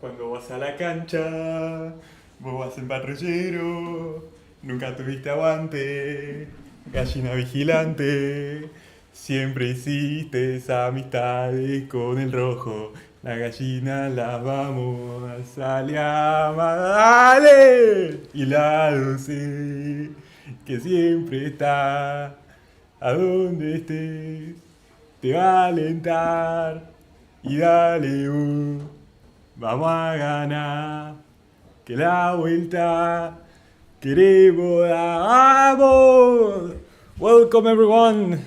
Cuando vas a la cancha, vos vas en patrullero, nunca tuviste aguante, gallina vigilante, siempre hiciste amistades con el rojo. La gallina la vamos a llamar, dale, y la doce, que siempre está a donde estés, te va a alentar y dale vamos a ganar, que la vuelta queremos dar. ¡Vamos! Welcome everyone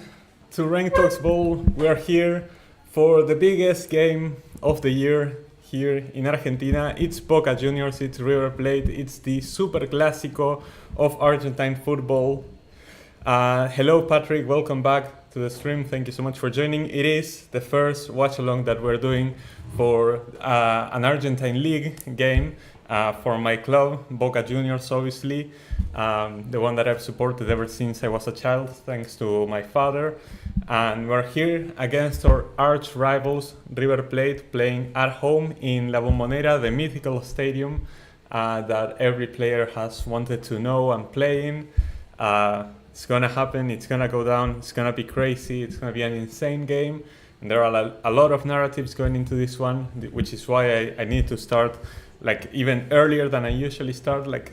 to Rank Talks Bowl. We are here for the biggest game of the year here in Argentina. It's Boca Juniors, it's River Plate, it's the Superclásico of Argentine football. Hello Patrick, welcome back to the stream. Thank you so much for joining. It is the first watch-along that we're doing for an Argentine League game for my club, Boca Juniors, obviously. The one that I've supported ever since I was a child, thanks to my father. And we're here against our arch rivals, River Plate, playing at home in La Bombonera, the mythical stadium that every player has wanted to know and play in. It's gonna happen, it's gonna go down, it's gonna be crazy, it's gonna be an insane game. And there are a lot of narratives going into this one, which is why I need to start like even earlier than I usually start, like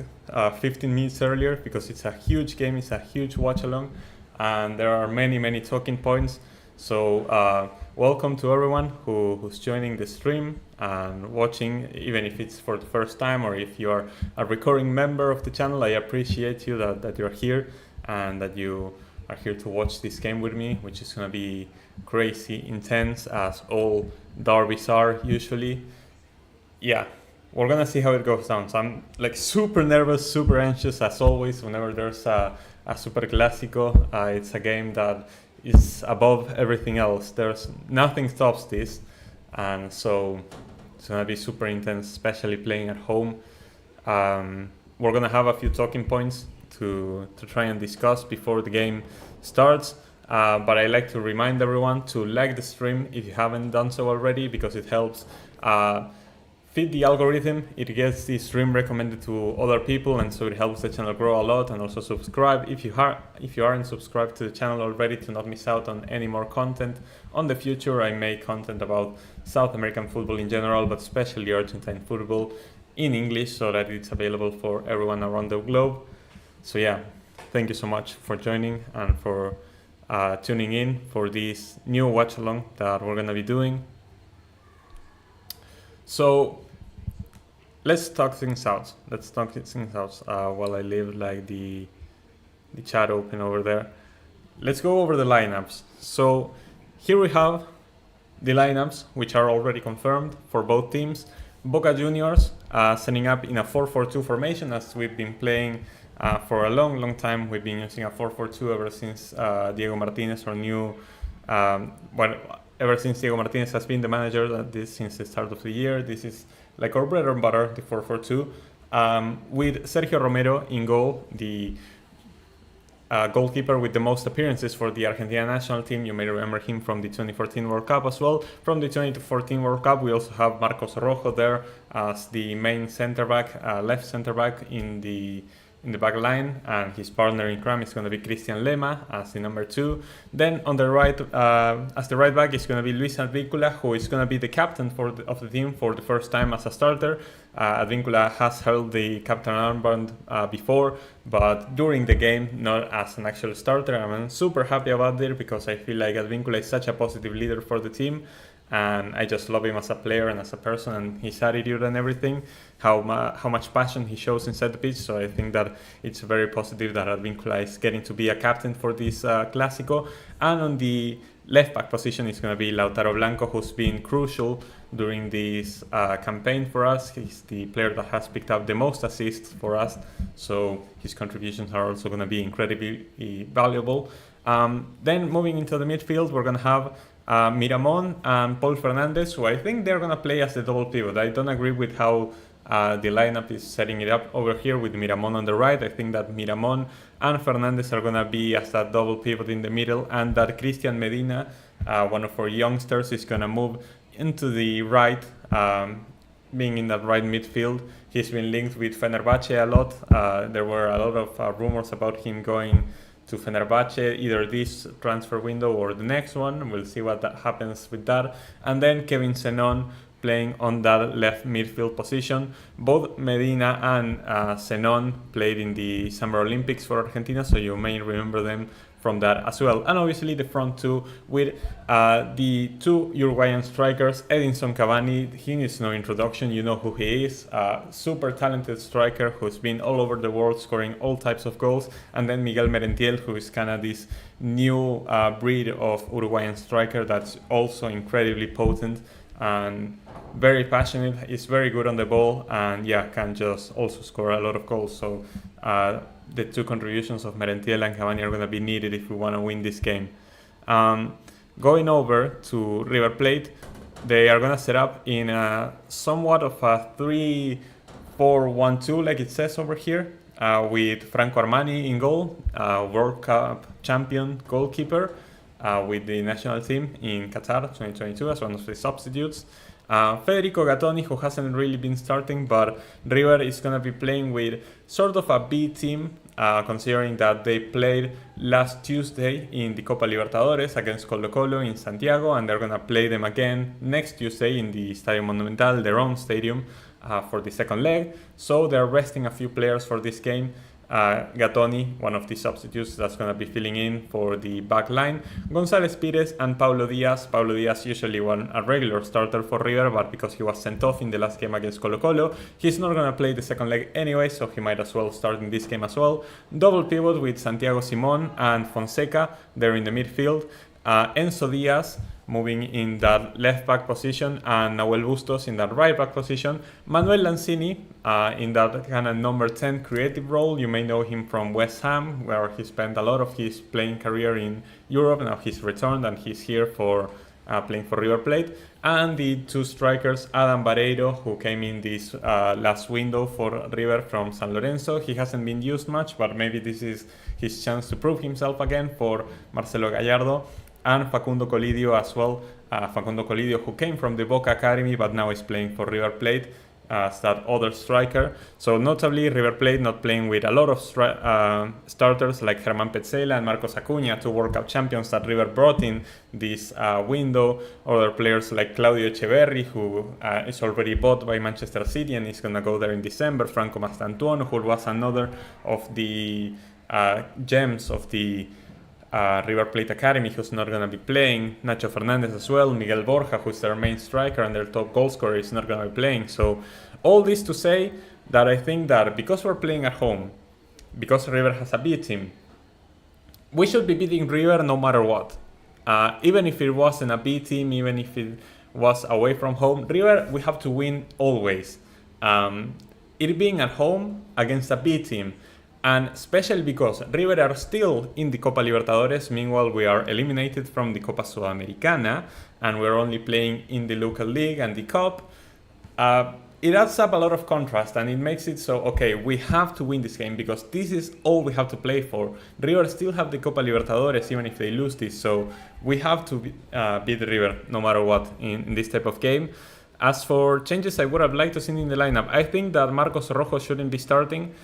15 minutes earlier, because it's a huge game, it's a huge watch along, and there are many talking points. So welcome to everyone who's joining the stream and watching, even if it's for the first time or if you are a recurring member of the channel. I appreciate you that you're here and that you are here to watch this game with me, which is going to be crazy intense as all derbies are usually. Yeah, we're going to see how it goes down. So I'm like super nervous, super anxious as always whenever there's a Superclásico. It's a game that is above everything else. There's nothing stops this, and so it's going to be super intense, especially playing at home. We're going to have a few talking points to try and discuss before the game starts, but I like to remind everyone to like the stream if you haven't done so already, because it helps feed the algorithm. It gets the stream recommended to other people, and so it helps the channel grow a lot. And also subscribe if you aren't subscribed to the channel already, to not miss out on any more content. On the future, I make content about South American football in general, but especially Argentine football in English, so that it's available for everyone around the globe. So yeah, thank you so much for joining and for tuning in for this new watch along that we're gonna be doing. So let's talk things out. While I leave like the chat open over there. Let's go over the lineups. So here we have the lineups, which are already confirmed for both teams. Boca Juniors setting up in a 4-4-2 formation, as we've been playing for a long time. We've been using a 4-4-2 ever since Diego Martinez, our new, ever since Diego Martinez has been the manager since the start of the year. This is like our bread and butter, the 4-4-2, with Sergio Romero in goal, the goalkeeper with the most appearances for the Argentina national team. You may remember him from the 2014 World Cup as well. From the 2014 World Cup, we also have Marcos Rojo there as the main center back, left center back in the back line, and his partner in crime is going to be Cristian Lema as the number 2. Then on the right, as the right back, is going to be Luis Advíncula, who is going to be the captain of the team for the first time as a starter. Advíncula has held the captain armband before, but during the game, not as an actual starter. I'm super happy about it, because I feel like Advíncula is such a positive leader for the team, and I just love him as a player and as a person, and his attitude and everything, how much passion he shows inside the pitch. So I think that it's very positive that Advíncula is getting to be a captain for this Clásico. And on the left back position is going to be Lautaro Blanco, who's been crucial during this campaign for us. He's the player that has picked up the most assists for us, so his contributions are also going to be incredibly valuable. Then moving into the midfield, we're going to have Miramon and Paul Fernandez, who I think they're going to play as the double pivot. I don't agree with how the lineup is setting it up over here with Miramon on the right. I think that Miramon and Fernandez are going to be as that double pivot in the middle, and that Christian Medina, one of our youngsters, is going to move into the right being in that right midfield. He's been linked with Fenerbahce a lot. There were a lot of rumors about him going to Fenerbahce, either this transfer window or the next one. We'll see what happens with that. And then Kevin Zenon playing on that left midfield position. Both Medina and Zenon played in the Summer Olympics for Argentina, so you may remember them from that as well. And obviously the front two with the two Uruguayan strikers. Edinson Cavani, he needs no introduction, you know who he is. Super talented striker who's been all over the world scoring all types of goals. And then Miguel Merentiel, who is kind of this new breed of Uruguayan striker that's also incredibly potent and very passionate, is very good on the ball, and yeah, can just also score a lot of goals. So the two contributions of Merentiel and Cavani are going to be needed if we want to win this game. Going over to River Plate, they are going to set up in somewhat of a 3-4-1-2, like it says over here, with Franco Armani in goal, World Cup champion goalkeeper with the national team in Qatar 2022 as one of the substitutes. Federico Gattoni, who hasn't really been starting, but River is going to be playing with sort of a B team, considering that they played last Tuesday in the Copa Libertadores against Colo Colo in Santiago, and they're going to play them again next Tuesday in the Estadio Monumental, their own stadium, for the second leg. So they're resting a few players for this game. Gattoni, one of the substitutes that's going to be filling in for the back line. González Pires and Paulo Diaz. Paulo Diaz usually a regular starter for River, but because he was sent off in the last game against Colo Colo, he's not going to play the second leg anyway, so he might as well start in this game as well. Double pivot with Santiago Simón and Fonseca there in the midfield. Enzo Diaz moving in that left back position, and Nahuel Bustos in that right back position. Manuel Lanzini in that kind of number 10 creative role. You may know him from West Ham, where he spent a lot of his playing career in Europe. Now he's returned and he's here for playing for River Plate. And the two strikers, Adam Barreiro, who came in this last window for River from San Lorenzo. He hasn't been used much, but maybe this is his chance to prove himself again for Marcelo Gallardo. And Facundo Colidio as well. Facundo Colidio, who came from the Boca Academy but now is playing for River Plate as that other striker. So notably River Plate not playing with a lot of starters like Germán Petzela and Marcos Acuña, two World Cup champions that River brought in this window. Other players like Claudio Echeverri, who is already bought by Manchester City and is going to go there in December. Franco Mastantuono, who was another of the gems of the River Plate Academy, who's not going to be playing. Nacho Fernandez as well. Miguel Borja, who's their main striker and their top goal scorer, is not going to be playing. So all this to say that I think that because we're playing at home, because River has a B team, we should be beating River no matter what. Even if it wasn't a B team, even if it was away from home, River, we have to win always. It being at home against a B team, and especially because River are still in the Copa Libertadores, meanwhile we are eliminated from the Copa Sudamericana and we're only playing in the local league and the cup, it adds up a lot of contrast and it makes it so, okay, we have to win this game because this is all we have to play for. River still have the Copa Libertadores even if they lose this, so we have to beat River no matter what in this type of game. As for changes I would have liked to see in the lineup, I think that Marcos Rojo shouldn't be starting.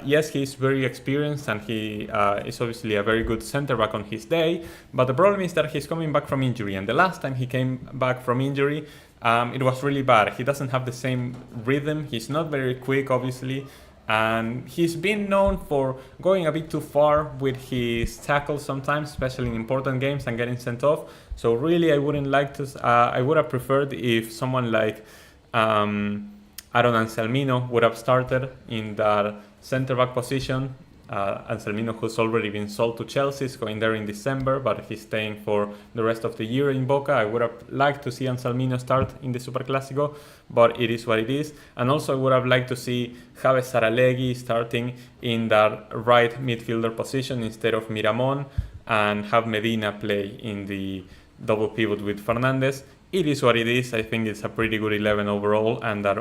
Yes, he's very experienced and he is obviously a very good center back on his day, but the problem is that he's coming back from injury, and the last time he came back from injury, it was really bad. He doesn't have the same rhythm, he's not very quick obviously, and he's been known for going a bit too far with his tackles sometimes, especially in important games, and getting sent off. So really I wouldn't like to, I would have preferred if someone like Aaron Anselmino would have started in that center back position. Anselmino, who's already been sold to Chelsea, is going there in December, but he's staying for the rest of the year in Boca. I would have liked to see Anselmino start in the Superclásico, but it is what it is. And also I would have liked to see Javes Saralegui starting in that right midfielder position instead of Miramon, and have Medina play in the double pivot with Fernandez. It is what it is. I think it's a pretty good 11 overall, and that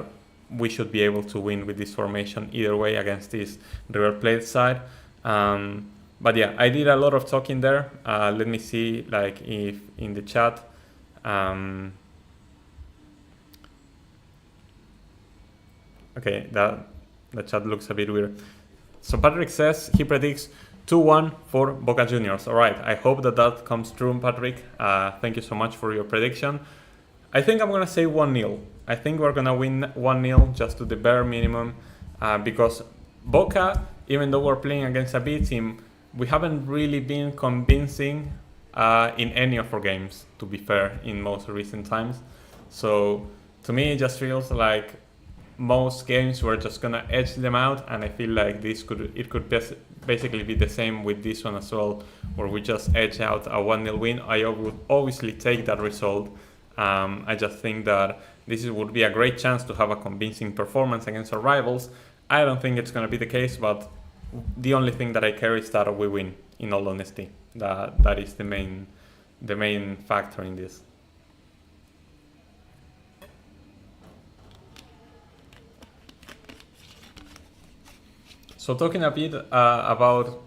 we should be able to win with this formation either way against this River Plate side. But yeah, I did a lot of talking there. Let me see, like, if in the chat Okay, the chat looks a bit weird. So Patrick says he predicts 2-1 for Boca Juniors. All right, I hope that comes true, Patrick. Thank you so much for your prediction. I think I'm gonna say 1-0. I think we're gonna win 1-0, just to the bare minimum, because Boca, even though we're playing against a B team, we haven't really been convincing in any of our games, to be fair, in most recent times. So to me, it just feels like most games we're just gonna edge them out, and I feel like it could basically be the same with this one as well, where we just edge out a 1-0 win. I would obviously take that result. I just think that this would be a great chance to have a convincing performance against our rivals. I don't think it's gonna be the case, but the only thing that I care is that we win, in all honesty. That is the main factor in this. So talking a bit about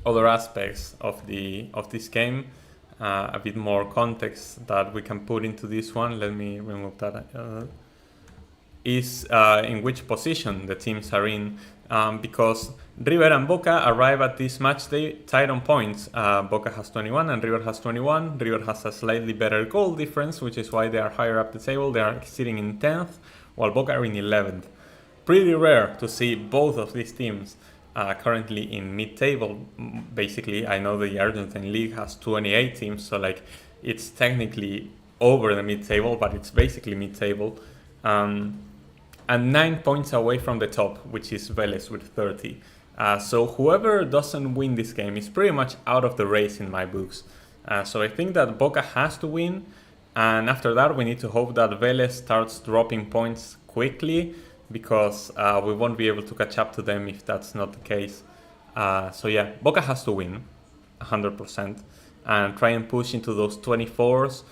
other aspects of this game, a bit more context that we can put into this one. Let me remove that. Is in which position the teams are in, because River and Boca arrive at this match day tied on points. Boca has 21 and River has 21. River has a slightly better goal difference, which is why they are higher up the table. They are sitting in 10th, while Boca are in 11th. Pretty rare to see both of these teams currently in mid-table. Basically, I know the Argentine League has 28 teams, so like it's technically over the mid-table, but it's basically mid-table. And 9 points away from the top, which is Vélez with 30. So whoever doesn't win this game is pretty much out of the race in my books. So I think that Boca has to win, and after that we need to hope that Vélez starts dropping points quickly, because we won't be able to catch up to them if that's not the case. So yeah, Boca has to win 100% and try and push into those 24s,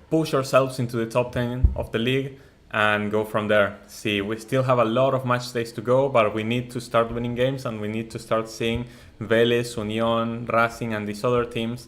push ourselves into the top 10 of the league and go from there. See, we still have a lot of match days to go, but we need to start winning games, and we need to start seeing Vélez, Unión, Racing and these other teams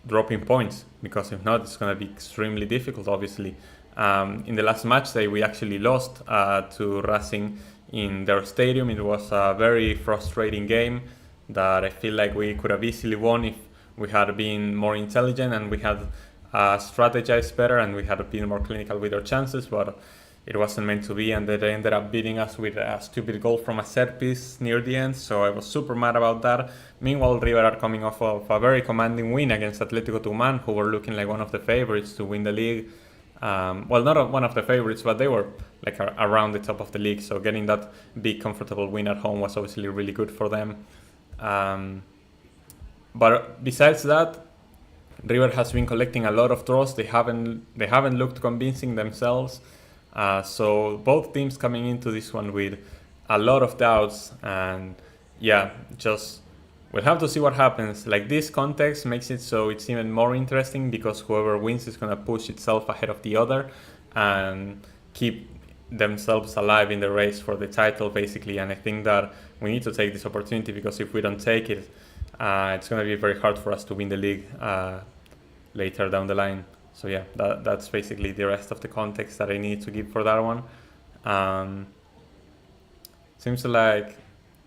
dropping points, because if not, it's going to be extremely difficult, obviously. In the last match day, we actually lost to Racing in their stadium. It was a very frustrating game that I feel like we could have easily won if we had been more intelligent and we had strategized better and we had been more clinical with our chances, but it wasn't meant to be, and they ended up beating us with a stupid goal from a set piece near the end, so I was super mad about that. Meanwhile, River are coming off of a very commanding win against Atlético Tucumán, who were looking like one of the favorites to win the league. Well, not one of the favorites, but they were like around the top of the league, so getting that big comfortable win at home was obviously really good for them. But besides that, River has been collecting a lot of draws. They haven't looked convincing themselves. So both teams coming into this one with a lot of doubts, and yeah, just we'll have to see what happens. Like, this context makes it so it's even more interesting, because whoever wins is gonna push itself ahead of the other and keep themselves alive in the race for the title, basically. And I think that we need to take this opportunity, because if we don't take it, it's gonna be very hard for us to win the league later down the line. So yeah, that's basically the rest of the context that I need to give for that one. Seems like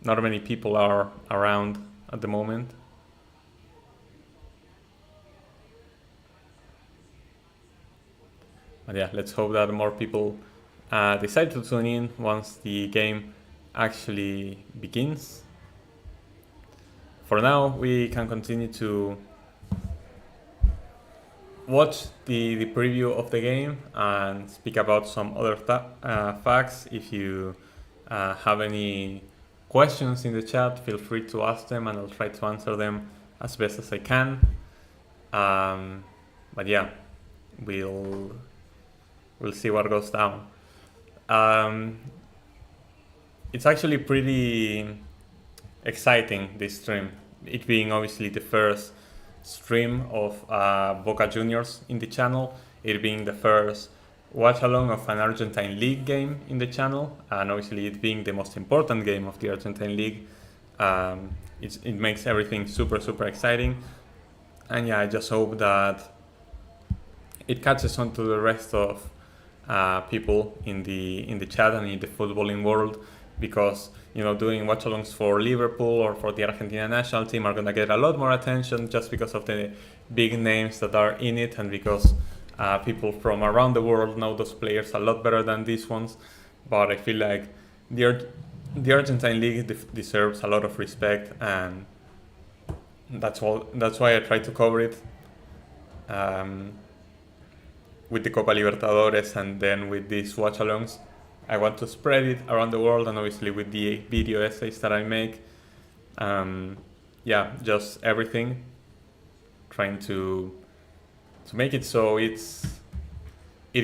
not many people are around at the moment. But yeah, let's hope that more people decide to tune in once the game actually begins. For now, we can continue to watch the preview of the game and speak about some other facts. If you have any questions in the chat, feel free to ask them and I'll try to answer them as best as I can. But yeah, we'll see what goes down. It's actually pretty exciting, this stream, it being obviously the first stream of Boca Juniors in the channel, it being the first watch-along of an Argentine League game in the channel, and obviously it being the most important game of the Argentine League. It makes everything super exciting, and yeah, I just hope that it catches on to the rest of people in the chat and in the footballing world, because doing watchalongs for Liverpool or for the Argentina national team are gonna get a lot more attention just because of the big names that are in it, and because people from around the world know those players a lot better than these ones. But I feel like the Argentine league deserves a lot of respect, and that's why I try to cover it. With the Copa Libertadores and then with these watchalongs, I want to spread it around the world, and obviously with the video essays that I make, just everything, trying to make it so it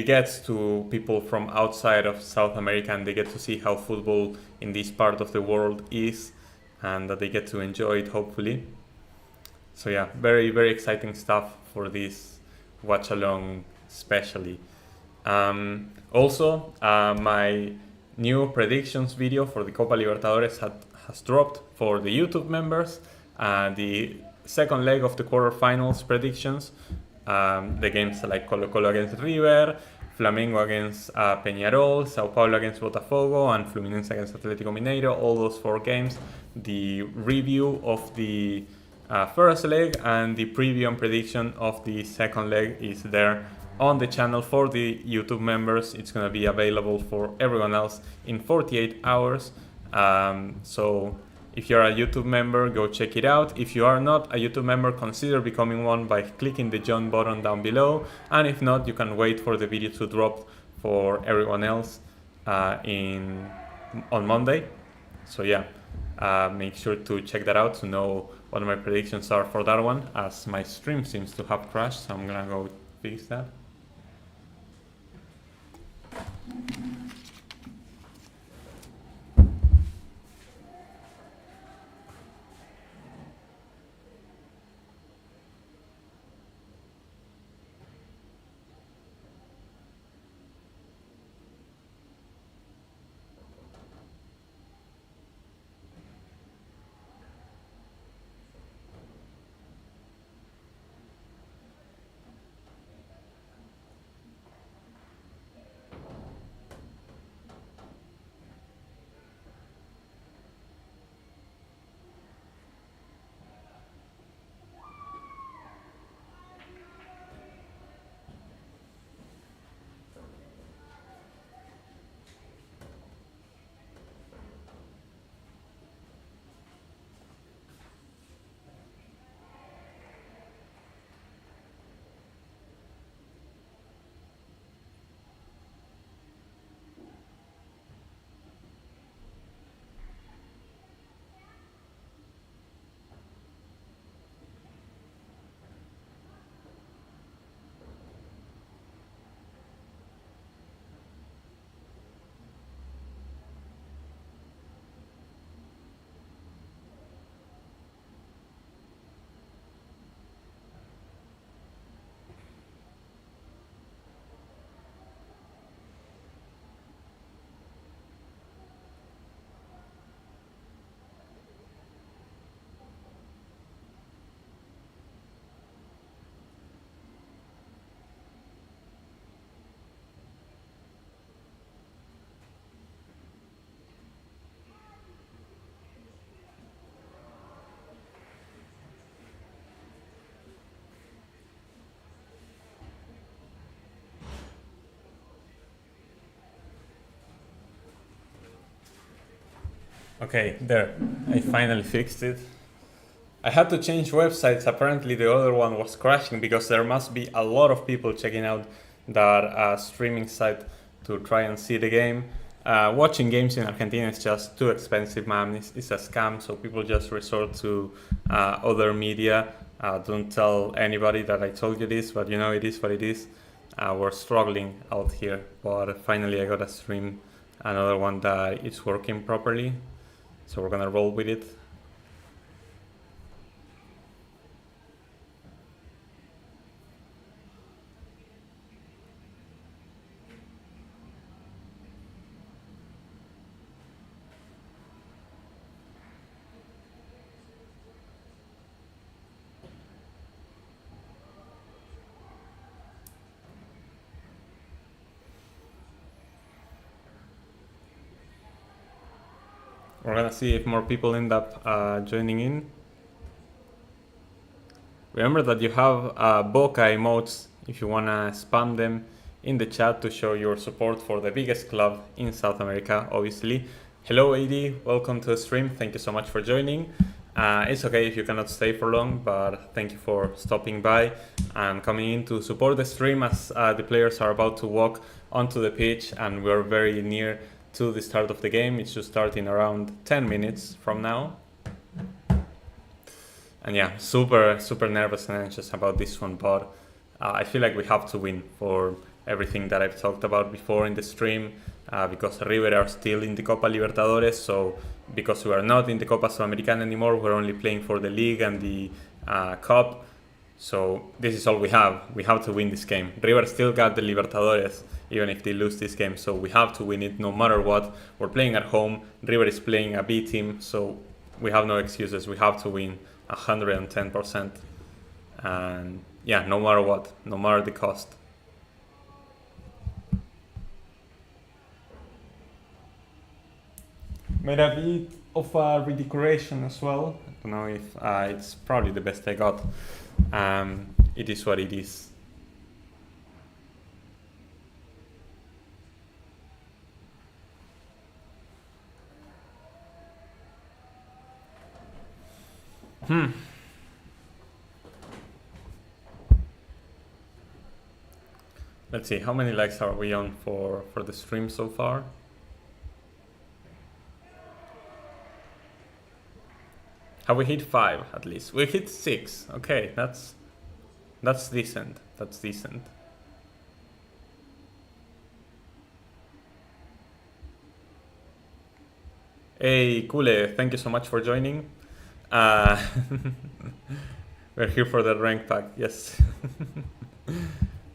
gets to people from outside of South America, and they get to see how football in this part of the world is, and that they get to enjoy it, hopefully. So yeah, very, very exciting stuff for this watchalong especially. Also, my new predictions video for the Copa Libertadores has dropped for the YouTube members. The second leg of the quarterfinals predictions, the games like Colo Colo against River, Flamengo against Peñarol, Sao Paulo against Botafogo, and Fluminense against Atlético Mineiro, all those 4 games. The review of the first leg and the preview and prediction of the second leg is there on the channel for the YouTube members. It's going to be available for everyone else in 48 hours. So if you're a YouTube member, go check it out. If you are not a YouTube member, consider becoming one by clicking the join button down below. And if not, you can wait for the video to drop for everyone else on Monday. So yeah, make sure to check that out to know what my predictions are for that one, as my stream seems to have crashed, so I'm gonna go fix that. Okay, there, I finally fixed it. I had to change websites. Apparently the other one was crashing because there must be a lot of people checking out that streaming site to try and see the game. Watching games in Argentina is just too expensive, man. It's a scam, so people just resort to other media. Don't tell anybody that I told you this, but it is what it is. We're struggling out here, but finally I got to stream another one that is working properly. So we're gonna roll with it. We're gonna see if more people end up joining in. Remember that you have Boca emotes if you wanna spam them in the chat to show your support for the biggest club in South America, obviously. Hello AD, welcome to the stream. Thank you so much for joining. It's okay if you cannot stay for long, but thank you for stopping by and coming in to support the stream as the players are about to walk onto the pitch and we're very near to the start of the game. It should start in around 10 minutes from now. And yeah, super nervous and anxious about this one, but I feel like we have to win for everything that I've talked about before in the stream, because River are still in the Copa Libertadores, so because we are not in the Copa Sudamericana anymore, we're only playing for the Liga and the Cup, so this is all we have. We have to win this game. River still got the Libertadores, even if they lose this game, so we have to win it no matter what. We're playing at home, River is playing a B team, so we have no excuses. We have to win 110%, and yeah, no matter what, no matter the cost. Made a bit of a redecoration as well. I don't know if it's probably the best I got. It is what it is. Let's see, how many likes are we on for the stream so far? Have we hit 5 at least? We hit 6. Okay, that's decent. That's decent. Hey, Kule, thank you so much for joining. We're here for the rank pack, yes.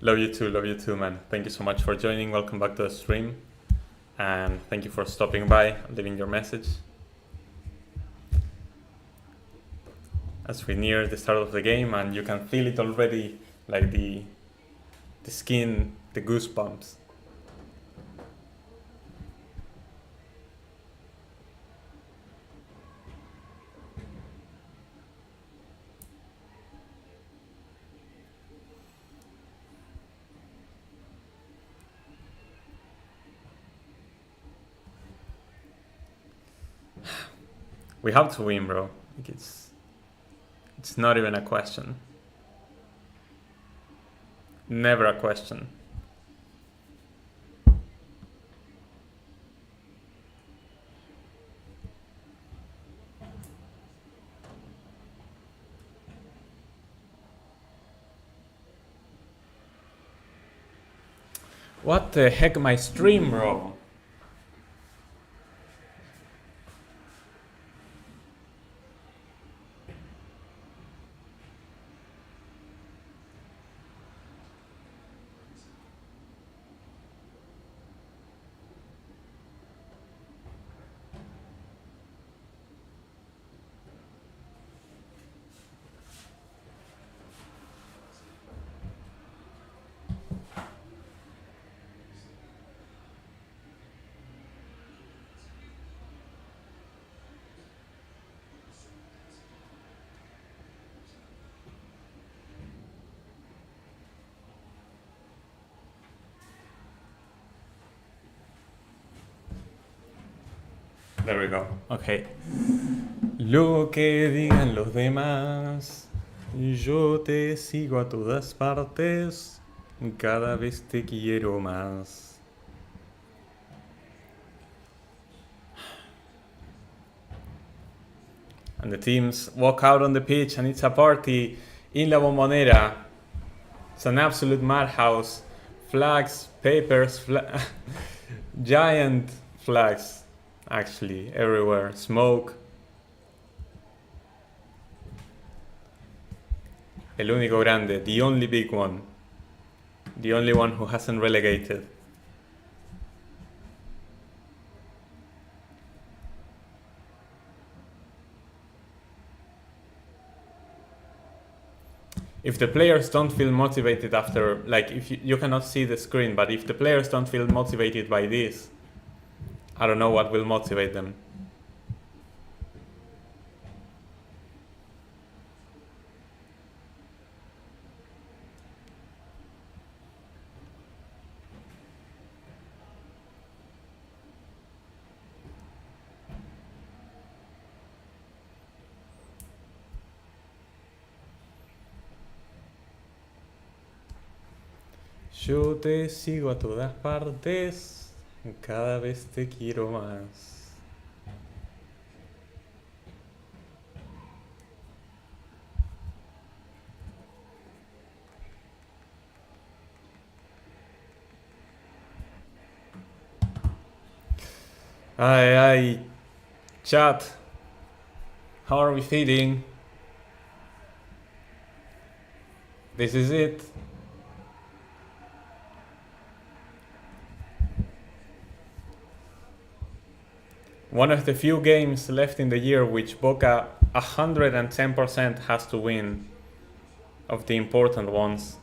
Love you too, man. Thank you so much for joining. Welcome back to the stream. And thank you for stopping by, leaving your message. As we near the start of the game, and you can feel it already, like the skin, the goosebumps. We have to win, bro. Like it's not even a question. Never a question. What the heck, my stream, bro? There we go. Okay. Lo que digan los demás, yo te sigo a todas partes, cada vez te quiero más. And the teams walk out on the pitch and it's a party in La Bombonera. It's an absolute madhouse. Flags, papers, giant flags. Actually, everywhere. Smoke. El único grande, the only big one. The only one who hasn't relegated. If the players don't feel motivated after, like, if you cannot see the screen, but if the players don't feel motivated by this, I don't know what will motivate them. Yo te sigo a todas partes, cada vez te quiero más. Ay, ay, chat, how are we feeling? This is it. One of the few games left in the year which Boca 110% has to win, of the important ones.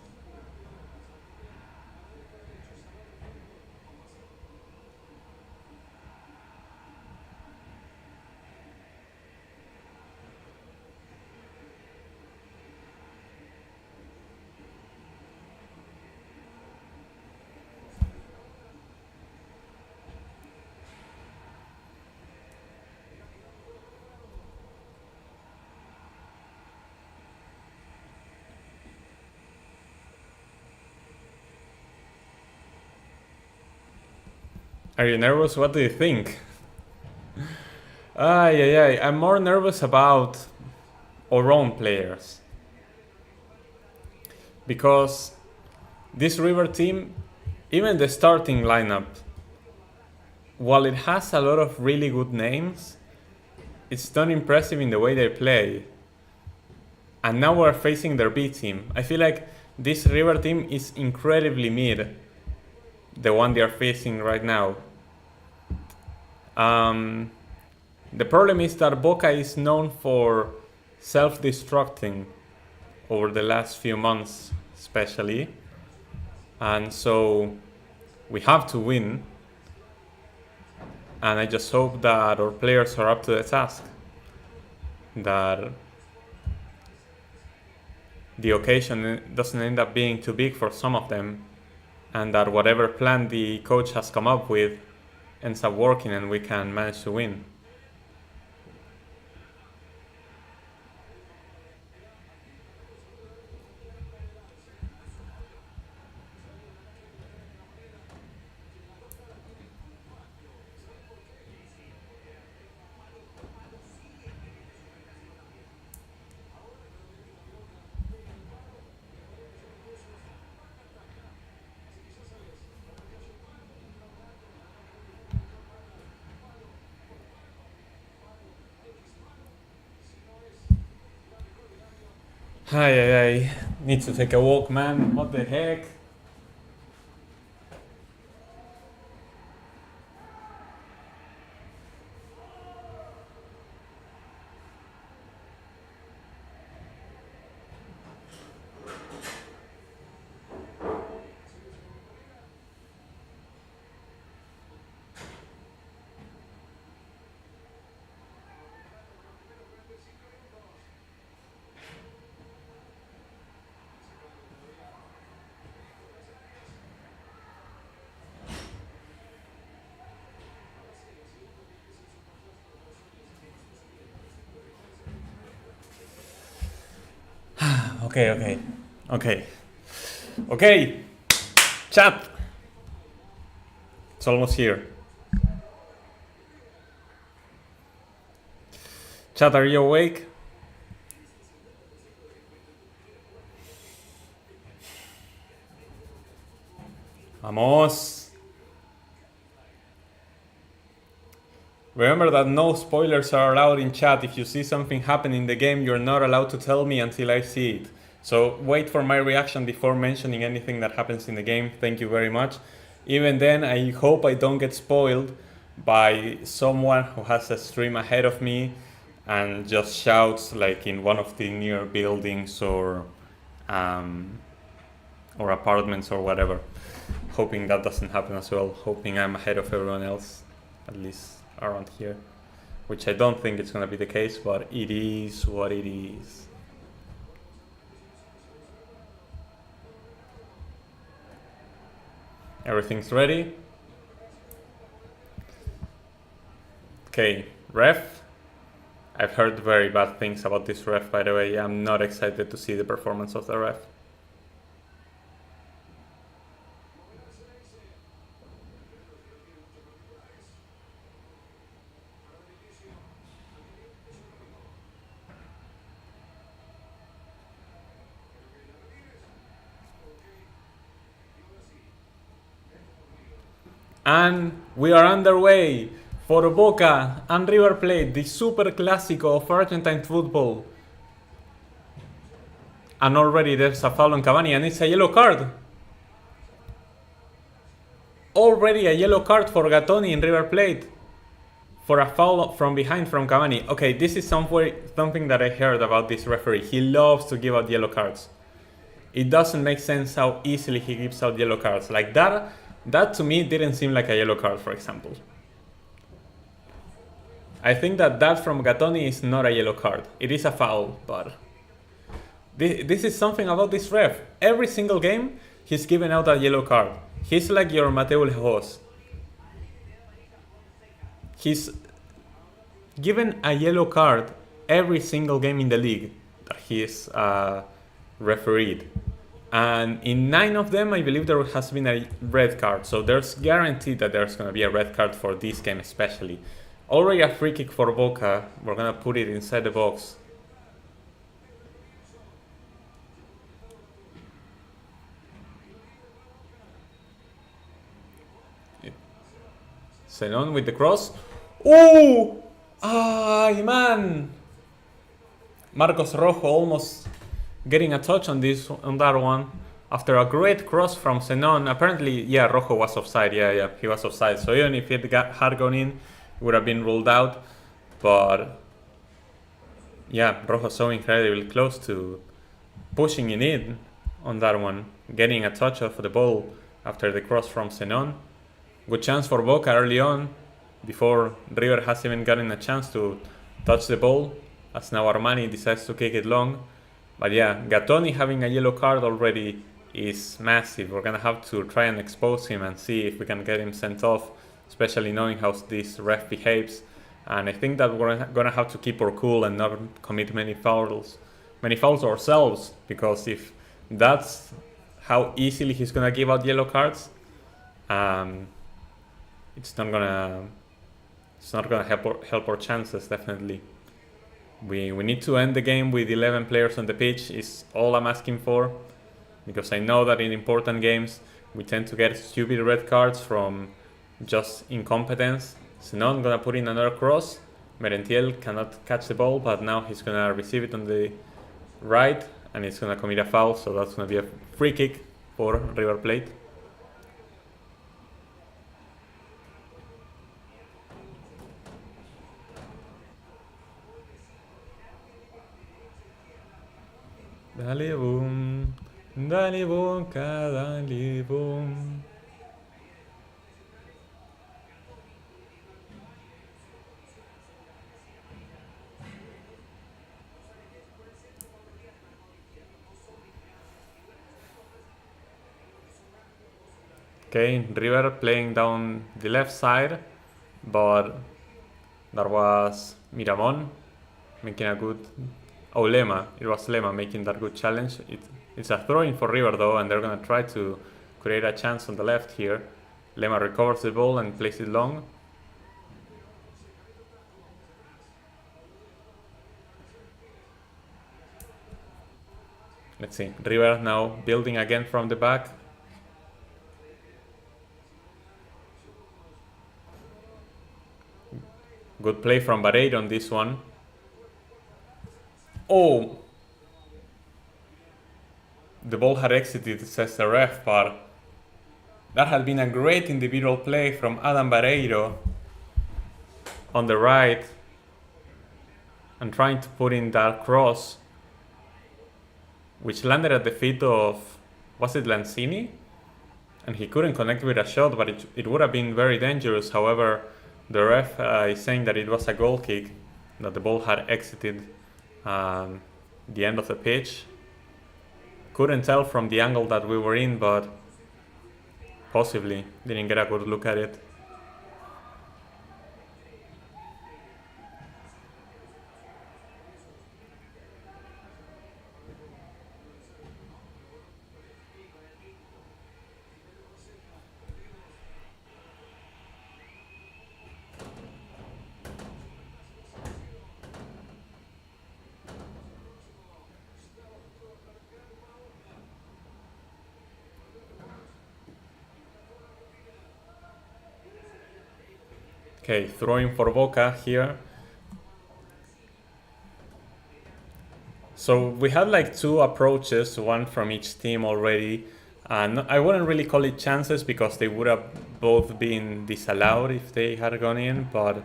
Are you nervous? What do you think? I'm more nervous about our own players. Because this River team, even the starting lineup, while it has a lot of really good names, it's not impressive in the way they play. And now we're facing their B team. I feel like this River team is incredibly mid, the one they are facing right now. The problem is that Boca is known for self-destructing over the last few months, especially. And so we have to win. And I just hope that our players are up to the task. That the occasion doesn't end up being too big for some of them. And that whatever plan the coach has come up with ends up working and we can manage to win. I need to take a walk, man. What the heck? Okay. Chat. It's almost here. Chat, are you awake? Vamos. Remember that no spoilers are allowed in chat. If you see something happen in the game, you're not allowed to tell me until I see it. So wait for my reaction before mentioning anything that happens in the game. Thank you very much. Even then, I hope I don't get spoiled by someone who has a stream ahead of me and just shouts like in one of the near buildings or apartments or whatever. Hoping that doesn't happen as well. Hoping I'm ahead of everyone else, at least around here, which I don't think it's gonna be the case, but it is what it is. Everything's ready. Okay, ref. I've heard very bad things about this ref, by the way. I'm not excited to see the performance of the ref. And we are underway for Boca and River Plate, the Superclásico of Argentine football. And already there's a foul on Cavani and it's a yellow card. Already a yellow card for Gattoni in River Plate for a foul from behind from Cavani. Okay, this is something that I heard about this referee. He loves to give out yellow cards. It doesn't make sense how easily he gives out yellow cards. Like that to me didn't seem like a yellow card, for example. I think that from Gattoni is not a yellow card. It is a foul, but this is something about this ref. Every single game, he's given out a yellow card. He's like your Mateo Lejos. He's given a yellow card every single game in the league that he's refereed. And in 9 of them, I believe there has been a red card. So there's guaranteed that there's going to be a red card for this game especially. Already a free kick for Boca. We're going to put it inside the box. Zenon with the cross. Oh! Ay, man! Marcos Rojo almost getting a touch on that one. After a great cross from Zenon. Apparently, yeah, Rojo was offside. Yeah, he was offside. So even if it had gone in, it would have been ruled out. But yeah, Rojo so incredibly close to pushing it in on that one. Getting a touch off the ball after the cross from Zenon. Good chance for Boca early on, before River has even gotten a chance to touch the ball, as now Armani decides to kick it long. But yeah, Gattoni having a yellow card already is massive. We're gonna have to try and expose him and see if we can get him sent off, especially knowing how this ref behaves. And I think that we're gonna have to keep our cool and not commit many fouls ourselves, because if that's how easily he's gonna give out yellow cards, it's not gonna help our chances. Definitely, we need to end the game with 11 players on the pitch. Is all I'm asking for, because I know that in important games we tend to get stupid red cards from just incompetence. Zenon gonna put in another cross. Merentiel cannot catch the ball, but now he's gonna receive it on the right and he's gonna commit a foul. So that's gonna be a free kick for River Plate. Dale boom, Boca, dale boom. Okay, River playing down the left side, but that was Miramon making a good... Oh, Lema. It was Lema making that good challenge. It's a throw-in for River though, and they're gonna try to create a chance on the left here. Lema recovers the ball and plays it long. Let's see. River now building again from the back. Good play from Barreiro on this one. Oh! The ball had exited, says the ref, but that had been a great individual play from Adam Barreiro on the right and trying to put in that cross, which landed at the feet of, was it Lanzini? And he couldn't connect with a shot, but it would have been very dangerous. However, the ref is saying that it was a goal kick, that the ball had exited the end of the pitch. Couldn't tell from the angle that we were in, but possibly didn't get a good look at it. Okay, throwing for Boca here. So we had like two approaches, one from each team already. And I wouldn't really call it chances because they would have both been disallowed if they had gone in, but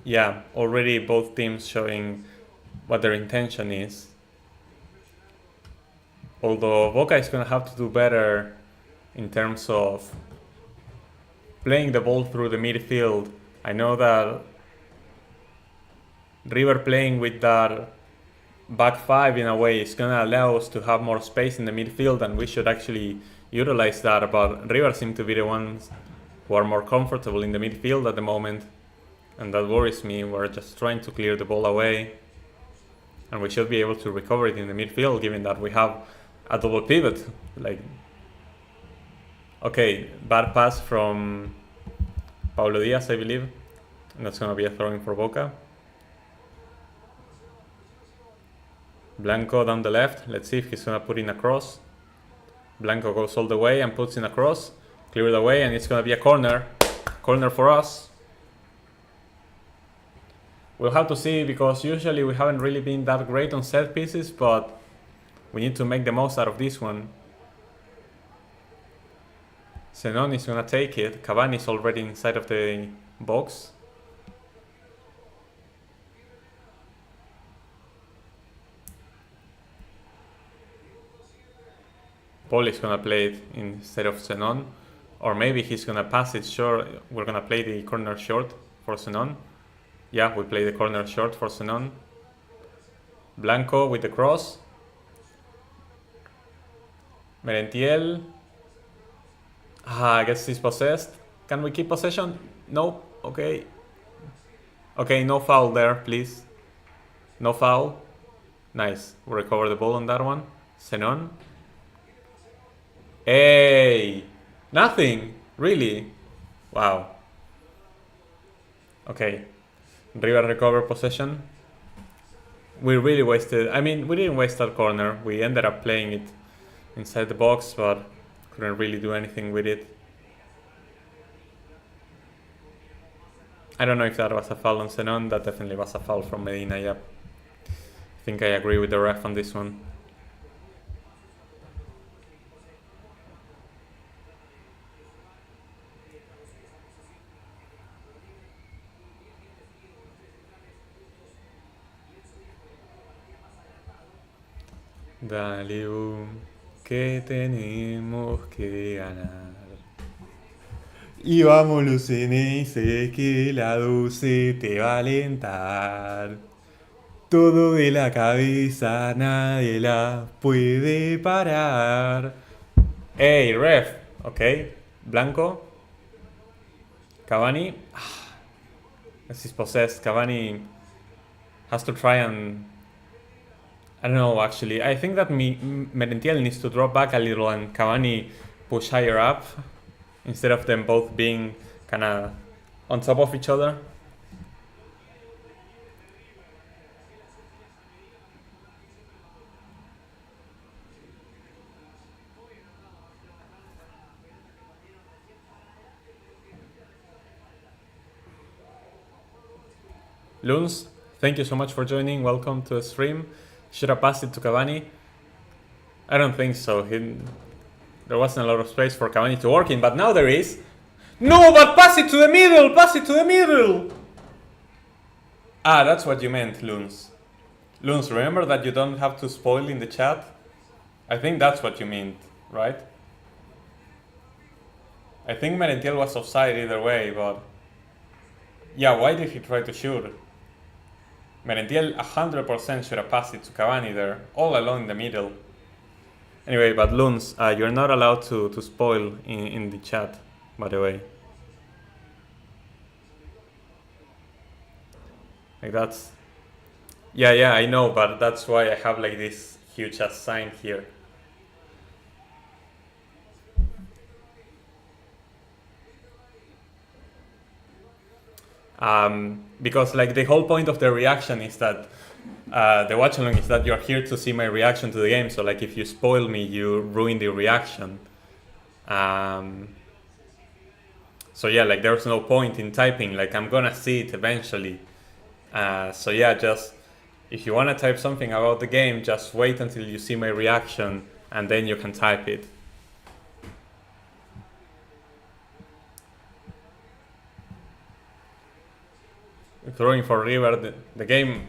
yeah, already both teams showing what their intention is. Although Boca is going to have to do better in terms of playing the ball through the midfield. I know that River playing with that back five in a way is going to allow us to have more space in the midfield, and we should actually utilize that, but River seem to be the ones who are more comfortable in the midfield at the moment, and that worries me. We're just trying to clear the ball away, and we should be able to recover it in the midfield given that we have a double pivot. Like, okay, bad pass from Paulo Diaz, I believe, and that's going to be a throw-in for Boca. Blanco down the left. Let's see if he's going to put in a cross. Blanco goes all the way and puts in a cross. Clear the way, and it's going to be a corner. Corner for us. We'll have to see, because usually we haven't really been that great on set pieces, but we need to make the most out of this one. Zenon is going to take it. Cavani is already inside of the box. Paul is going to play it instead of Zenon. Or maybe he's going to pass it short. We're going to play the corner short for Zenon. Yeah, we play the corner short for Zenon. Blanco with the cross. Merentiel. I guess he's possessed. Can we keep possession? Nope. Okay. Okay, no foul there, please. No foul. Nice. We recover the ball on that one. Zenon. Hey! Nothing! Really? Wow. Okay. River recover possession. We really wasted... I mean, we didn't waste that corner. We ended up playing it inside the box, but couldn't really do anything with it. I don't know if that was a foul on Zenon. That definitely was a foul from Medina, yep. I think I agree with the ref on this one. Dale, que tenemos que ganar. Y vámonos en ese que la 12 te va a alentar. Todo de la cabeza, nadie la puede parar. Hey, ref. Okay. Blanco. Cavani. This is possessed. Cavani has to try and... I don't know, actually. I think that Merentiel needs to drop back a little and Cavani push higher up instead of them both being kind of on top of each other. Luns, thank you so much for joining. Welcome to the stream. Should have passed it to Cavani? I don't think so. There wasn't a lot of space for Cavani to work in, but now there is. No, but pass it to the middle! Pass it to the middle! Ah, that's what you meant, Luns. Luns, remember that you don't have to spoil in the chat? I think that's what you meant, right? I think Merentiel was offside either way, but... Yeah, why did he try to shoot? Merentiel 100% should have passed it to Cavani there, all along in the middle. Anyway, but Luns, you're not allowed to spoil in the chat, by the way. Like that's... Yeah, I know, but that's why I have like this huge ass sign here. Because like the whole point of the reaction is that the watchalong is that you're here to see my reaction to the game. So like if you spoil me, you ruin the reaction. So yeah, like there's no point in typing, like I'm gonna see it eventually. So yeah, just if you wanna type something about the game, just wait until you see my reaction and then you can type it. Throwing for River, the game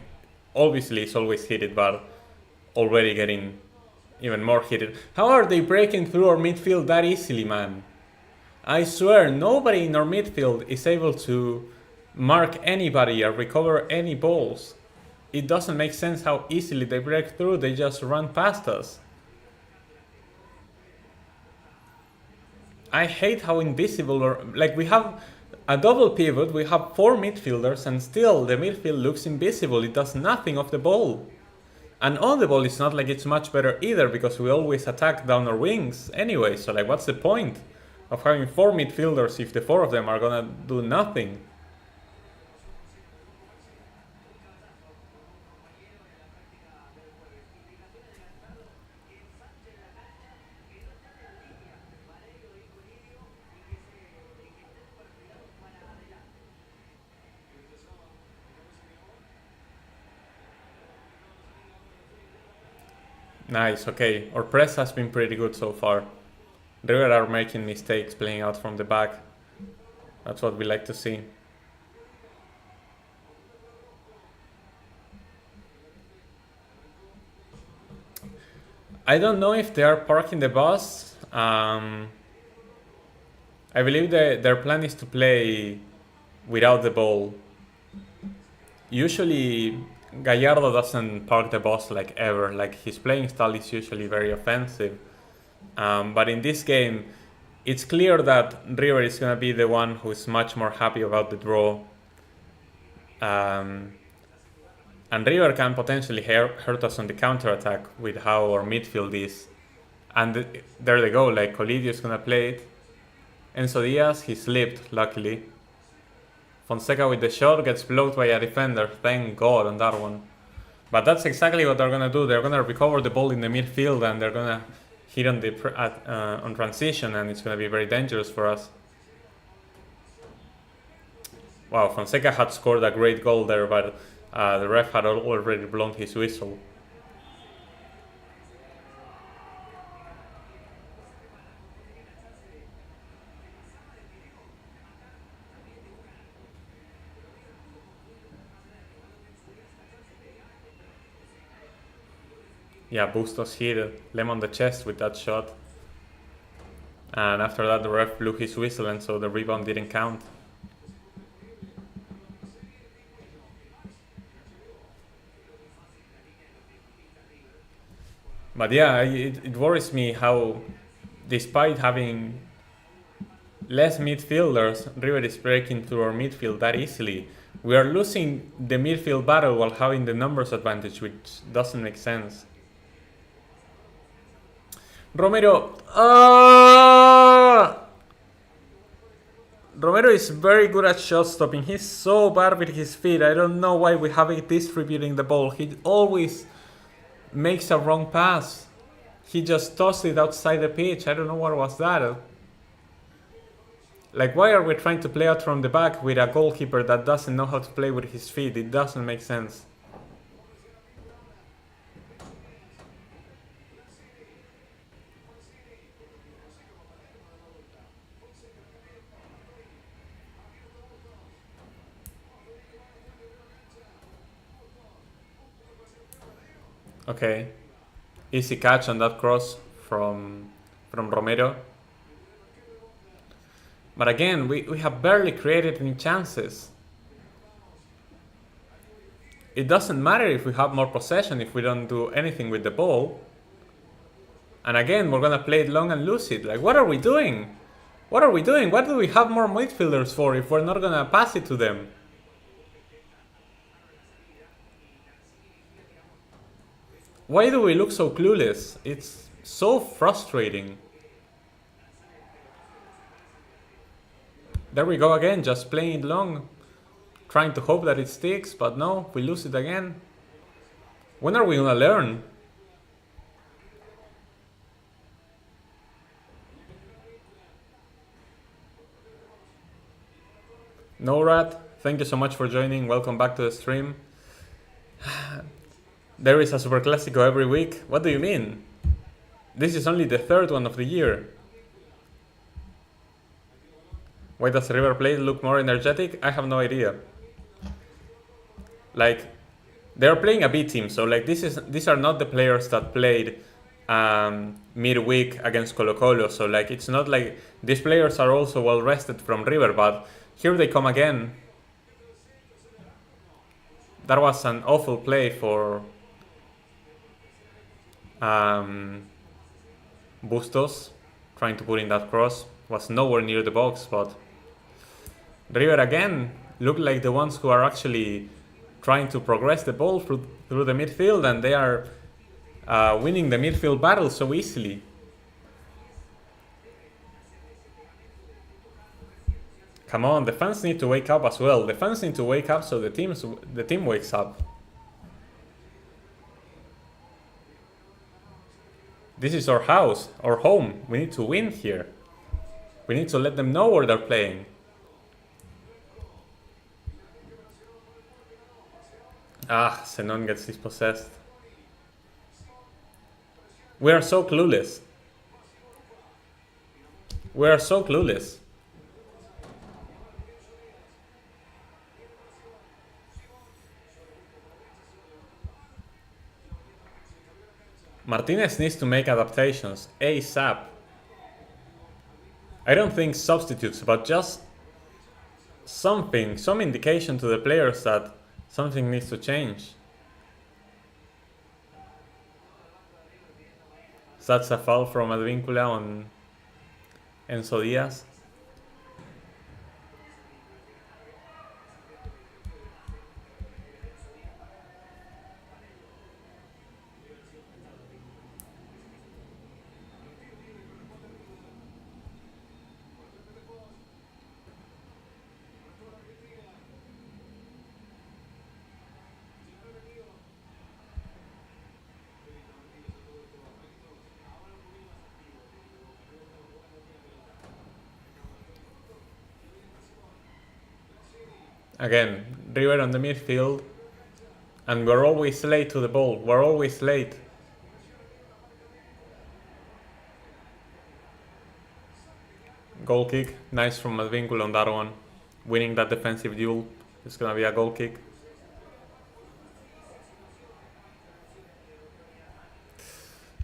obviously is always heated, but already getting even more heated. How are they breaking through our midfield that easily, man? I swear, nobody in our midfield is able to mark anybody or recover any balls. It doesn't make sense how easily they break through, they just run past us. I hate how invisible, or like we have a double pivot, we have 4 midfielders and still the midfield looks invisible, it does nothing of the ball. And on the ball it's not like it's much better either because we always attack down our wings anyway, so like what's the point of having 4 midfielders if the 4 of them are gonna do nothing? Nice, okay. Our press has been pretty good so far. River are making mistakes playing out from the back. That's what we like to see. I don't know if they are parking the bus. I believe their plan is to play without the ball. Usually Gallardo doesn't park the bus like ever. Like his playing style is usually very offensive. But in this game, it's clear that River is going to be the one who's much more happy about the draw. And River can potentially hurt us on the counter-attack with how our midfield is. And there they go, like Colidio is going to play it. Enzo Diaz, he slipped, luckily. Fonseca with the shot gets blocked by a defender, thank God on that one. But that's exactly what they're going to do. They're going to recover the ball in the midfield and they're going to hit on on transition, and it's going to be very dangerous for us. Wow, Fonseca had scored a great goal there, but the ref had already blown his whistle. Yeah, Bustos hit Lem on the chest with that shot. And after that the ref blew his whistle, and so the rebound didn't count. But yeah, it worries me how, despite having less midfielders, River is breaking through our midfield that easily. We are losing the midfield battle while having the numbers advantage, which doesn't make sense. Romero. Romero is very good at shot stopping. He's so bad with his feet. I don't know why we have it distributing the ball. He always makes a wrong pass. He just tossed it outside the pitch. I don't know what was that. Like, why are we trying to play out from the back with a goalkeeper that doesn't know how to play with his feet? It doesn't make sense. Okay, easy catch on that cross from Romero. But again, we have barely created any chances. It doesn't matter if we have more possession if we don't do anything with the ball. And again, we're gonna play it long and lose it. Like, what are we doing? What are we doing? What do we have more midfielders for if we're not gonna pass it to them? Why do we look so clueless? It's so frustrating. There we go again, just playing it long. Trying to hope that it sticks, but no, we lose it again. When are we gonna learn? Norat, thank you so much for joining. Welcome back to the stream. There is a Superclásico every week. What do you mean? This is only the third one of the year. Why does River Plate look more energetic? I have no idea. Like, they're playing a B team, so like these are not the players that played midweek against Colo-Colo. So like it's not like these players are also well rested from River, but here they come again. That was an awful play for Bustos, trying to put in that cross. Was nowhere near the box, but River again look like the ones who are actually trying to progress the ball through the midfield, and they are winning the midfield battle so easily. Come on, the fans need to wake up as well. The fans need to wake up so the team wakes up. This is our house, our home. We need to win here. We need to let them know where they're playing. Ah, Zenon gets dispossessed. We are so clueless. We are so clueless. Martinez needs to make adaptations ASAP. I don't think substitutes, but just something, some indication to the players that something needs to change. That's a foul from Advíncula on Enzo Díaz. Again, River on the midfield, and we're always late to the ball. We're always late. Goal kick, nice from Advíncula on that one. Winning that defensive duel. It's gonna be a goal kick.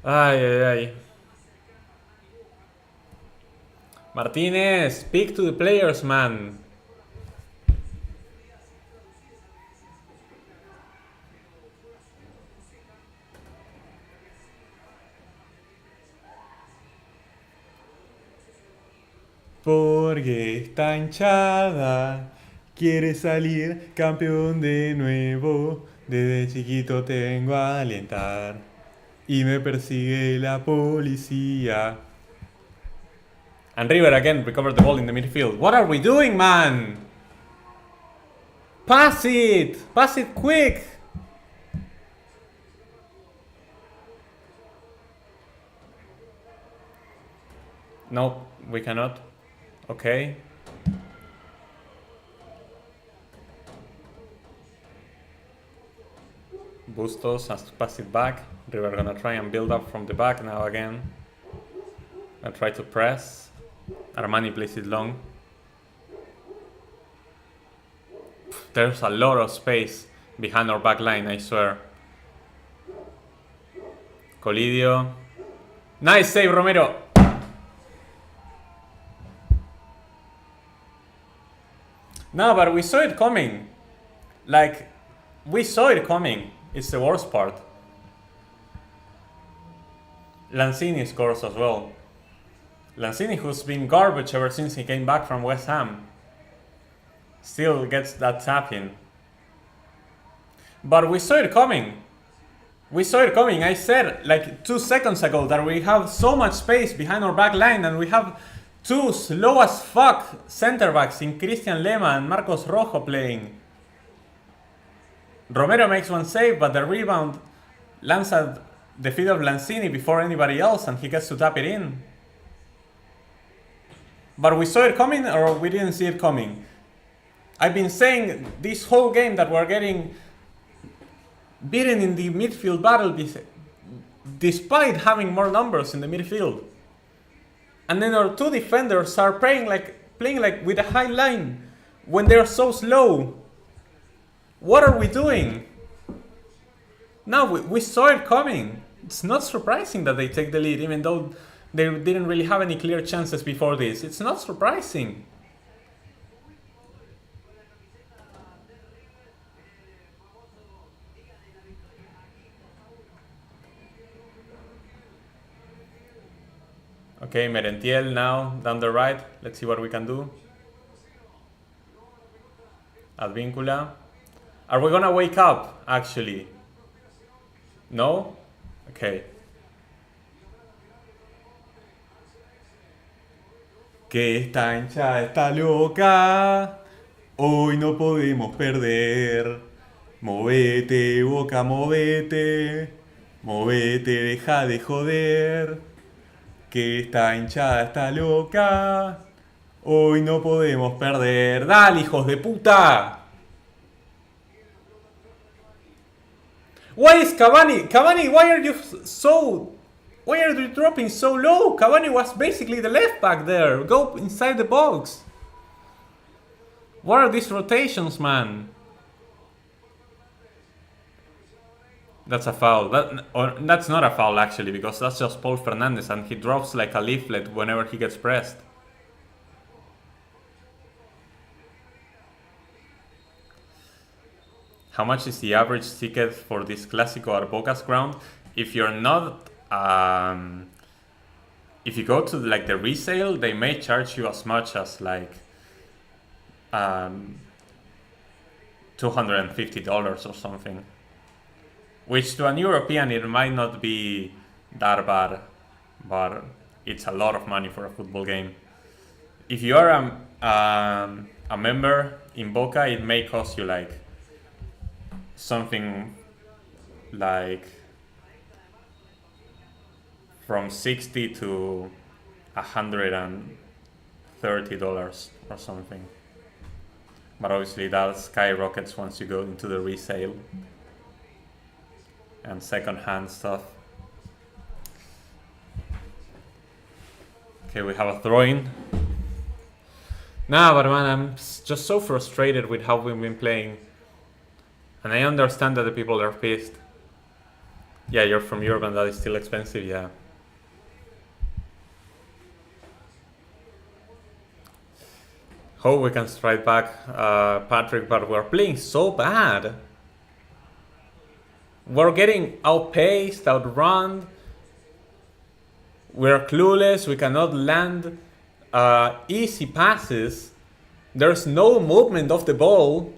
Ay, ay, ay. Martinez, speak to the players, man. Porque esta hinchada quiere salir campeón de nuevo. Desde chiquito tengo a alentar y me persigue la policía. And River again recovered the ball in the midfield. What are we doing, man? Pass it! Pass it quick! No, we cannot. Okay. Bustos has to pass it back. River gonna try and build up from the back now again. Gonna try to press. Armani plays it long. There's a lot of space behind our back line, I swear. Colidio. Nice save, Romero! No, but we saw it coming. Like, we saw it coming. It's the worst part. Lanzini scores as well. Lanzini, who's been garbage ever since he came back from West Ham, still gets that tap in. But we saw it coming. We saw it coming. I said like 2 seconds ago that we have so much space behind our back line, and we have two slow as fuck center backs in Christian Lema and Marcos Rojo playing. Romero makes one save, but the rebound lands at the feet of Lanzini before anybody else, and he gets to tap it in. But we saw it coming, or we didn't see it coming? I've been saying this whole game that we're getting beaten in the midfield battle despite having more numbers in the midfield. And then our two defenders are playing like with a high line when they're so slow. What are we doing? Now we saw it coming. It's not surprising that they take the lead, even though they didn't really have any clear chances before this. It's not surprising. Okay, Merentiel now down the right. Let's see what we can do. Advíncula. Are we gonna wake up, actually? No? Okay. Que esta hinchada está loca. Hoy no podemos perder. Movete, Boca, movete. Movete, deja de joder. Que esta hinchada está loca. Hoy no podemos perder. ¡Dale, hijos de puta! Why is Cavani? Cavani, why are you dropping so low? Cavani was basically the left back there. Go inside the box. What are these rotations, man? That's a foul. That's not a foul, actually, because that's just Paul Fernandes and he drops like a leaflet whenever he gets pressed. How much is the average ticket for this Clásico at Boca's ground? If you're not, if you go to like the resale, they may charge you as much as like $250 or something. Which to an European it might not be that bad, but it's a lot of money for a football game. If you are a member in Boca, it may cost you like something like from $60 to $130 or something. But obviously that skyrockets once you go into the resale and second-hand stuff. Okay, we have a throw-in. Nah, but man, I'm just so frustrated with how we've been playing. And I understand that the people are pissed. Yeah, you're from Europe and that is still expensive, yeah. Hope we can strike back, Patrick, but we're playing so bad. We're getting outpaced, outrun. We're clueless, we cannot land easy passes. There's no movement of the ball.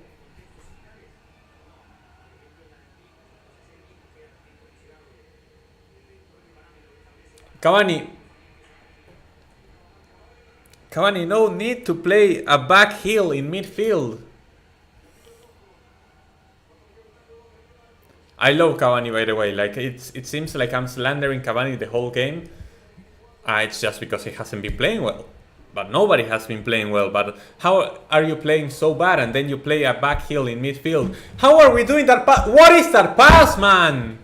Cavani, no need to play a back heel in midfield. I love Cavani, by the way. Like it seems like I'm slandering Cavani the whole game. It's just because he hasn't been playing well. But nobody has been playing well. But how are you playing so bad and then you play a back heel in midfield? How are we doing that pass? What is that pass, man?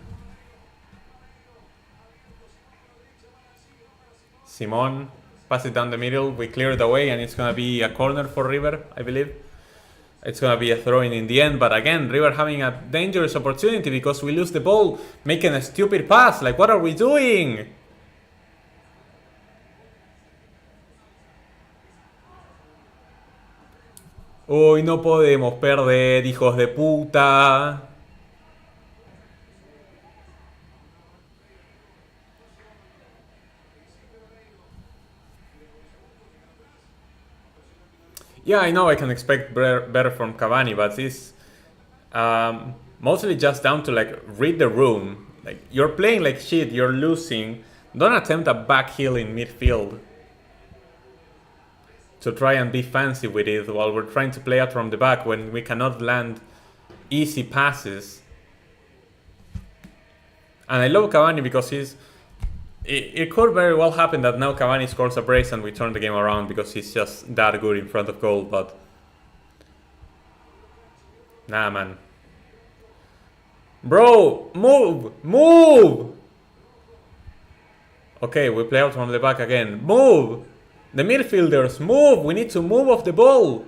Simon, pass it down the middle. We clear it away and it's going to be a corner for River, I believe. It's going to be a throw-in in the end. But again, River having a dangerous opportunity because we lose the ball, making a stupid pass. Like, what are we doing? Hoy no podemos perder, hijos de puta. Yeah, I know I can expect better from Cavani, but it's mostly just down to like read the room. Like you're playing like shit, you're losing. Don't attempt a back heel in midfield to try and be fancy with it while we're trying to play out from the back when we cannot land easy passes. And I love Cavani because it could very well happen that now Cavani scores a brace and we turn the game around because he's just that good in front of goal, but Nah, man. Bro, move! Move! Okay, we play out from the back again. Move! The midfielders, move! We need to move off the ball.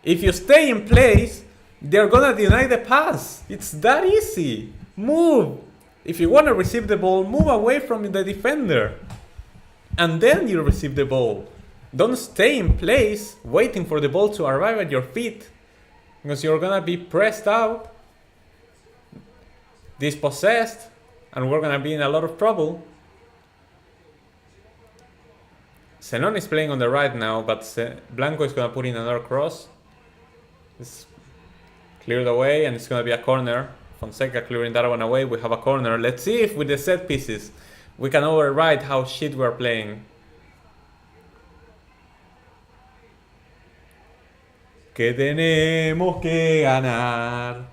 If you stay in place, they're gonna deny the pass. It's that easy. Move! If you wanna receive the ball, move away from the defender. And then you receive the ball. Don't stay in place waiting for the ball to arrive at your feet, because you're gonna be pressed out, dispossessed, and we're gonna be in a lot of trouble. Zenon is playing on the right now, but Blanco is gonna put in another cross. It's cleared away, and it's gonna be a corner. Fonseca clearing that one away. We have a corner. Let's see if with the set pieces we can override how shit we're playing. Que tenemos que ganar,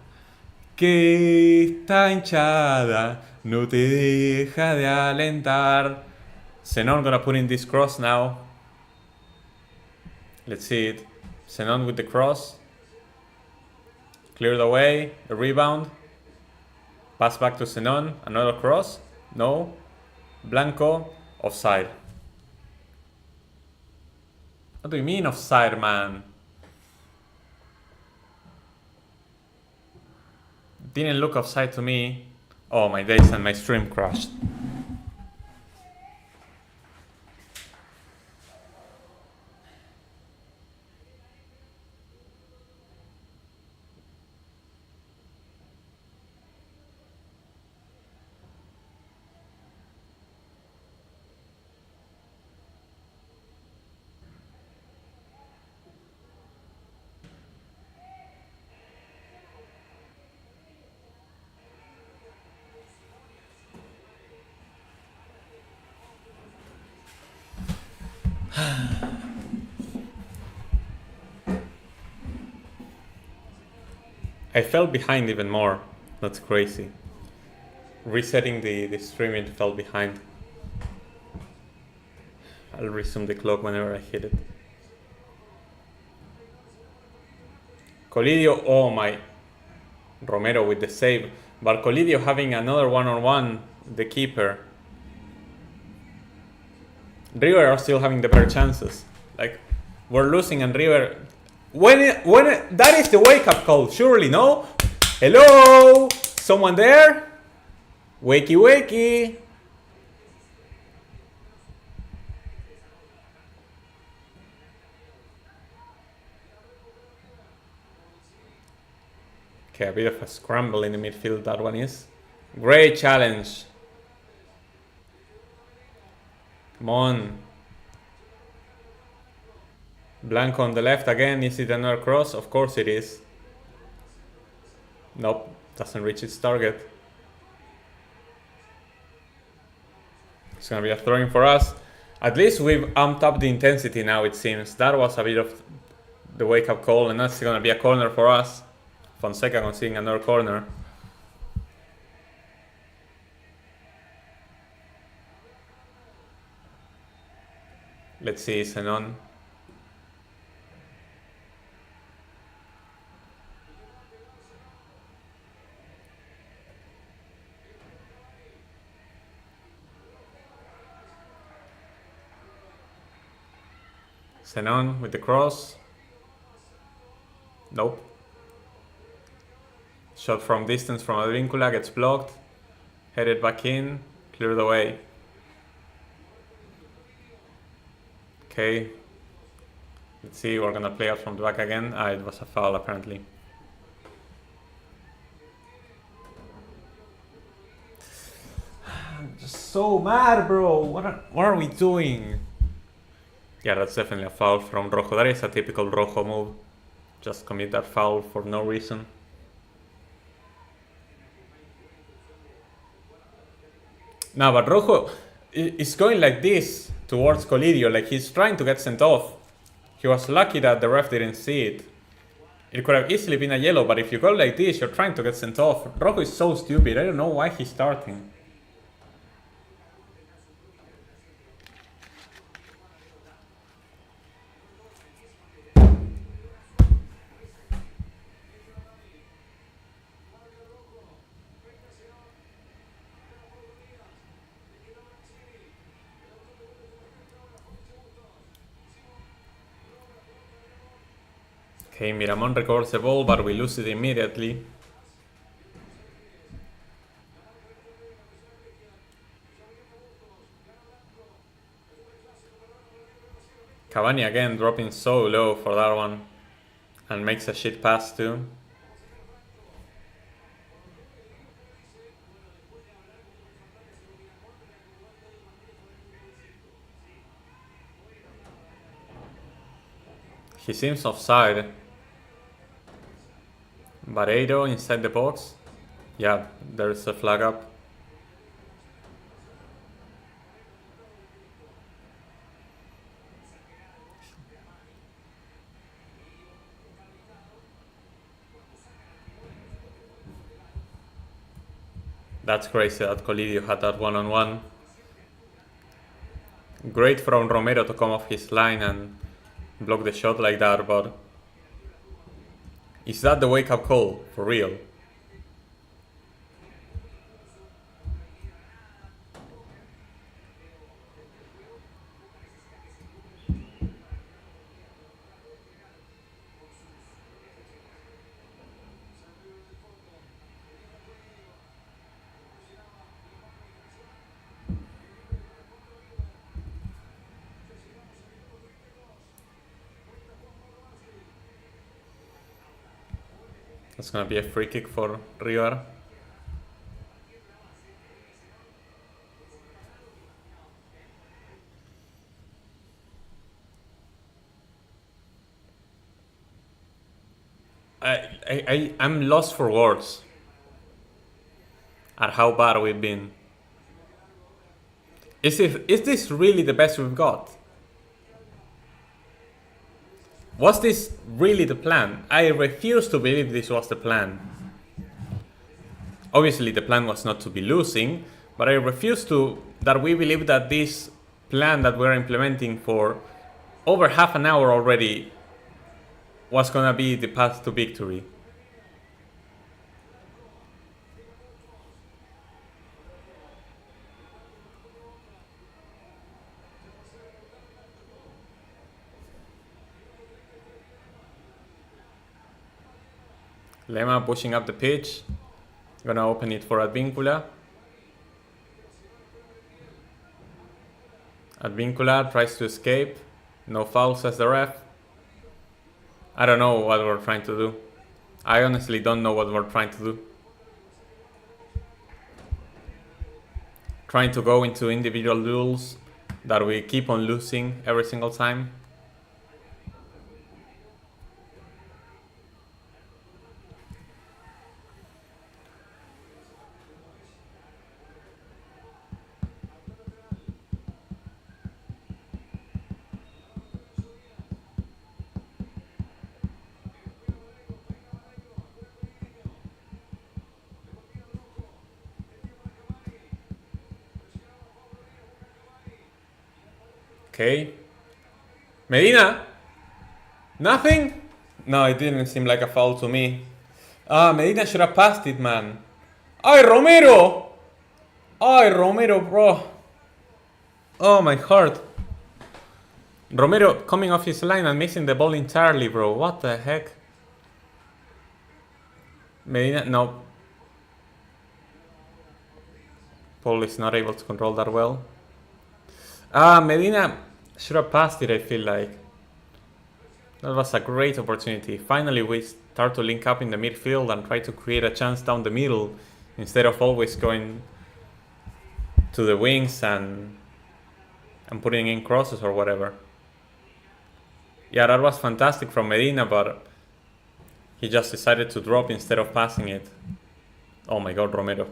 que esta hinchada no te deja de alentar. Zenon gonna put in this cross now. Let's see it. Zenon with the cross. Cleared away, a rebound. Pass back to Zenon, another cross. No. Blanco, offside. What do you mean offside, man? Didn't look offside to me. Oh my days, and my stream crashed. I fell behind even more. That's crazy. Resetting the streaming fell behind. I'll resume the clock whenever I hit it. Colidio, oh my. Romero with the save. But Colidio having another one-on-one, the keeper. River are still having the better chances. Like, we're losing and River... that is the wake-up call, surely, no? Hello? Someone there? Wakey, wakey. Okay, a bit of a scramble in the midfield, that one is. Great challenge. Come on. Blanco on the left again. Is it another cross? Of course it is. Nope, doesn't reach its target. It's gonna be a throw-in for us. At least we've amped up the intensity now, it seems. That was a bit of the wake-up call, and that's gonna be a corner for us. Fonseca conceding another corner. Let's see, Zenon. Zenon with the cross. Nope. Shot from distance from Advíncula, gets blocked. Headed back in, cleared away. Okay. Let's see, we're gonna play out from the back again. Ah, it was a foul apparently. I'm just so mad, bro. What are we doing? Yeah, that's definitely a foul from Rojo. That is a typical Rojo move. Just commit that foul for no reason. No, but Rojo is going like this towards Colidio, like he's trying to get sent off. He was lucky that the ref didn't see it. It could have easily been a yellow, but if you go like this, you're trying to get sent off. Rojo is so stupid, I don't know why he's starting. Okay, Miramon recovers the ball, but we lose it immediately. Cavani again dropping so low for that one. And makes a shit pass too. He seems offside. Barreiro inside the box. Yeah, there's a flag up. That's crazy that Colidio had that one-on-one. Great from Romero to come off his line and block the shot like that, but is that the wake-up call? For real? That's gonna be a free kick for River. I'm lost for words at how bad we've been. Is this really the best we've got? Was this really the plan? I refuse to believe this was the plan. Obviously the plan was not to be losing, but I refuse that we believe that this plan that we're implementing for over half an hour already was gonna be the path to victory. Lema pushing up the pitch. Gonna open it for Advíncula. Advíncula tries to escape. No foul, says the ref. I don't know what we're trying to do. I honestly don't know what we're trying to do. Trying to go into individual duels that we keep on losing every single time. Okay. Medina? Nothing? No, it didn't seem like a foul to me. Medina should have passed it, man. Ay, Romero! Ay, Romero, bro. Oh, my heart. Romero coming off his line and missing the ball entirely, bro. What the heck? Medina, no. Paul is not able to control that well. Medina should have passed it, I feel like. That was a great opportunity. Finally, we start to link up in the midfield and try to create a chance down the middle instead of always going to the wings and putting in crosses or whatever. Yeah, that was fantastic from Medina, but he just decided to drop instead of passing it. Oh my god, Romero.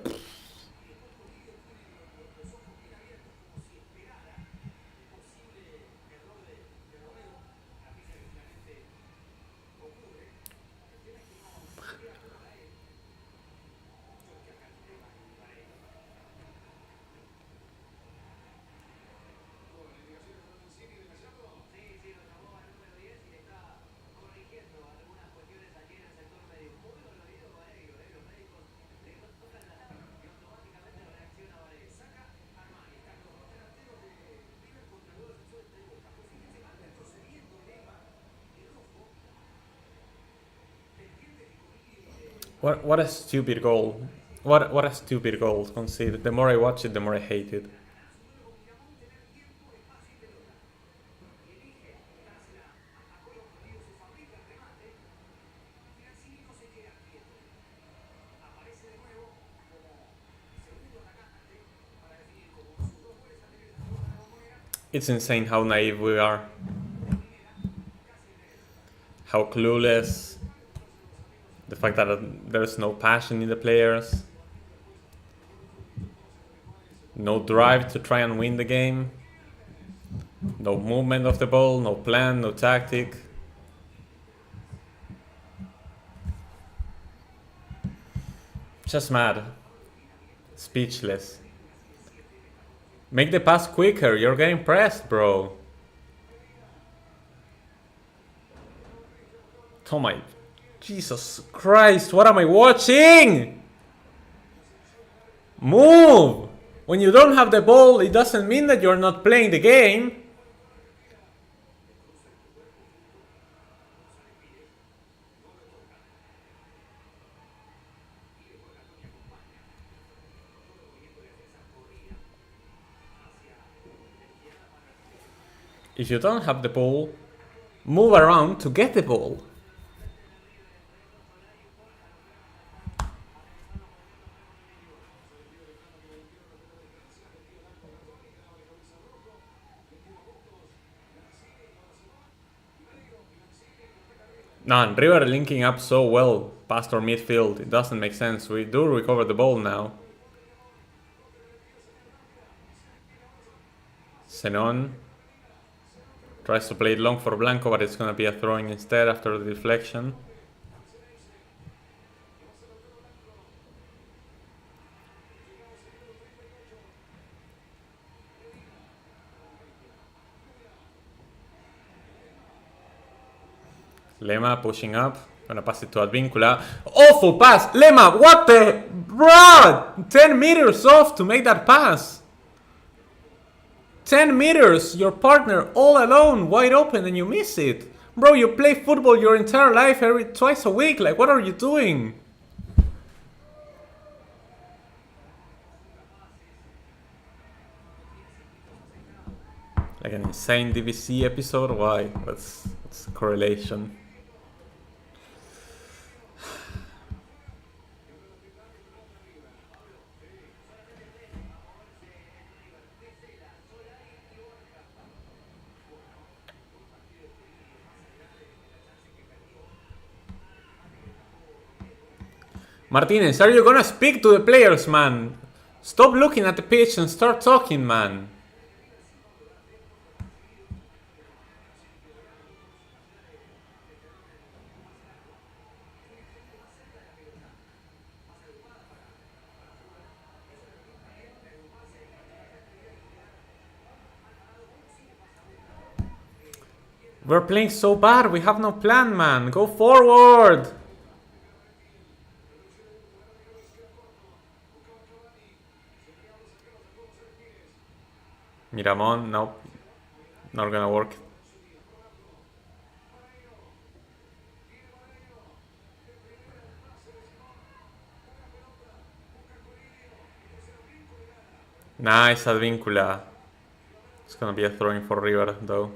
What a stupid goal. What a stupid goal conceded. The more I watch it, the more I hate it. It's insane how naive we are. How clueless. The fact that there's no passion in the players. No drive to try and win the game. No movement of the ball, no plan, no tactic. Just mad. Speechless. Make the pass quicker, you're getting pressed, bro. Oh my... Jesus Christ, what am I watching? Move! When you don't have the ball, it doesn't mean that you're not playing the game. If you don't have the ball, move around to get the ball. Nah, River linking up so well past our midfield. It doesn't make sense. We do recover the ball now. Zenon tries to play it long for Blanco, but it's gonna be a throwing instead after the deflection. Lema pushing up. Gonna pass it to Advíncula. Awful pass! Lema, what the... Bro! 10 meters off to make that pass. 10 meters, your partner all alone, wide open, and you miss it. Bro, you play football your entire life twice a week. Like, what are you doing? Like an insane DVC episode? Why? What's the correlation? Martinez, are you gonna speak to the players, man? Stop looking at the pitch and start talking, man. We're playing so bad, we have no plan, man. Go forward! Miramon, nope. Not gonna work. Nice, Advíncula. It's gonna be a throwing for River, though.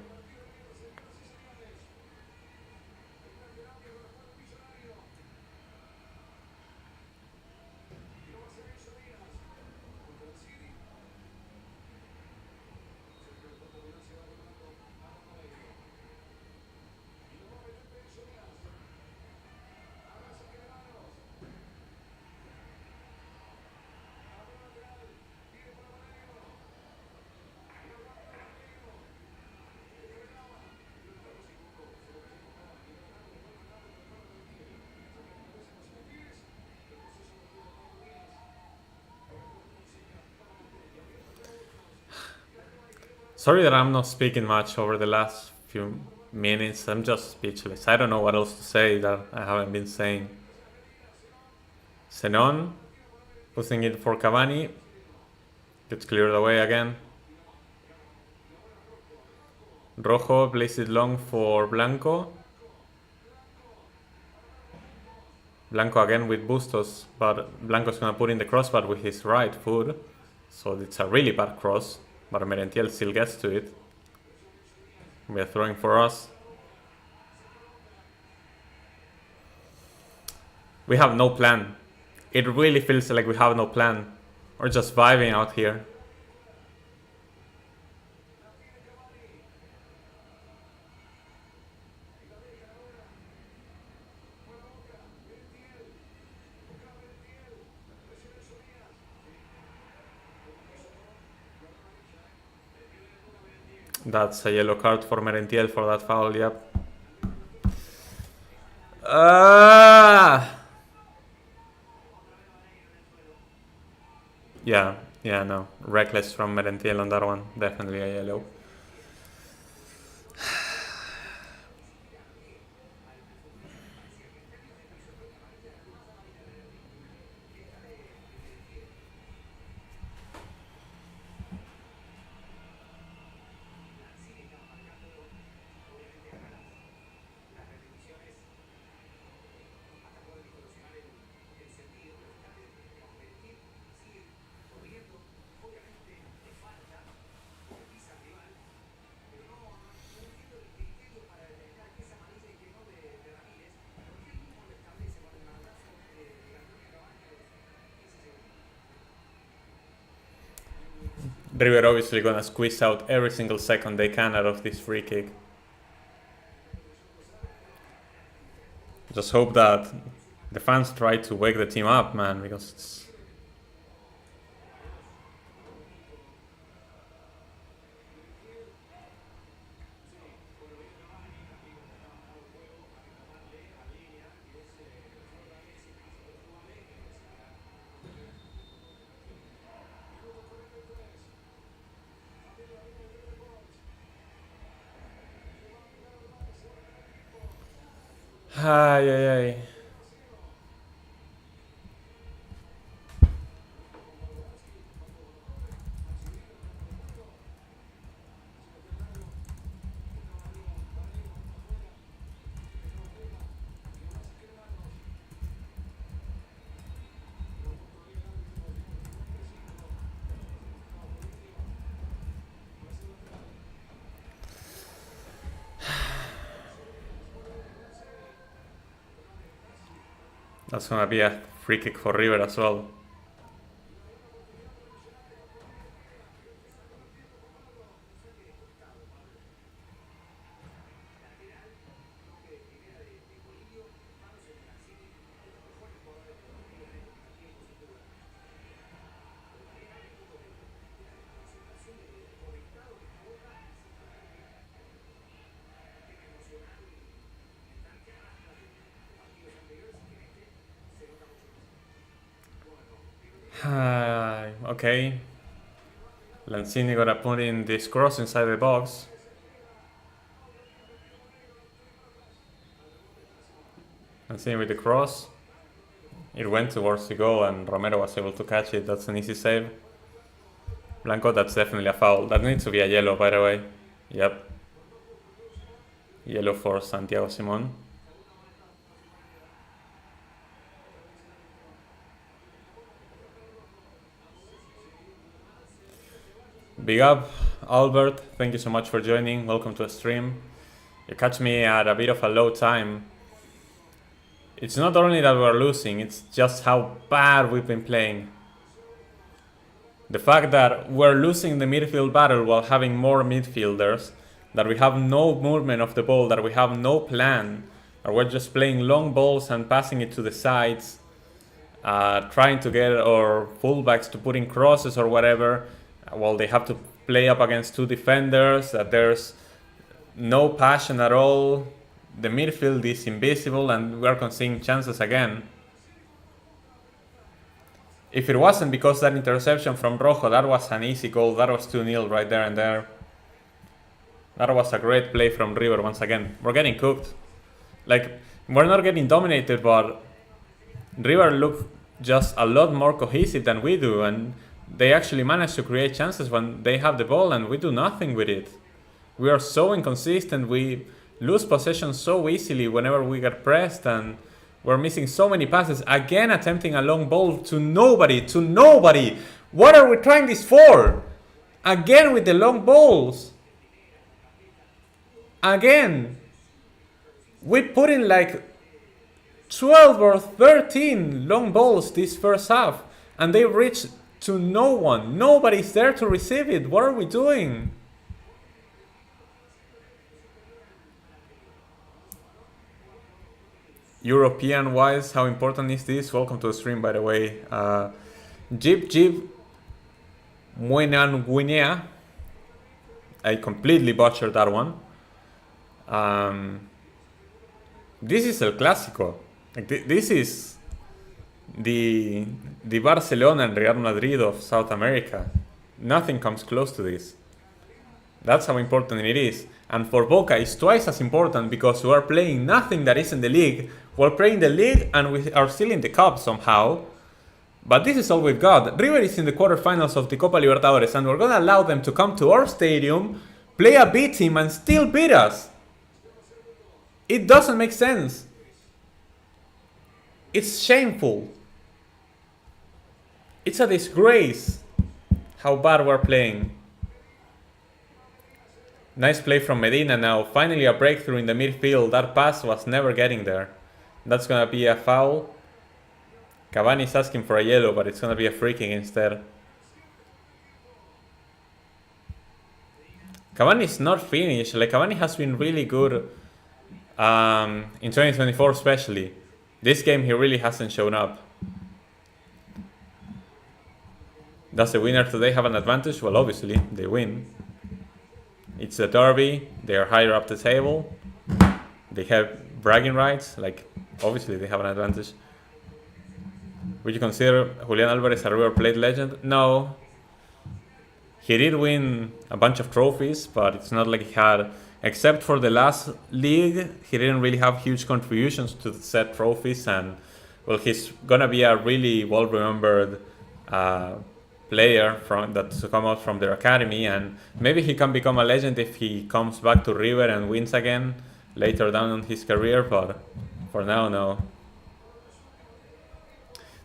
Sorry that I'm not speaking much over the last few minutes. I'm just speechless. I don't know what else to say that I haven't been saying. Zenon, pushing it for Cavani. Gets cleared away again. Rojo plays it long for Blanco. Blanco again with Bustos, but Blanco's gonna put in the crossbar with his right foot. So it's a really bad cross, but Merentiel still gets to it. We are throwing for us. We have no plan. It really feels like we have no plan. We're just vibing out here. That's a yellow card for Merentiel for that foul, yep. Yeah, no. Reckless from Merentiel on that one. Definitely a yellow. River obviously gonna squeeze out every single second they can out of this free kick. Just hope that the fans try to wake the team up, man, because it's... Ay, ay, ay. That's gonna be a free kick for River as well. Okay. Lanzini gonna put in this cross inside the box. Lanzini with the cross. It went towards the goal and Romero was able to catch it. That's an easy save. Blanco, that's definitely a foul. That needs to be a yellow, by the way. Yep. Yellow for Santiago Simon. Big up, Albert. Thank you so much for joining. Welcome to a stream. You catch me at a bit of a low time. It's not only that we're losing, it's just how bad we've been playing. The fact that we're losing the midfield battle while having more midfielders, that we have no movement of the ball, that we have no plan, or we're just playing long balls and passing it to the sides, trying to get our fullbacks to put in crosses or whatever, while they have to play up against two defenders, that there's no passion at all. The midfield is invisible and we're conceding chances again. If it wasn't because that interception from Rojo, that was an easy goal. That was 2-0 right there and there. That was a great play from River once again. We're getting cooked. Like, we're not getting dominated, but River look just a lot more cohesive than we do, and they actually manage to create chances when they have the ball and we do nothing with it. We are so inconsistent, we lose possession so easily whenever we get pressed, and We're missing so many passes. Again attempting a long ball to nobody, to nobody. What are we trying this for? Again with the long balls. Again. We put in like 12 or 13 long balls this first half. And they reached to no one. Nobody's there to receive it. What are we doing? European wise, how important is this? Welcome to the stream, by the way. Jib Muenanguinea. I completely butchered that one. This is El Clásico. Like this is the Barcelona and Real Madrid of South America. Nothing comes close to this. That's how important it is. And for Boca, it's twice as important because we are playing nothing that is in the league. We're playing the league and we are still in the cup somehow. But this is all we've got. River is in the quarterfinals of the Copa Libertadores and we're going to allow them to come to our stadium, play a B team and still beat us. It doesn't make sense. It's shameful. It's a disgrace how bad we're playing. Nice play from Medina now. Finally a breakthrough in the midfield. That pass was never getting there. That's going to be a foul. Cavani's asking for a yellow, but it's going to be a free kick instead. Cavani's not finished. Like, Cavani has been really good in 2024 especially. This game he really hasn't shown up. Does the winner today have an advantage? Well, obviously, they win. It's a derby. They are higher up the table. They have bragging rights. Like, obviously, they have an advantage. Would you consider Julian Alvarez a River Plate legend? No. He did win a bunch of trophies, but it's not like he had, except for the last league, he didn't really have huge contributions to the set trophies. And, well, he's going to be a really well-remembered player to come out from their academy, and maybe he can become a legend if he comes back to River and wins again later down in his career, but for now, no.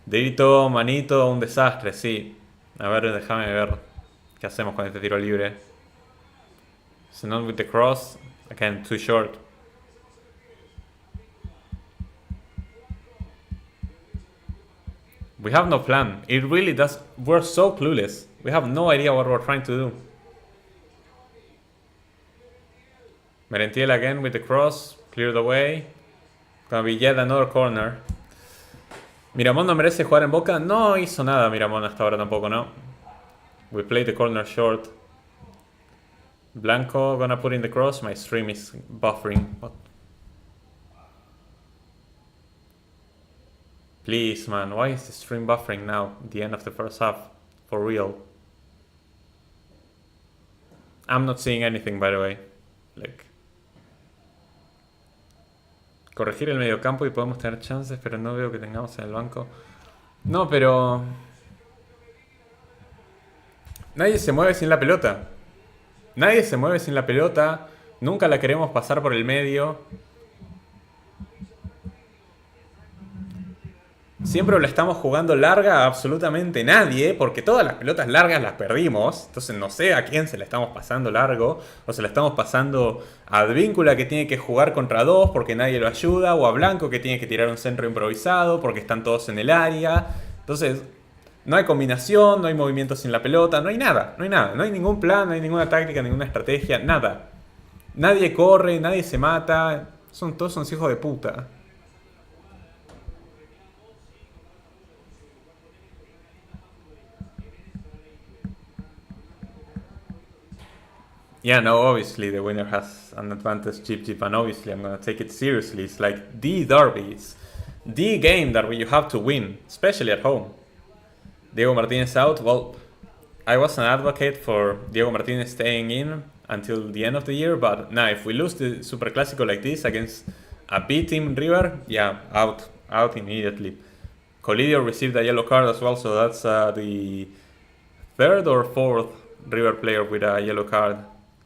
Dedito, manito, un desastre, sí. A ver, déjame ver qué hacemos con este tiro libre. So not with the cross, again, too short. We have no plan. It really does. We're so clueless. We have no idea what we're trying to do. Merentiel again with the cross. Cleared away. Gonna be yet another corner. Miramón no merece jugar en Boca. No hizo nada Miramón hasta ahora tampoco, no. We played the corner short. Blanco gonna put in the cross. My stream is buffering. What? Please, man, why is the stream buffering now at the end of the first half? For real. I'm not seeing anything, by the way. Like, corregir el mediocampo y podemos tener chances, pero no veo que tengamos en el banco. No, pero nadie se mueve sin la pelota. Nadie se mueve sin la pelota. Nunca la queremos pasar por el medio. Siempre la estamos jugando larga a absolutamente nadie, porque todas las pelotas largas las perdimos. Entonces no sé a quién se la estamos pasando largo, o se la estamos pasando a Advíncula que tiene que jugar contra dos porque nadie lo ayuda, o a Blanco que tiene que tirar un centro improvisado porque están todos en el área. Entonces no hay combinación, no hay movimiento sin la pelota, no hay nada, no hay nada. No hay ningún plan, no hay ninguna táctica, ninguna estrategia, nada. Nadie corre, nadie se mata, todos son hijos de puta. Yeah, no, obviously the winner has an advantage, Jip, and obviously I'm going to take it seriously. It's like the derby. It's the game that you have to win, especially at home. Diego Martinez out. Well, I was an advocate for Diego Martinez staying in until the end of the year, but now if we lose the Superclásico like this against a B team River, yeah, out immediately. Colidio received a yellow card as well, so that's the third or fourth River player with a yellow card.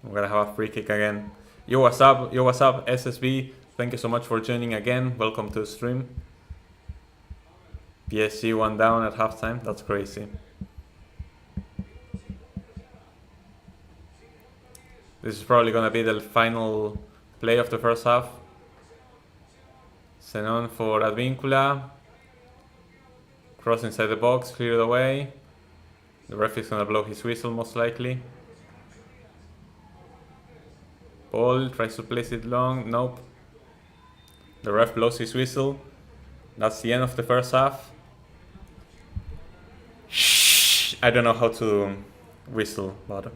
We're gonna have a free kick again. Yo, what's up, SSB? Thank you so much for joining again. Welcome to the stream. PSG 1 down at halftime. That's crazy. This is probably gonna be the final play of the first half. Zenon for Advíncula. Cross inside the box, cleared away. The ref is gonna blow his whistle most likely. Ball tries to place it long. Nope. The ref blows his whistle. That's the end of the first half. Shh. I don't know how to whistle, but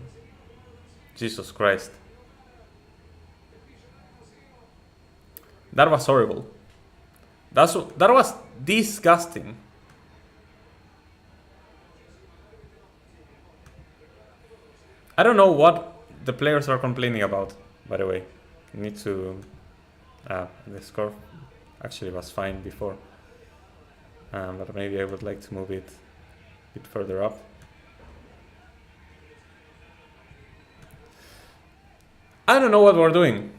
Jesus Christ. That was horrible. That was disgusting. I don't know what the players are complaining about, by the way. You need to... the score actually was fine before. But maybe I would like to move it a bit further up. I don't know what we're doing.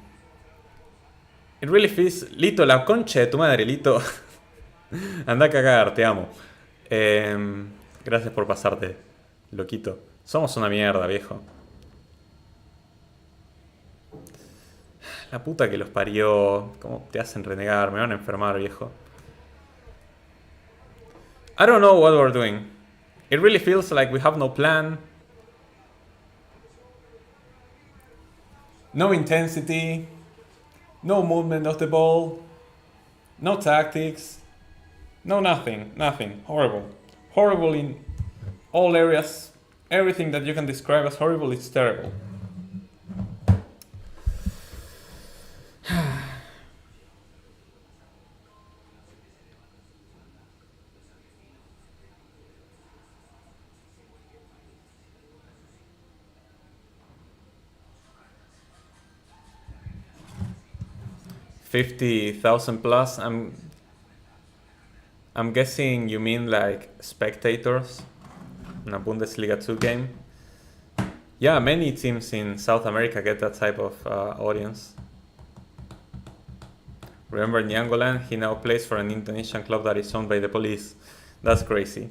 It really feels... Lito, la concha de tu madre, Lito. Anda a cagar, te amo. Gracias por pasarte, loquito. Somos una mierda, viejo. La puta que los parió. ¿Cómo te hacen renegar? Me van a enfermar, viejo. I don't know what we're doing. It really feels like we have no plan. No intensity. No movement of the ball. No tactics. No nothing. Nothing. Horrible. Horrible in all areas. Everything that you can describe as horrible is terrible. $50,000 plus. I'm guessing you mean like spectators in a Bundesliga 2 game. Yeah, many teams in South America get that type of audience. Remember Nyangolan? He now plays for an Indonesian club that is owned by the police. That's crazy.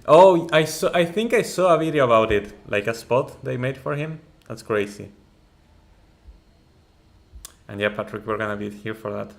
Oh, I think I saw a video about it, like a spot they made for him. That's crazy. And yeah, Patrick, we're gonna be here for that.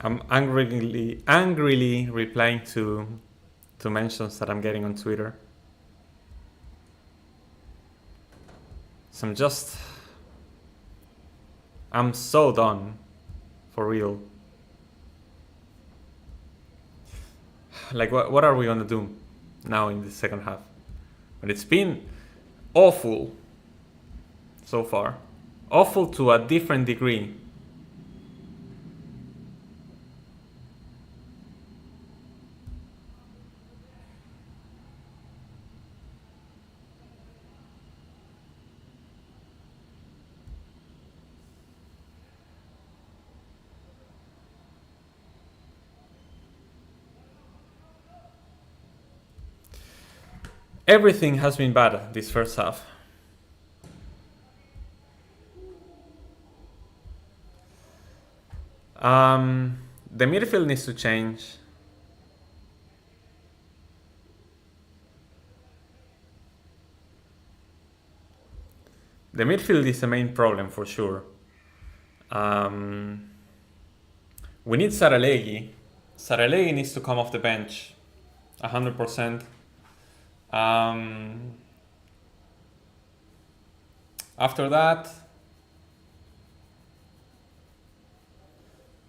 I'm angrily replying to mentions that I'm getting on Twitter. So I'm so done. For real. Like, what are we gonna do now in the second half? But it's been awful so far. Awful to a different degree. Everything has been bad this first half. The midfield needs to change. The midfield is the main problem for sure. We need Saralegui. Saralegui needs to come off the bench 100%. After that,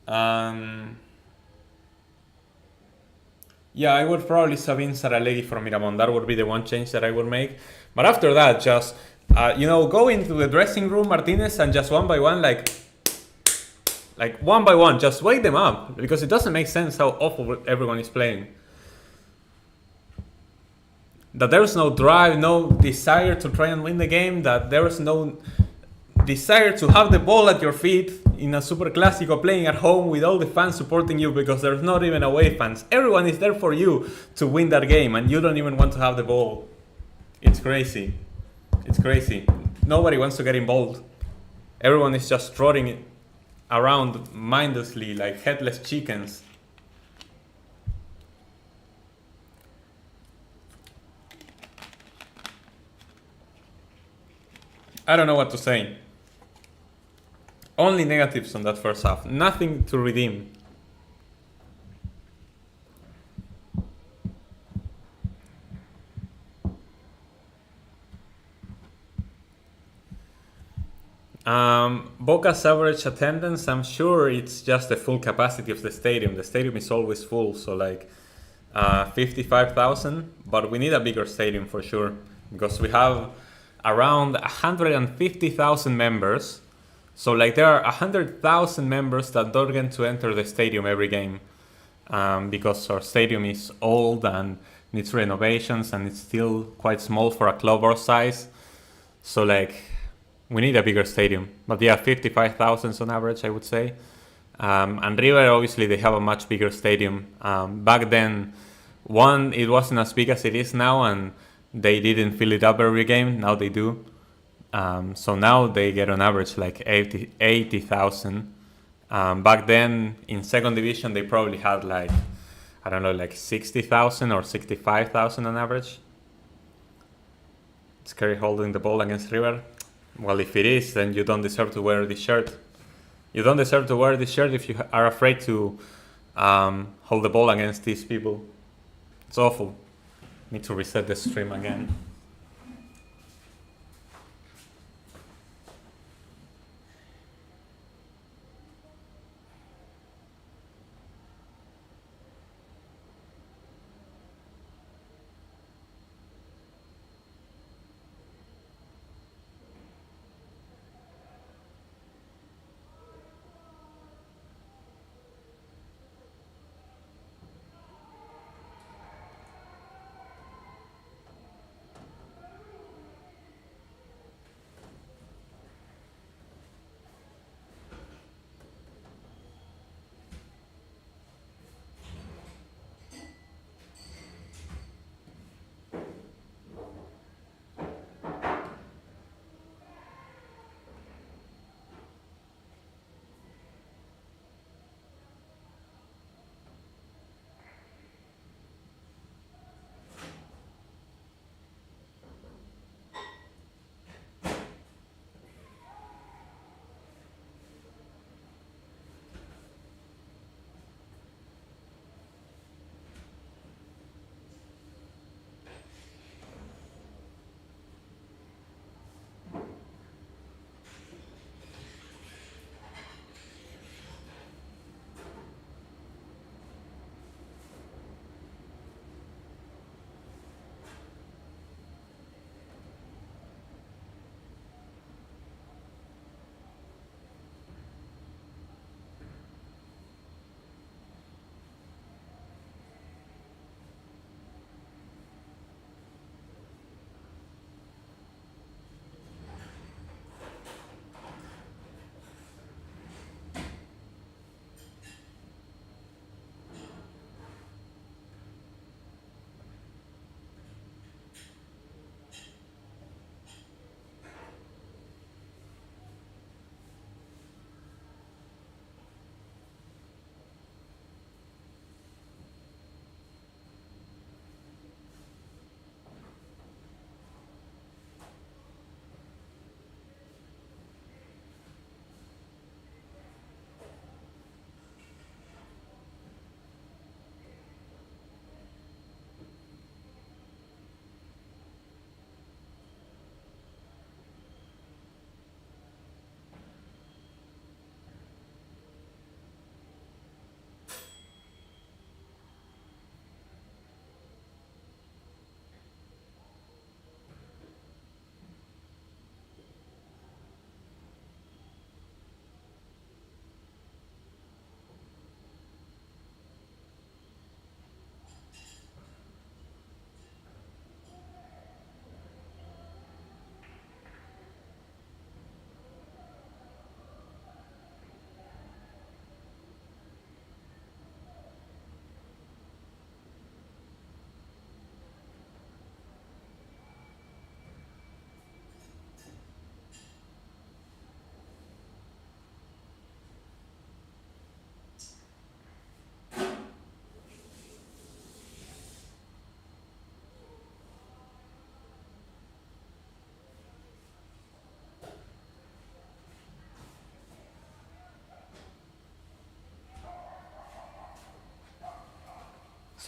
Yeah, I would probably sub in Saralegui for Miramon. That would be the one change that I would make. But after that, just go into the dressing room, Martinez, and just one by one, like one by one, just wake them up, because it doesn't make sense how awful everyone is playing. That there is no drive, no desire to try and win the game, that there is no desire to have the ball at your feet in a Superclásico, playing at home with all the fans supporting you, because there's not even away fans. Everyone is there for you to win that game, and you don't even want to have the ball. It's crazy. It's crazy. Nobody wants to get involved. Everyone is just trotting around mindlessly like headless chickens. I don't know what to say. Only negatives on that first half. Nothing to redeem. Boca's average attendance, I'm sure it's just the full capacity of the stadium. The stadium is always full, so like 55,000, but we need a bigger stadium for sure, because we have around 150,000 members. So like there are 100,000 members that don't get to enter the stadium every game, because our stadium is old and needs renovations, and it's still quite small for a club our size. So like we need a bigger stadium. But yeah, 55,000 on average, I would say. And River, obviously, they have a much bigger stadium. Back then, it wasn't as big as it is now, and they didn't fill it up every game. Now they do. So now they get on average like 80,000. Back then, in second division, they probably had like, I don't know, like 60,000 or 65,000 on average. Scary holding the ball against River. Well, if it is, then you don't deserve to wear this shirt. You don't deserve to wear this shirt if you are afraid to hold the ball against these people. It's awful. Need to reset the stream again.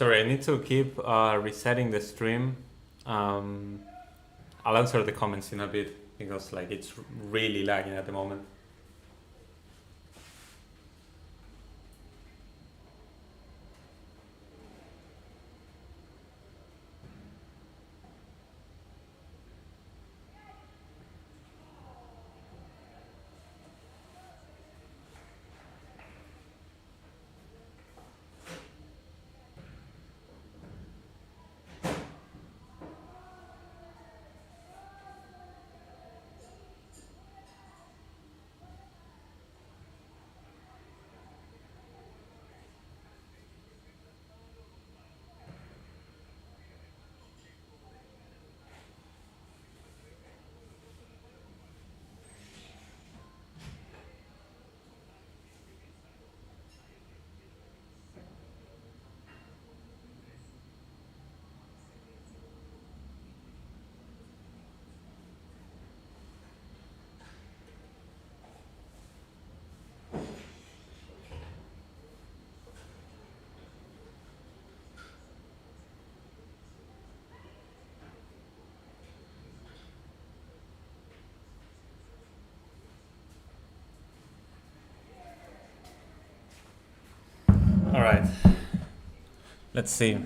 Sorry, I need to keep resetting the stream. I'll answer the comments in a bit because like it's really lagging at the moment. All right. Let's see.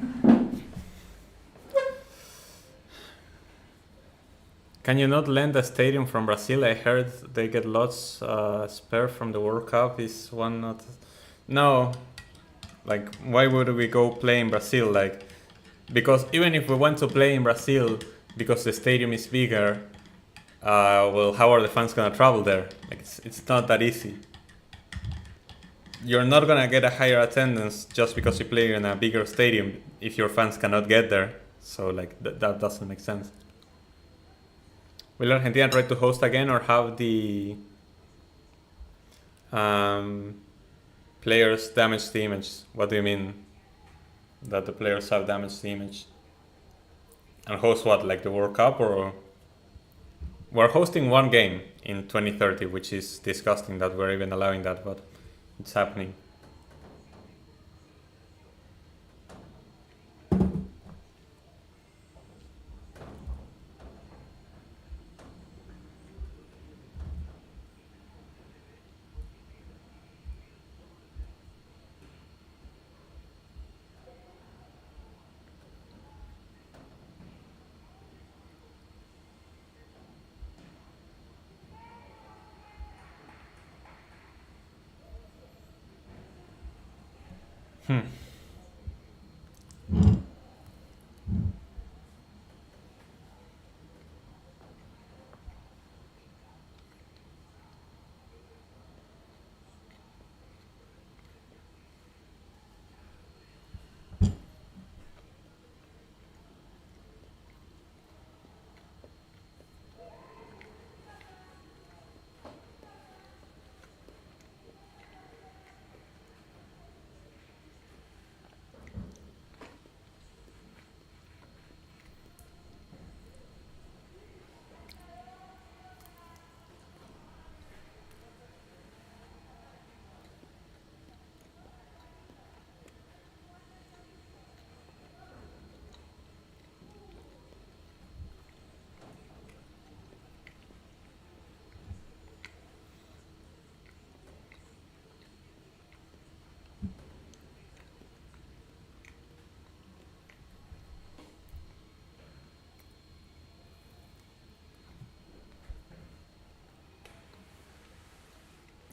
Can you not lend a stadium from Brazil? I heard they get lots spare from the World Cup. Is one not? No. Like, why would we go play in Brazil? Like, because even if we want to play in Brazil, because the stadium is bigger, well, how are the fans gonna travel there? Like, it's not that easy. You're not gonna get a higher attendance just because you play in a bigger stadium if your fans cannot get there. So like that doesn't make sense. Will Argentina try to host again or have the players damage the image? What do you mean that the players have damaged the image? And host what, like the World Cup? Or we're hosting one game in 2030, which is disgusting that we're even allowing that, but it's happening.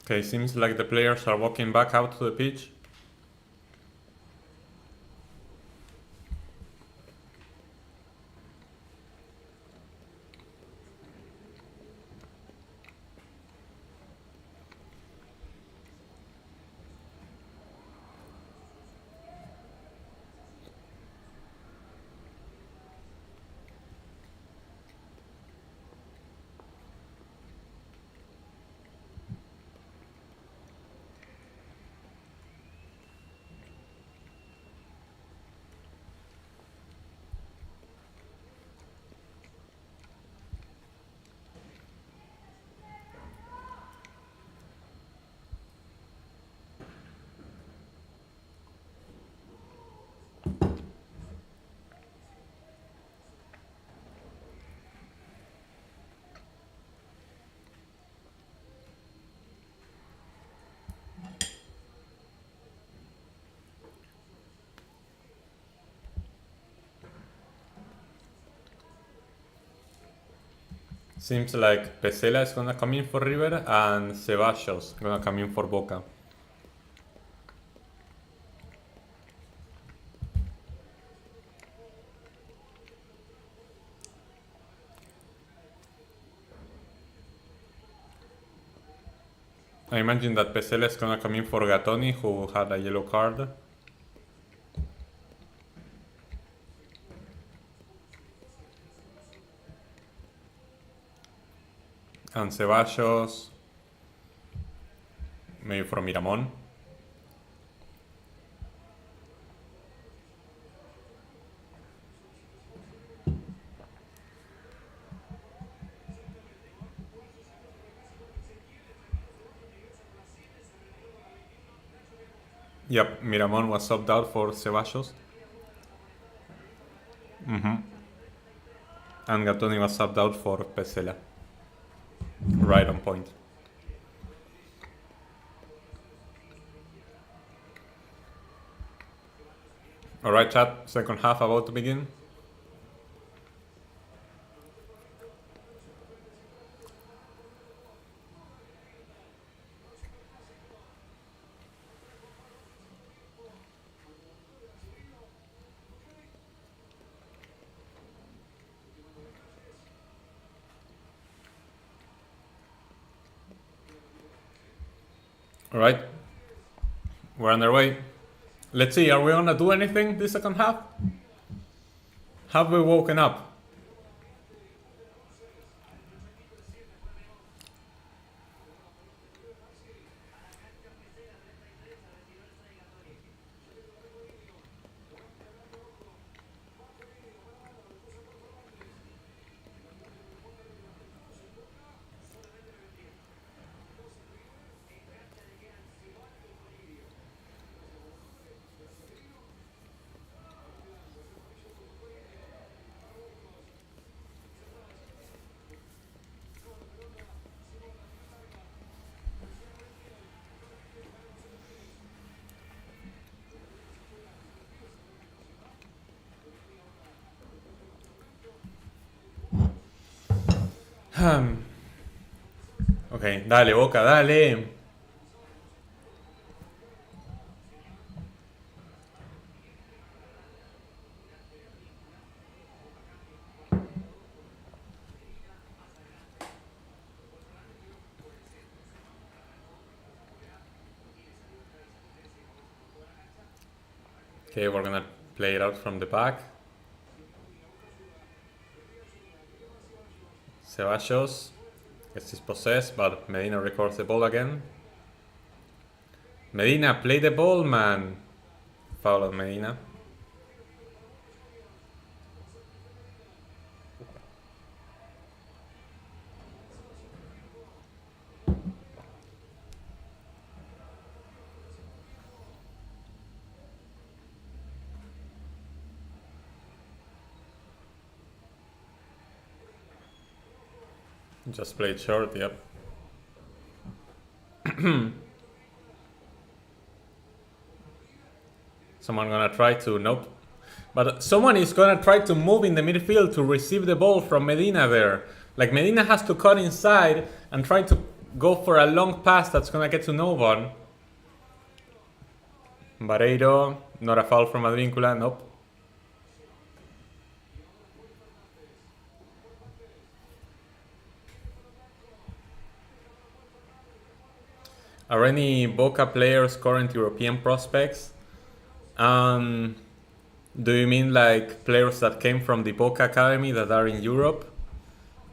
Okay, seems like the players are walking back out to the pitch. Seems like Pesela is gonna come in for River and Ceballos gonna come in for Boca. I imagine that Pesela is gonna come in for Gattoni, who had a yellow card. And Ceballos, maybe for Miramon. Yep, Miramon was subbed out for Ceballos. And Gattoni was subbed out for Pesela. Right on point. Alright chat, second half about to begin. Alright, we're on our way. Let's see, are we gonna do anything this second half? Have we woken up? Ok, dale Boca, dale. Okay, we're gonna play it out from the back. Ceballos gets dispossessed, but Medina records the ball again. Medina, play the ball, man. Foul on Medina. Just played short, yep. Someone gonna try to, nope. But someone is gonna try to move in the midfield to receive the ball from Medina there. Like Medina has to cut inside and try to go for a long pass that's gonna get to no one. Barreiro, not a foul from Advíncula, nope. Are any Boca players current European prospects? Do you mean like players that came from the Boca Academy that are in Europe?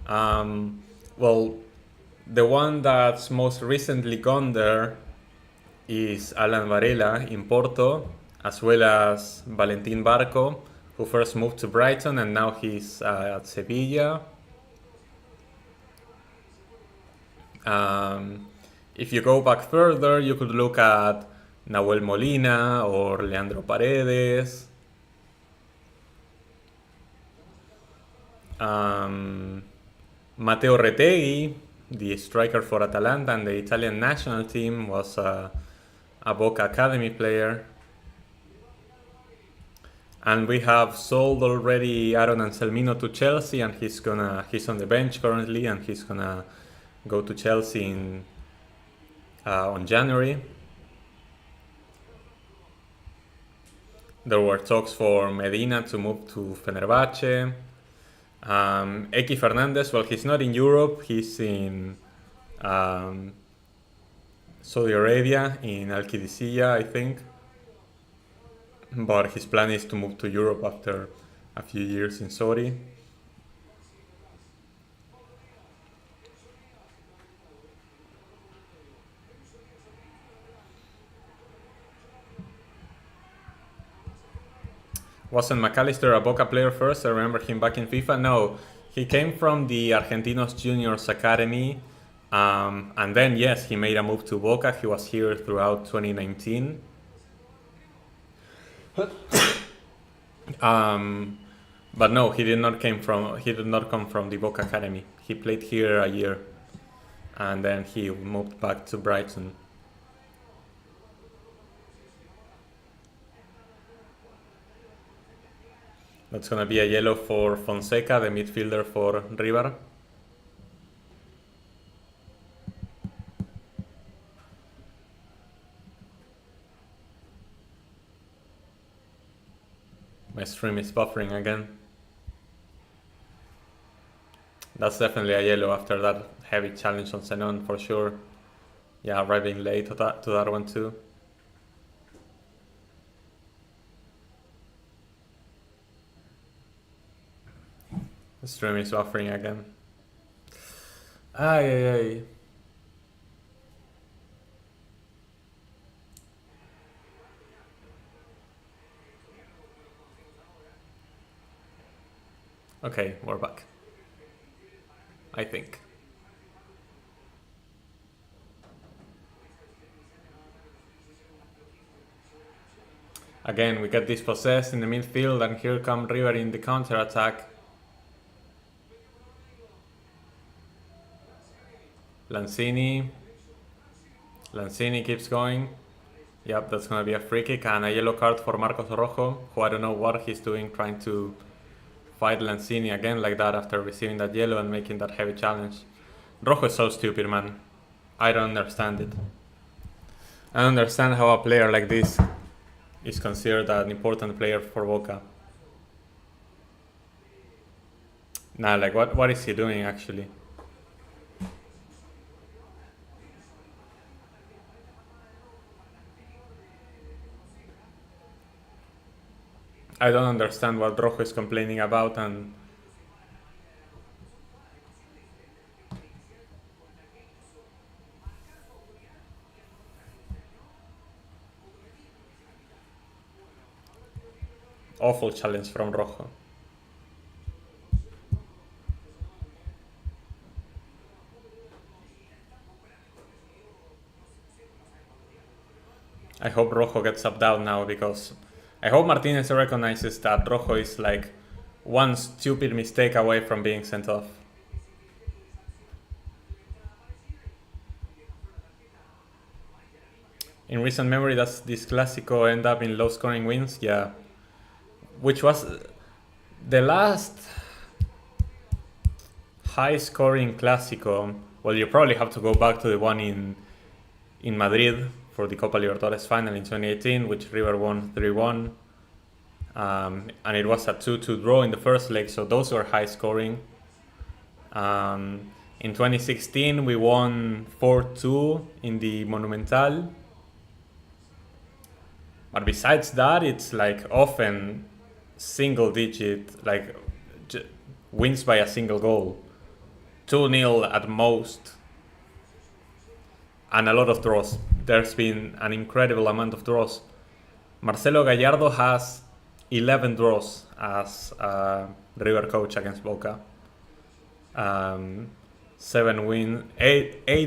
Well, the one that's most recently gone there is Alan Varela in Porto, as well as Valentin Barco, who first moved to Brighton and now he's at Sevilla. If you go back further, you could look at Nahuel Molina or Leandro Paredes. Matteo Retegui, the striker for Atalanta and the Italian national team, was a Boca Academy player. And we have sold already Aaron Anselmino to Chelsea, and he's on the bench currently, and he's gonna go to Chelsea on January. There were talks for Medina to move to Fenerbahce. Eki Fernandez, well, he's not in Europe, he's in Saudi Arabia, in Al Qadisiyah, I think. But his plan is to move to Europe after a few years in Saudi. Wasn't McAllister a Boca player first? I remember him back in FIFA. No, he came from the Argentinos Juniors Academy. And then, yes, he made a move to Boca. He was here throughout 2019. But no, he did not come from the Boca Academy. He played here a year, and then he moved back to Brighton. That's gonna be a yellow for Fonseca, the midfielder for River. My stream is buffering again. That's definitely a yellow after that heavy challenge on Zenon for sure. Yeah, arriving late to that one too. The stream is buffering again. Ay. Okay, we're back. I think. Again, we get dispossessed in the midfield, and here come River in the counter-attack. Lanzini keeps going. Yep, that's gonna be a free kick and a yellow card for Marcos Rojo, who I don't know what he's doing, trying to fight Lanzini again like that after receiving that yellow and making that heavy challenge. Rojo is so stupid, man. I don't understand it. I don't understand how a player like this is considered an important player for Boca. Nah, like what is he doing actually? I don't understand what Rojo is complaining about, and awful challenge from Rojo. I hope Rojo gets subbed out now, because I hope Martinez recognizes that Rojo is like one stupid mistake away from being sent off. In recent memory, does this Clásico end up in low scoring wins? Yeah. Which was the last high scoring Clásico. Well, you probably have to go back to the one in Madrid for the Copa Libertadores final in 2018, which River won 3-1. And it was a 2-2 draw in the first leg, so those were high scoring. In 2016, we won 4-2 in the Monumental. But besides that, it's like often single digit, like wins by a single goal. 2-0 at most. And a lot of draws. There's been an incredible amount of draws. Marcelo Gallardo has 11 draws as River coach against Boca. 8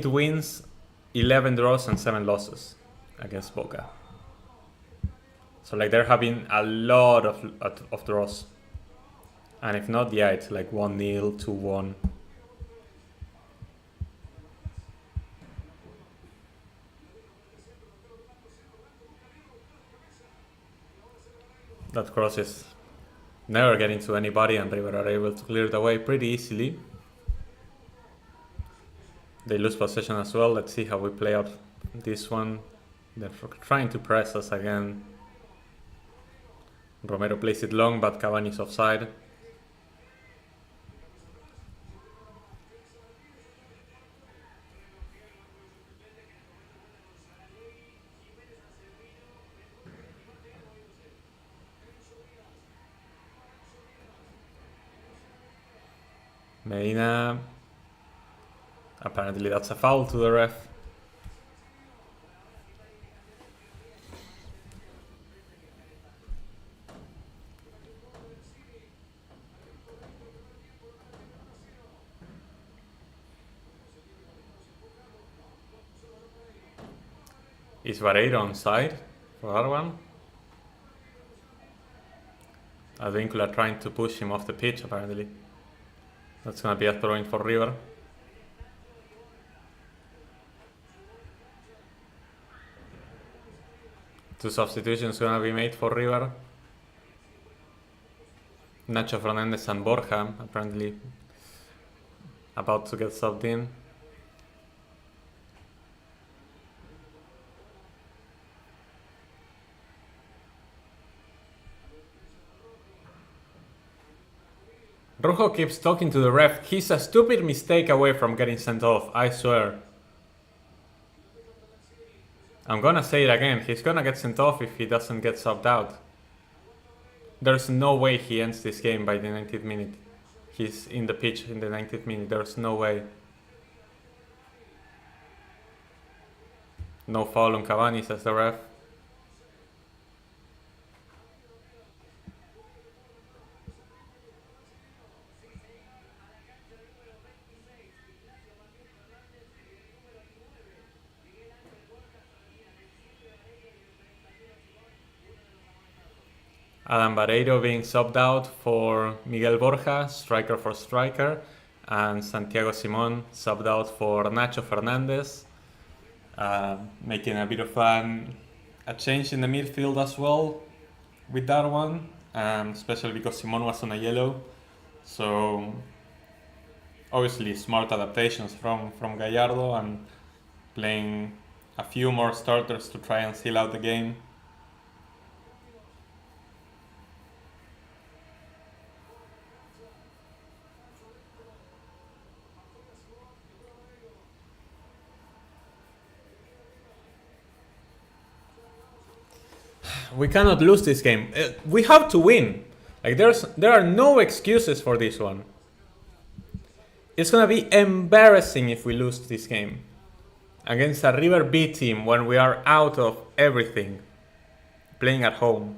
wins, 11 draws, and 7 losses against Boca. So like there have been a lot of draws. And if not, yeah, it's like 1-0, 2-1. That cross is never getting to anybody, and River are able to clear the way pretty easily. They lose possession as well. Let's see how we play out this one. They're trying to press us again. Romero plays it long, but Cavani's offside. Medina. Apparently that's a foul to the ref. Is Vareiro on side for that one? Advíncula trying to push him off the pitch apparently. That's gonna be a throw-in for River. Two substitutions gonna be made for River. Nacho Fernandez and Borja apparently about to get subbed in. Rojo keeps talking to the ref. He's a stupid mistake away from getting sent off, I swear. I'm gonna say it again. He's gonna get sent off if he doesn't get subbed out. There's no way he ends this game by the 90th minute. He's in the pitch in the 90th minute. There's no way. No foul on Cavani, says the ref. Adam Vareiro being subbed out for Miguel Borja, striker for striker, and Santiago Simón subbed out for Nacho Fernandez, making a bit of a change in the midfield as well with that one, especially because Simón was on a yellow. So obviously smart adaptations from Gallardo and playing a few more starters to try and seal out the game. We cannot lose this game. We have to win. Like there are no excuses for this one. It's gonna be embarrassing if we lose this game against a River B team when we are out of everything, playing at home.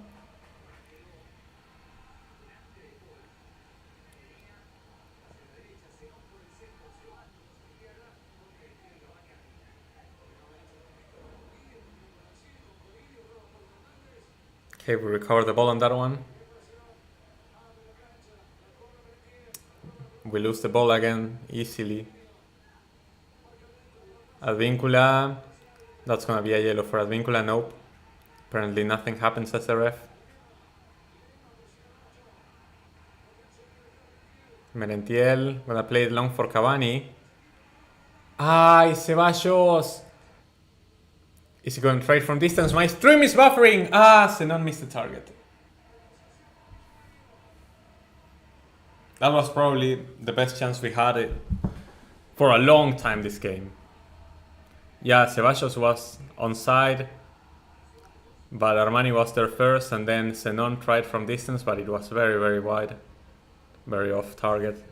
Okay, we recover the ball on that one. We lose the ball again easily. Advíncula. That's gonna be a yellow for Advíncula. Nope. Apparently nothing happens as the ref. Merentiel gonna play it long for Cavani. Ay, Ceballos! Is he going to trade from distance? My stream is buffering! Zenon missed the target. That was probably the best chance we had for a long time this game. Yeah, Ceballos was onside, but Armani was there first, and then Zenon tried from distance, but it was very, very wide. Very off target.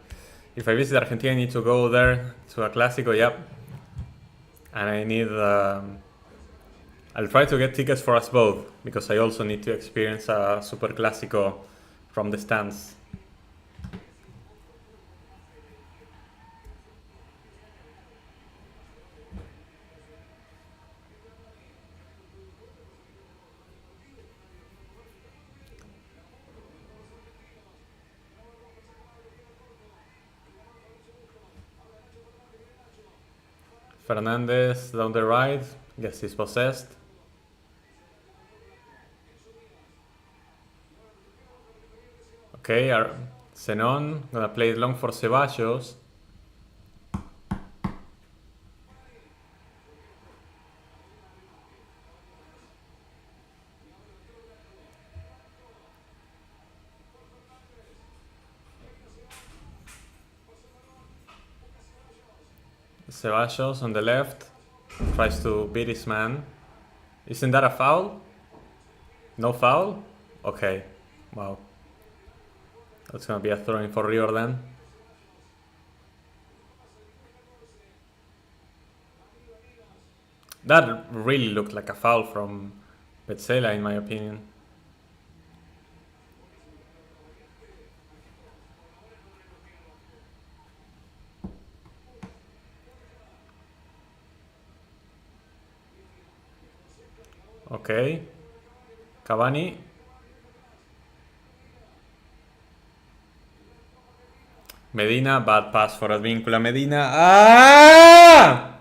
If I visit Argentina, I need to go there to a Clásico, yep. And I need... I'll try to get tickets for us both, because I also need to experience a Superclásico from the stands. Fernandez down the right, guess he's possessed. Okay, Zenon gonna play it long for Ceballos. Ceballos on the left tries to beat his man. Isn't that a foul? No foul? Okay. Wow. That's gonna be a throw-in for River then. That really looked like a foul from Petzela in my opinion. Okay. Cavani. Medina, bad pass for Advíncula. Medina. Ah!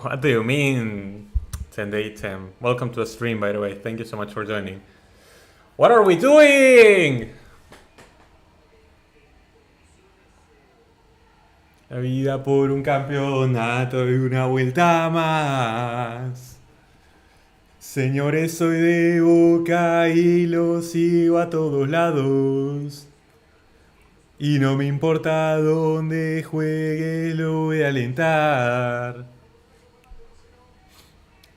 What do you mean? 10-8-10. Welcome to the stream, by the way. Thank you so much for joining. What are we doing? La vida por un campeonato y una vuelta más. Señores, soy de Boca y lo sigo a todos lados. Y no me importa dónde juegue, lo voy a alentar.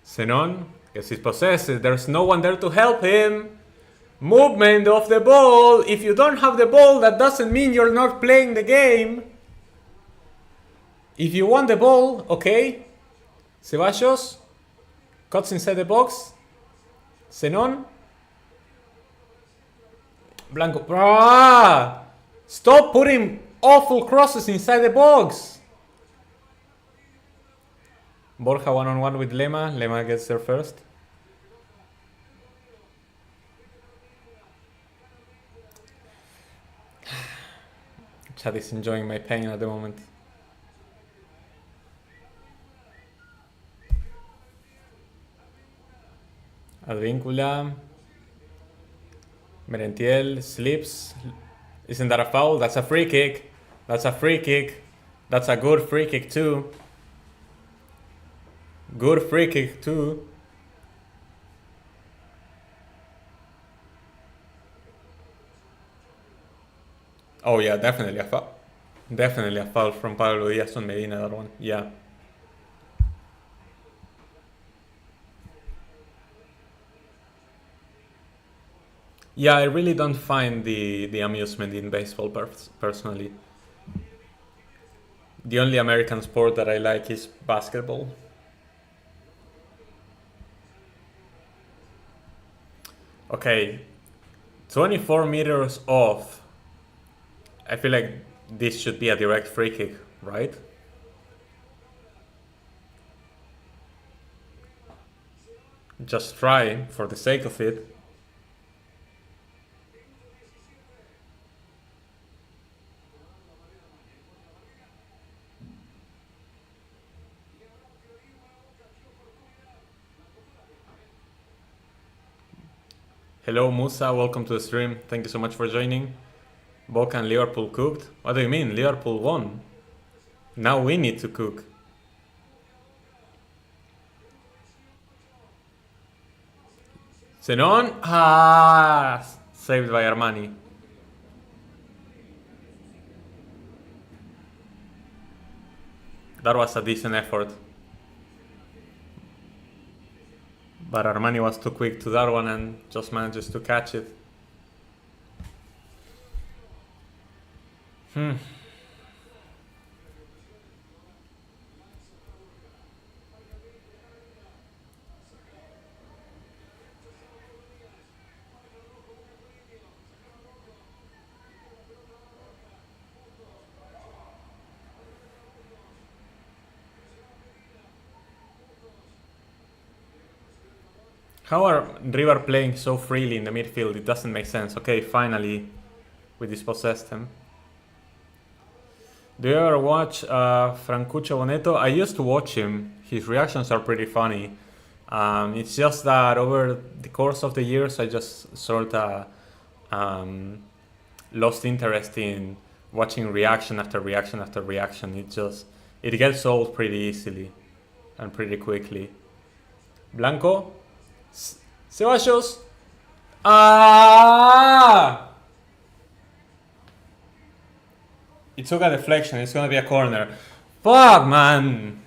Zenon, guess he's possessed. There's no one there to help him. Movement of the ball. If you don't have the ball, that doesn't mean you're not playing the game. If you want the ball, okay. Ceballos cuts inside the box. Zenon. Blanco. Ah! Stop putting awful crosses inside the box. Borja one-on-one with Lema. Lema gets there first. Chad is enjoying my pain at the moment. Advíncula. Merentiel slips. Isn't that a foul? That's a free kick. That's a free kick. That's a good free kick too. Good free kick too. Oh yeah, definitely a foul. Definitely a foul from Pablo Diaz on Medina, that one. Yeah. Yeah, I really don't find the amusement in baseball personally. The only American sport that I like is basketball. Okay, 24 meters off. I feel like this should be a direct free kick, right? Just try for the sake of it. Hello Musa, welcome to the stream. Thank you so much for joining. Boca and Liverpool cooked? What do you mean? Liverpool won. Now we need to cook. Zenon? Ah! Saved by Armani. That was a decent effort. But Armani was too quick to that one and just manages to catch it. How are River playing so freely in the midfield? It doesn't make sense. Okay, finally we dispossessed him. Do you ever watch Francuccio Boneto? I used to watch him. His reactions are pretty funny. It's just that over the course of the years, I just sort of lost interest in watching reaction after reaction after reaction. It gets old pretty easily and pretty quickly. Blanco, Ceballos. Ah! It took a deflection. It's gonna be a corner. Fuck, man.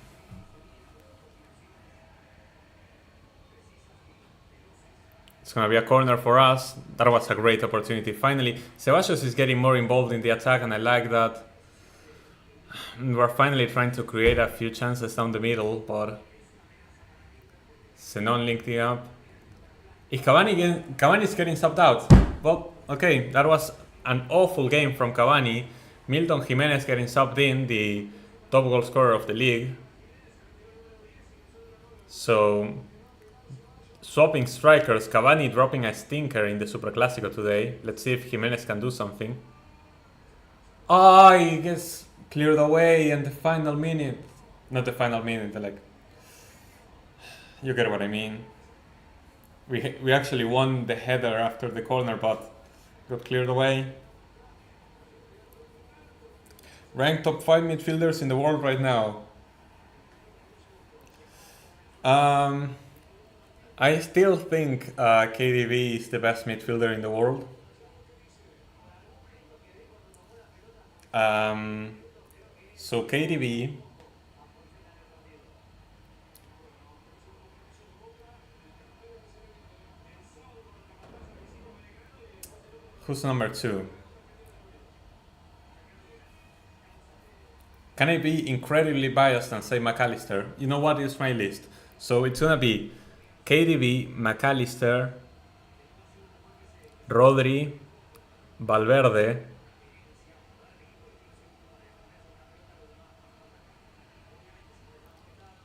It's gonna be a corner for us. That was a great opportunity. Finally, Ceballos is getting more involved in the attack, and I like that. We're finally trying to create a few chances down the middle, but Zenon linking up. Is Cavani is getting subbed out. Well, okay, that was an awful game from Cavani. Milton Jimenez getting subbed in, the top goal scorer of the league. So, swapping strikers, Cavani dropping a stinker in the Superclásico today. Let's see if Jimenez can do something. He gets cleared away in the final minute. Not the final minute, like... You get what I mean. We actually won the header after the corner, but got cleared away. Ranked top 5 midfielders in the world right now. I still think KDB is the best midfielder in the world. So KDB. Who's number 2? Can I be incredibly biased and say McAllister? You know what is my list? So it's gonna be KDB, McAllister, Rodri, Valverde,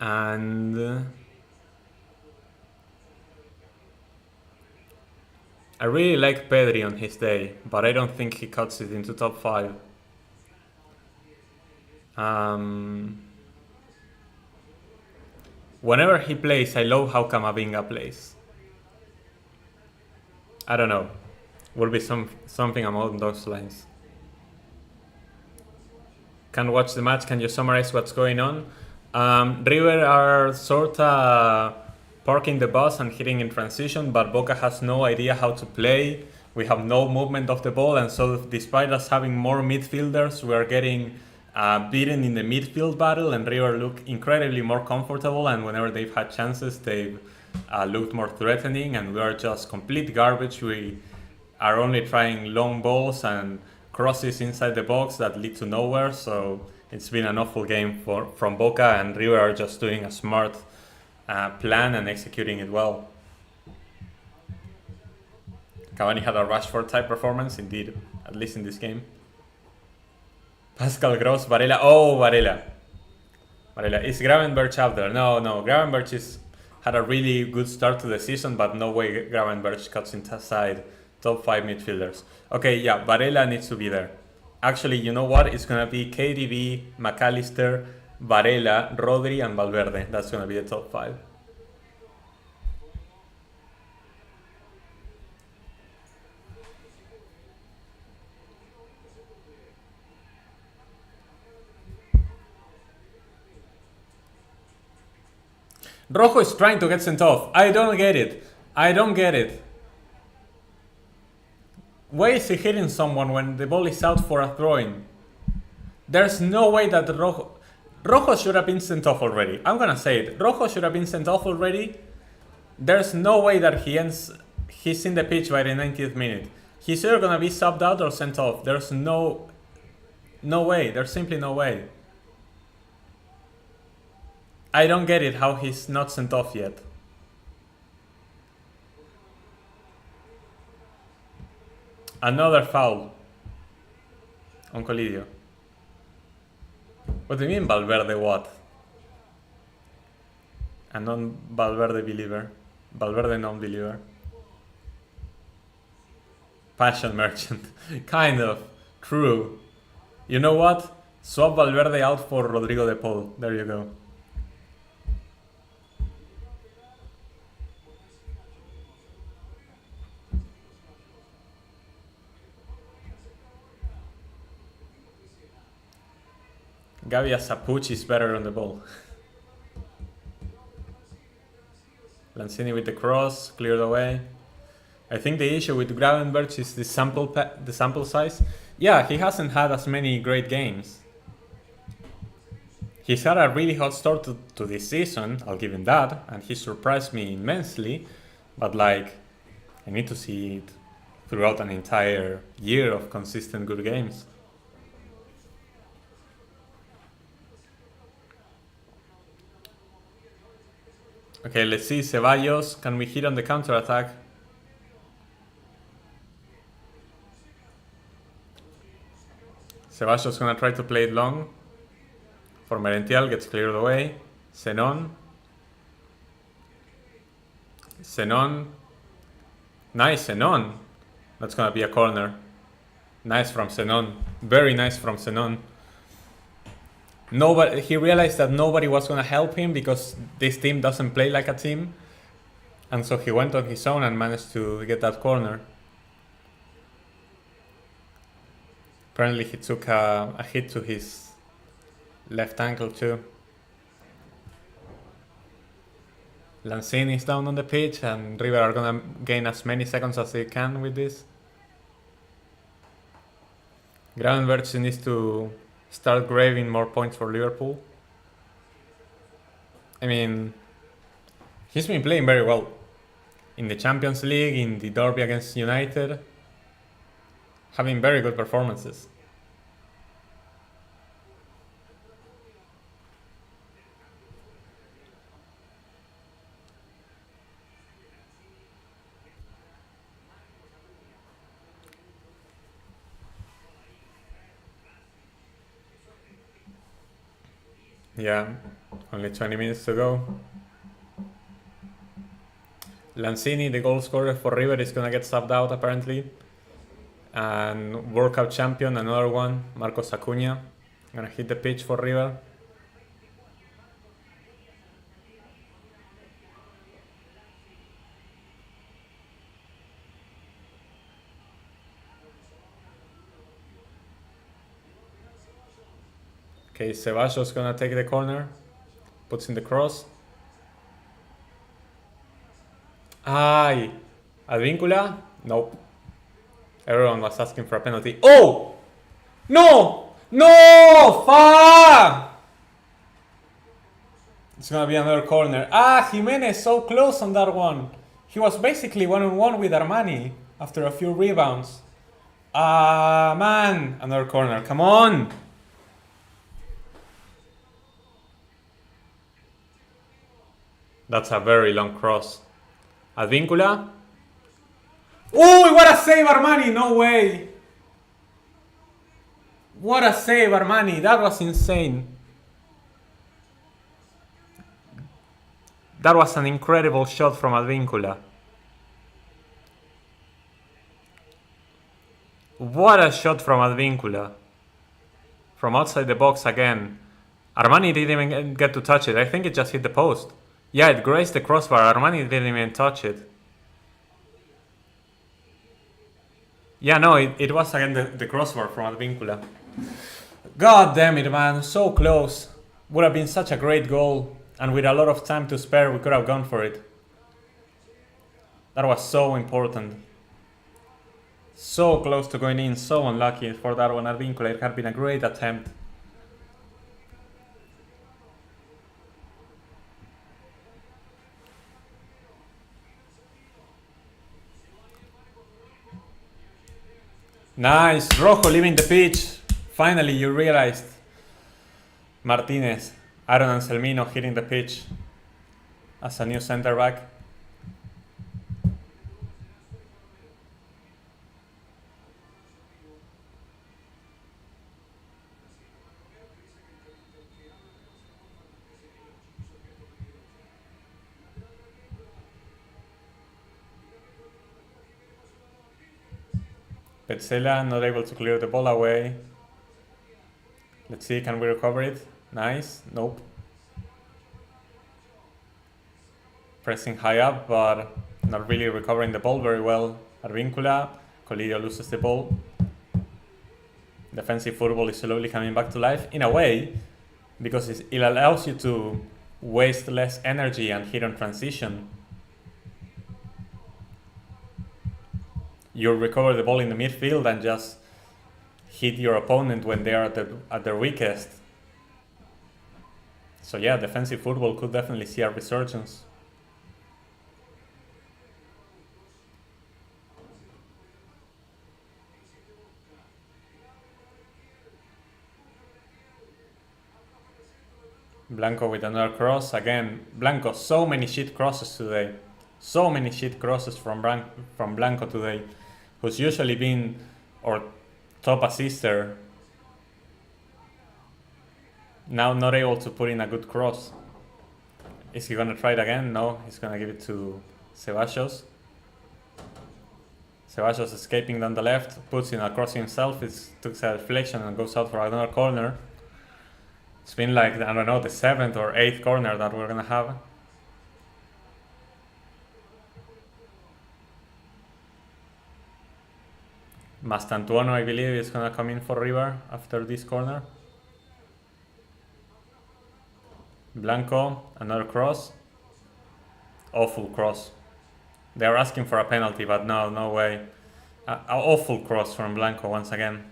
and I really like Pedri on his day, but I don't think he cuts it into top 5. Whenever he plays, I love how Camavinga plays. I don't know. Will be something along those lines. Can't watch the match. Can you summarize what's going on? River are sorta parking the bus and hitting in transition, but Boca has no idea how to play. We have no movement of the ball, and so despite us having more midfielders, we are getting beaten in the midfield battle, and River look incredibly more comfortable, and whenever they've had chances, they've looked more threatening, and we are just complete garbage. We are only trying long balls and crosses inside the box that lead to nowhere, so it's been an awful game from Boca, and River are just doing a smart plan and executing it well. Cavani had a Rashford type performance, indeed, at least in this game. Pascal Gross, Varela. Oh, Varela. Is Gravenberch out there? No. Gravenberch had a really good start to the season, but no way Gravenberch cuts inside top 5 midfielders. Okay, yeah, Varela needs to be there. Actually, you know what? It's going to be KDB, McAllister, Varela, Rodri, and Valverde. That's going to be the top 5. Rojo is trying to get sent off. I don't get it. Why is he hitting someone when the ball is out for a throw-in? There's no way that Rojo should have been sent off already. I'm gonna say it. Rojo should have been sent off already. There's no way that he's in the pitch by the 90th minute. He's either gonna be subbed out or sent off. There's no way. There's simply no way. I don't get it how he's not sent off yet. Another foul on Colidio. What do you mean Valverde what? A non-Valverde believer. Valverde non-believer. Passion merchant. Kind of. True. You know what? Swap Valverde out for Rodrigo de Paul. There you go. Gavi as a pooch is better on the ball. Lanzini with the cross, cleared away. I think the issue with Gravenberch is the sample size. Yeah, he hasn't had as many great games. He's had a really hot start to this season, I'll give him that, and he surprised me immensely, but like, I need to see it throughout an entire year of consistent good games. Okay, let's see, Ceballos, can we hit on the counter attack? Ceballos gonna try to play it long. For Merentiel, gets cleared away. Zenon. Nice, Zenon. That's gonna be a corner. Nice from Zenon. Very nice from Zenon. He realized that nobody was gonna help him because this team doesn't play like a team. And so he went on his own and managed to get that corner. Apparently he took a hit to his left ankle too. Lanzini is down on the pitch and River are gonna gain as many seconds as they can with this. Gravenberch needs to start graving more points for Liverpool. I mean, he's been playing very well in the Champions League, in the derby against United, having very good performances. Yeah, only 20 minutes to go. Lanzini, the goal scorer for River, is gonna get subbed out apparently. And World Cup champion, another one, Marcos Acuna, gonna hit the pitch for River. Okay, Ceballos gonna take the corner, puts in the cross. Ay, Advíncula? Nope. Everyone was asking for a penalty. Oh! No! No! Fuck! It's gonna be another corner. Ah, Jimenez so close on that one. He was basically one-on-one with Armani after a few rebounds. Ah, man! Another corner. Come on! That's a very long cross. Advíncula. Oh, what a save, Armani! No way! What a save, Armani! That was insane. That was an incredible shot from Advíncula. What a shot from Advíncula. From outside the box again. Armani didn't even get to touch it. I think it just hit the post. Yeah, it grazed the crossbar. Armani didn't even touch it. Yeah, no, it was again the crossbar from Advíncula. God damn it, man. So close. Would have been such a great goal. And with a lot of time to spare, we could have gone for it. That was so important. So close to going in. So unlucky for that one. Advíncula. It had been a great attempt. Nice, Rojo leaving the pitch. Finally, you realized. Martinez, Aaron Anselmino hitting the pitch as a new center back. Petzela not able to clear the ball away. Let's see, can we recover it? Nice, nope. Pressing high up, but not really recovering the ball very well. Advíncula, Colidio loses the ball. Defensive football is slowly coming back to life. In a way, because it allows you to waste less energy and hit on transition. You recover the ball in the midfield and just hit your opponent when they are at their weakest. So yeah, defensive football could definitely see a resurgence. Blanco with another cross. Again, Blanco, so many shit crosses today. So many shit crosses from Blanco today, who's usually been our top assister. Now not able to put in a good cross. Is he gonna try it again? No, he's gonna give it to Ceballos. Ceballos escaping down the left, puts in a cross himself, it took a deflection and goes out for another corner. It's been like, I don't know, the 7th or 8th corner that we're gonna have. Mastantuono, I believe, is gonna come in for River after this corner. Blanco, another cross. Awful cross. They are asking for a penalty, but no way. An awful cross from Blanco once again.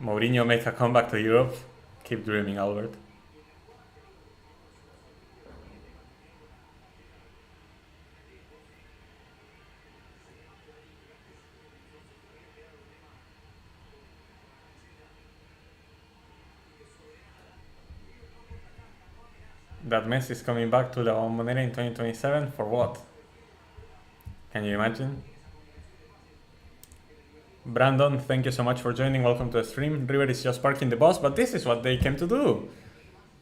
Mourinho make a comeback to Europe. Keep dreaming, Albert. That Messi is coming back to La Bombonera in 2027 for what? Can you imagine? Brandon, thank you so much for joining. Welcome to the stream. River is just parking the bus, but this is what they came to do.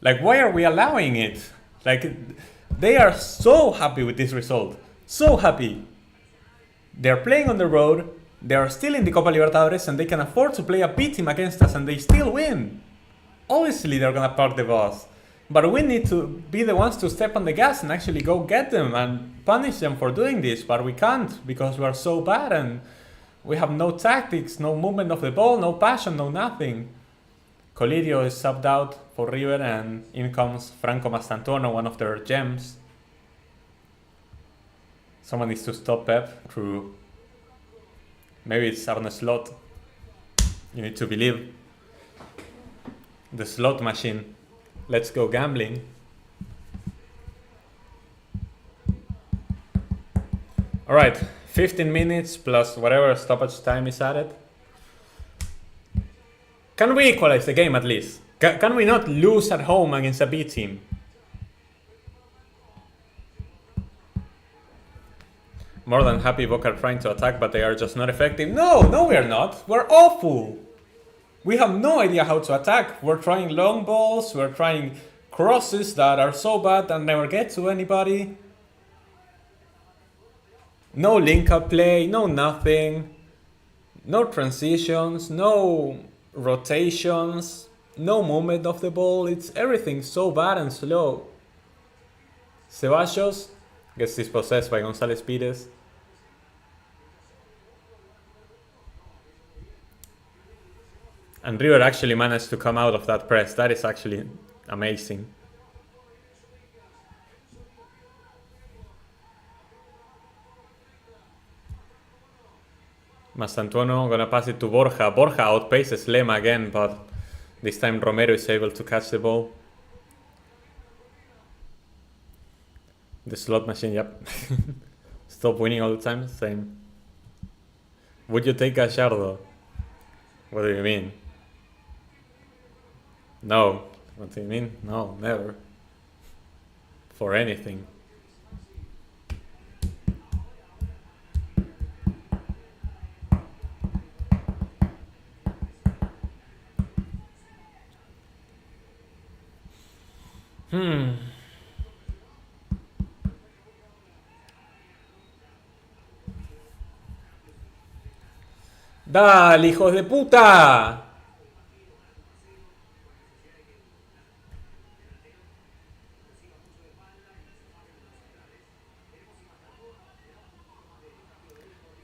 Like, why are we allowing it? Like, they are so happy with this result. So happy. They're playing on the road, they are still in the Copa Libertadores, and they can afford to play a B team against us, and they still win. Obviously, they're gonna park the bus. But we need to be the ones to step on the gas and actually go get them and punish them for doing this. But we can't, because we are so bad and we have no tactics, no movement of the ball, no passion, no nothing. Colidio is subbed out for River, and in comes Franco Mastantuono, one of their gems. Someone needs to stop Pep. True. Maybe it's Arne Slot. You need to believe. The slot machine. Let's go gambling. Alright, 15 minutes plus whatever stoppage time is added. Can we equalize the game at least? Can we not lose at home against a B team? More than happy Boca are trying to attack, but they are just not effective. No, we are not. We're awful. We have no idea how to attack. We're trying long balls, we're trying crosses that are so bad and never get to anybody. No link-up play, no nothing. No transitions, no rotations, no movement of the ball. It's everything so bad and slow. Ceballos gets dispossessed by González Pires. And River actually managed to come out of that press. That is actually amazing. Mastantuono gonna pass it to Borja. Borja outpaces Lema again, but this time Romero is able to catch the ball. The slot machine, yep. Stop winning all the time, same. Would you take Gallardo? What do you mean? No. What do you mean? No, never. For anything. ¡Dale, hijos de puta!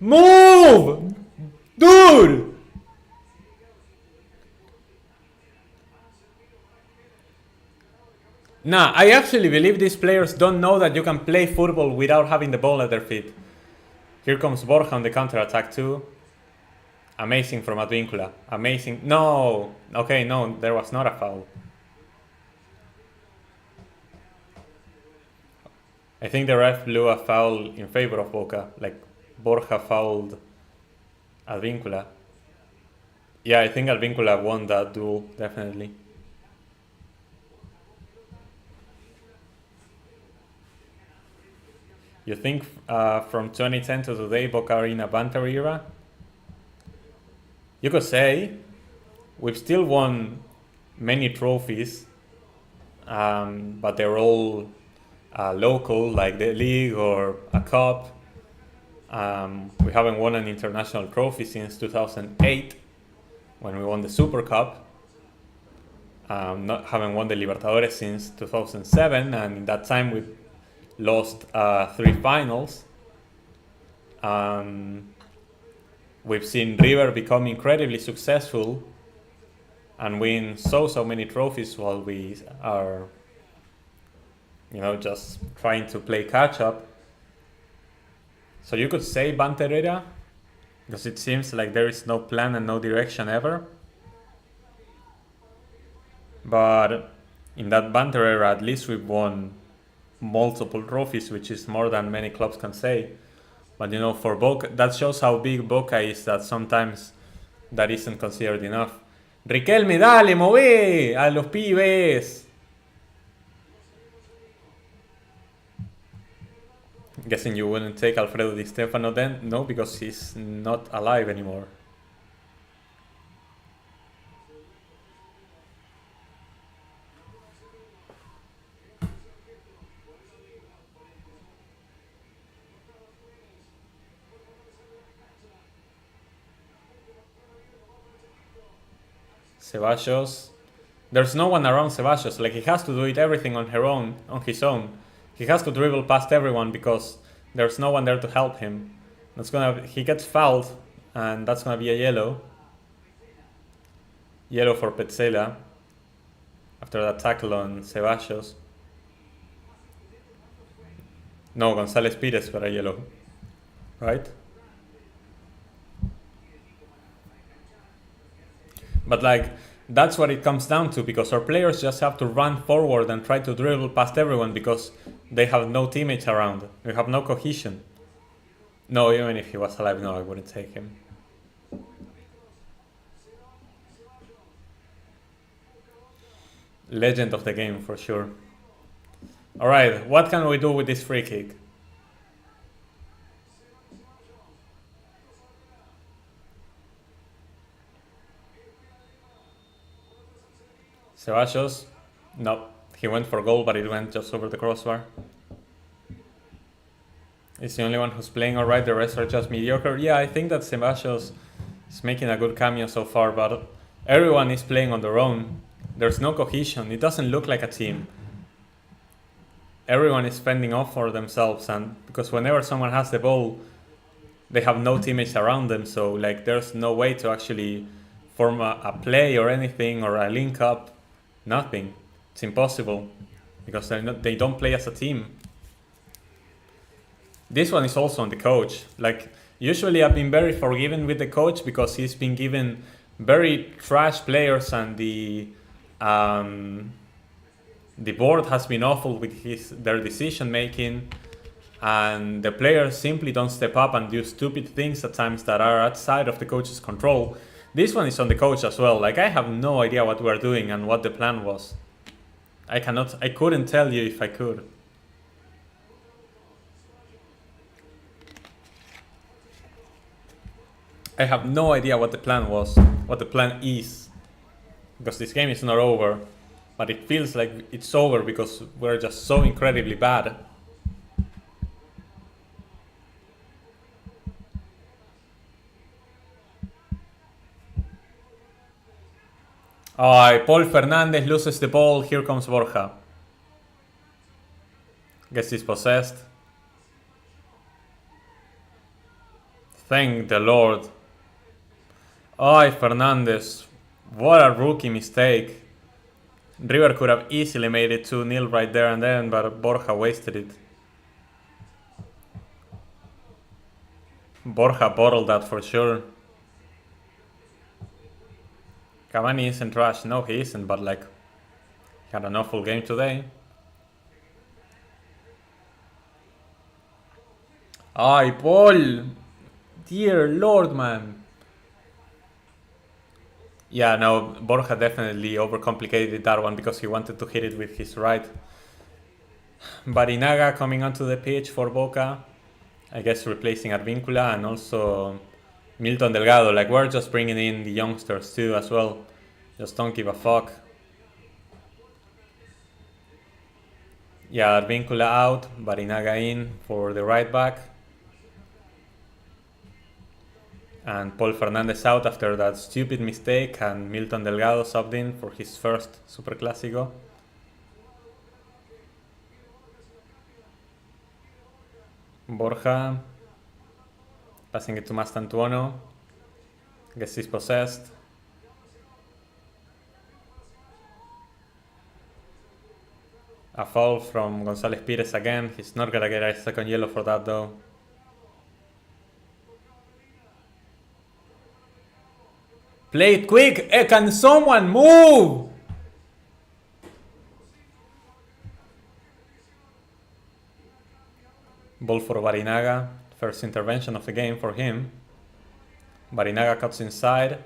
¡Move! ¡Dude! Nah, I actually believe these players don't know that you can play football without having the ball at their feet. Here comes Borja on the counter-attack too. Amazing from Advíncula. Amazing. No! Okay, no, there was not a foul. I think the ref blew a foul in favor of Boca. Like, Borja fouled Advíncula. Yeah, I think Advíncula won that duel, definitely. You think from 2010 to today, Boca are in a banter era? You could say we've still won many trophies, but they're all local, like the league or a cup. We haven't won an international trophy since 2008 when we won the Super Cup. Haven't won the Libertadores since 2007, and in that time we lost 3 finals. We've seen River become incredibly successful and win so many trophies while we are, just trying to play catch up. So you could say banter era, because it seems like there is no plan and no direction ever. But in that banter era, at least we've won multiple trophies, which is more than many clubs can say. But for Boca, that shows how big Boca is, that sometimes that isn't considered enough. Riquelme, dale, mové a los pibes. Guessing you wouldn't take Alfredo Di Stefano then? No, because he's not alive anymore. Ceballos. There's no one around Ceballos. Like, he has to do everything on his own. He has to dribble past everyone because there's no one there to help him. He gets fouled, and that's gonna be a yellow. Yellow for Petzela after that tackle on Ceballos. No, González Pires for a yellow, right? But that's what it comes down to, because our players just have to run forward and try to dribble past everyone because they have no teammates around. We have no cohesion. No, even if he was alive, no, I wouldn't take him. Legend of the game for sure. Alright, what can we do with this free kick? Ceballos, no, he went for goal, but it went just over the crossbar. He's the only one who's playing alright, the rest are just mediocre. Yeah, I think that Ceballos is making a good cameo so far, but everyone is playing on their own. There's no cohesion, it doesn't look like a team. Everyone is fending off for themselves, and because whenever someone has the ball, they have no teammates around them, so there's no way to actually form a play or anything, or a link up. Nothing. It's impossible because they don't play as a team. This one is also on the coach. Usually I've been very forgiving with the coach because he's been given very trash players, and the board has been awful with their decision making, and the players simply don't step up and do stupid things at times that are outside of the coach's control. This one is on the coach as well. I have no idea what we're doing and what the plan was. I couldn't tell you if I could. I have no idea what the plan was, what the plan is. Because this game is not over, but it feels like it's over because we're just so incredibly bad. Paul Fernandez loses the ball. Here comes Borja. Guess he's possessed. Thank the Lord. Fernandez. What a rookie mistake. River could have easily made it 2-0 right there and then, but Borja wasted it. Borja bottled that for sure. Cavani isn't trash. No, he isn't, but like, he had an awful game today. Ay, Paul! Dear Lord, man. Yeah, no, Borja definitely overcomplicated that one because he wanted to hit it with his right. Barinaga coming onto the pitch for Boca. I guess replacing Advíncula, and also Milton Delgado. Like, we're just bringing in the youngsters too as well. Just don't give a fuck. Yeah, Advíncula out, Barinaga in for the right back. And Paul Fernandez out after that stupid mistake, and Milton Delgado subbed in for his first Superclásico. Borja passing it to Mastantuono. Guess he's possessed. A foul from González Pires again. He's not gonna get a second yellow for that though. Play it quick! Can someone move? Ball for Barinaga. First intervention of the game for him. Barinaga cuts inside.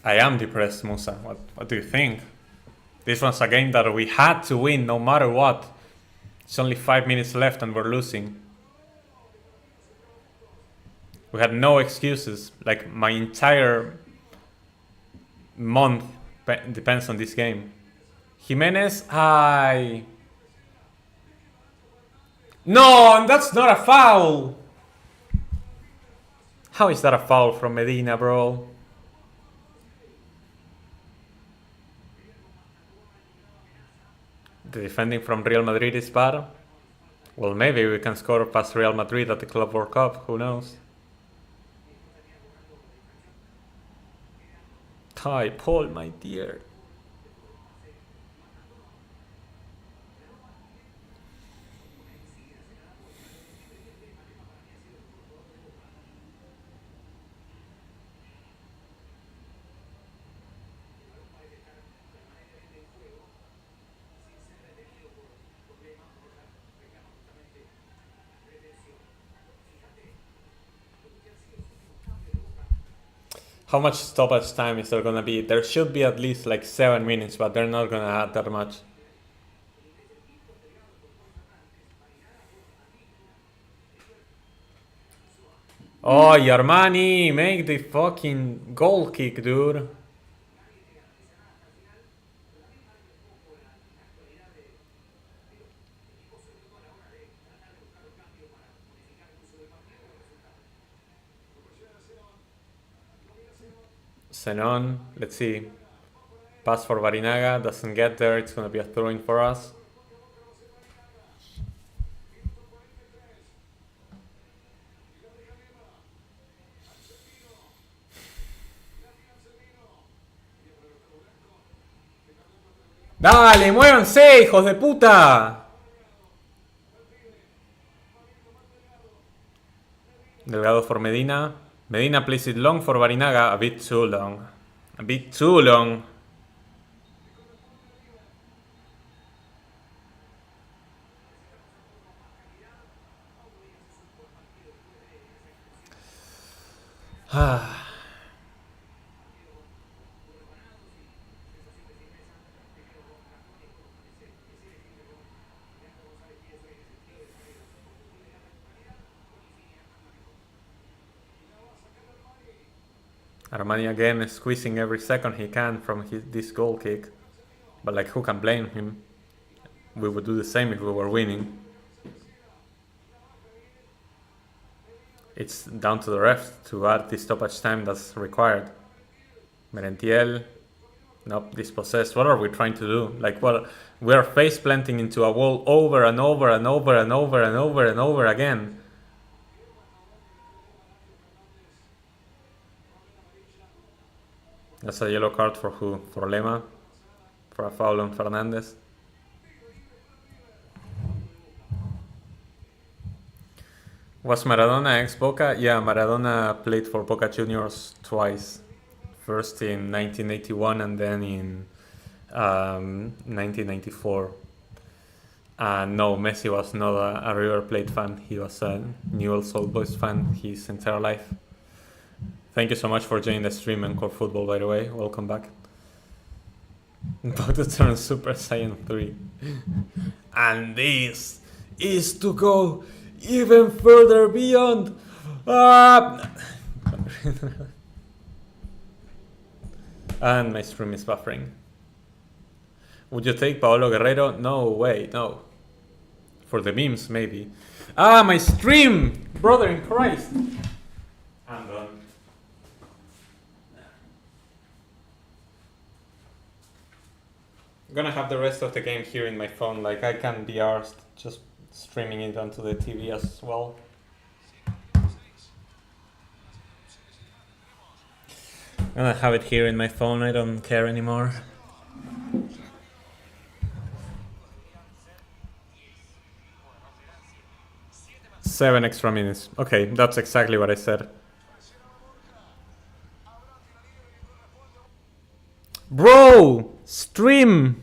I am depressed, Musa. What do you think? This was a game that we had to win no matter what. It's only 5 minutes left and we're losing. We had no excuses. Like, my entire month depends on this game. Jimenez, No, that's not a foul! How is that a foul from Medina, bro? The defending from Real Madrid is bad. Well, maybe we can score past Real Madrid at the Club World Cup, who knows? Hi, Paul, my dear. How much stoppage time is there gonna be? There should be at least like 7 minutes, but they're not gonna add that much. Oh, Armani, make the fucking goal kick, dude. Zenon, let's see. Pass for Barinaga, doesn't get there, it's gonna be a throw-in for us. ¡Dale, muévanse, hijos de puta! Delgado for Medina. Medina plays it long for Barinaga, a bit too long. A bit too long. Armani again squeezing every second he can from this goal kick. But like, who can blame him? We would do the same if we were winning. It's down to the refs to add the stoppage time that's required. Merentiel. Nope, dispossessed. What are we trying to do? Like, what? We are face planting into a wall over and over and over and over and over and over again. That's a yellow card for who? For Lema? For a foul on Fernandez? Was Maradona ex-Boca? Yeah, Maradona played for Boca Juniors twice. First in 1981 and then in 1994. No, Messi was not a River Plate fan. He was a Newell's Old Boys fan his entire life. Thank you so much for joining the stream and Core Football, by the way. Welcome back. About to turn Super Saiyan 3. And this is to go even further beyond. And my stream is buffering. Would you take Paolo Guerrero? No way, no. For the memes, maybe. My stream! Brother in Christ! I'm done. I'm gonna have the rest of the game here in my phone, like I can't be arsed just streaming it onto the TV as well. I'm gonna have it here in my phone, I don't care anymore. Seven extra minutes. Okay, that's exactly what I said. Bro! Stream!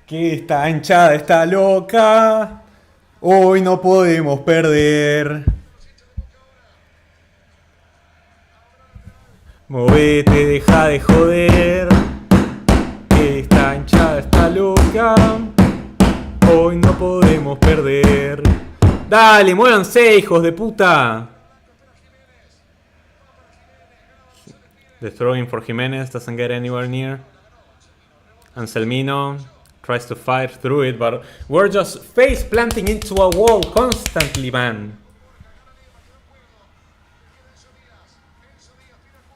Que esta hinchada está loca. Hoy no podemos perder. Movete, deja de joder. Que esta hinchada está loca. Hoy no podemos perder. Dale, muévanse, hijos de puta. The throwing for Jimenez doesn't get anywhere near. Anselmino tries to fight through it, but we're just face planting into a wall constantly, man.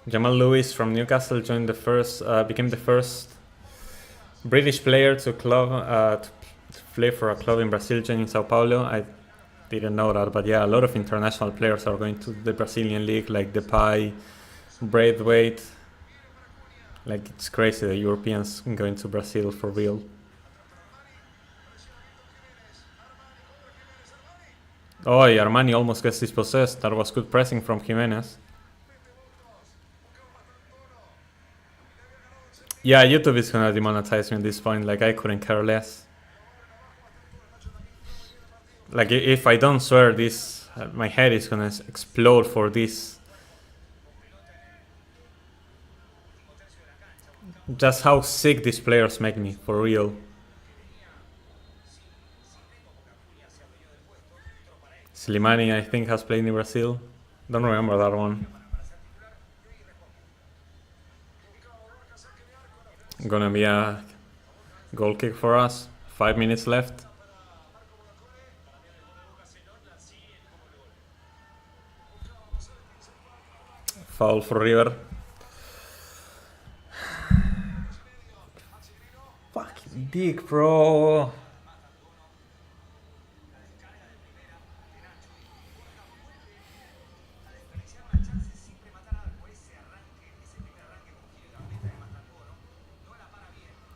Jamal Lewis from Newcastle joined the first, became the first British player to play for a club in Brazil, joining Sao Paulo. I didn't know that, but yeah, a lot of international players are going to the Brazilian league, like Depay, Braithwaite. Like, it's crazy, the Europeans going to Brazil for real. Oh, Armani almost gets dispossessed. That was good pressing from Jimenez. Yeah, YouTube is gonna demonetize me at this point. Like, I couldn't care less. Like, if I don't swear this, my head is gonna explode for this. Just how sick these players make me, for real. Slimani, I think, has played in Brazil. Don't remember that one. Gonna be a goal kick for us. 5 minutes left. Foul for River. Fucking big, bro.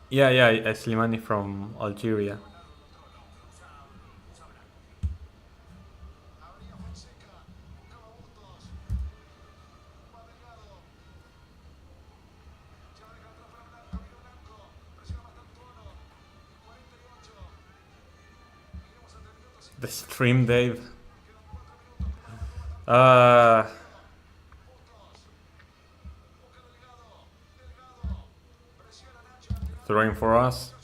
Yeah, Slimani from Algeria. The stream, Dave. Throwing for us.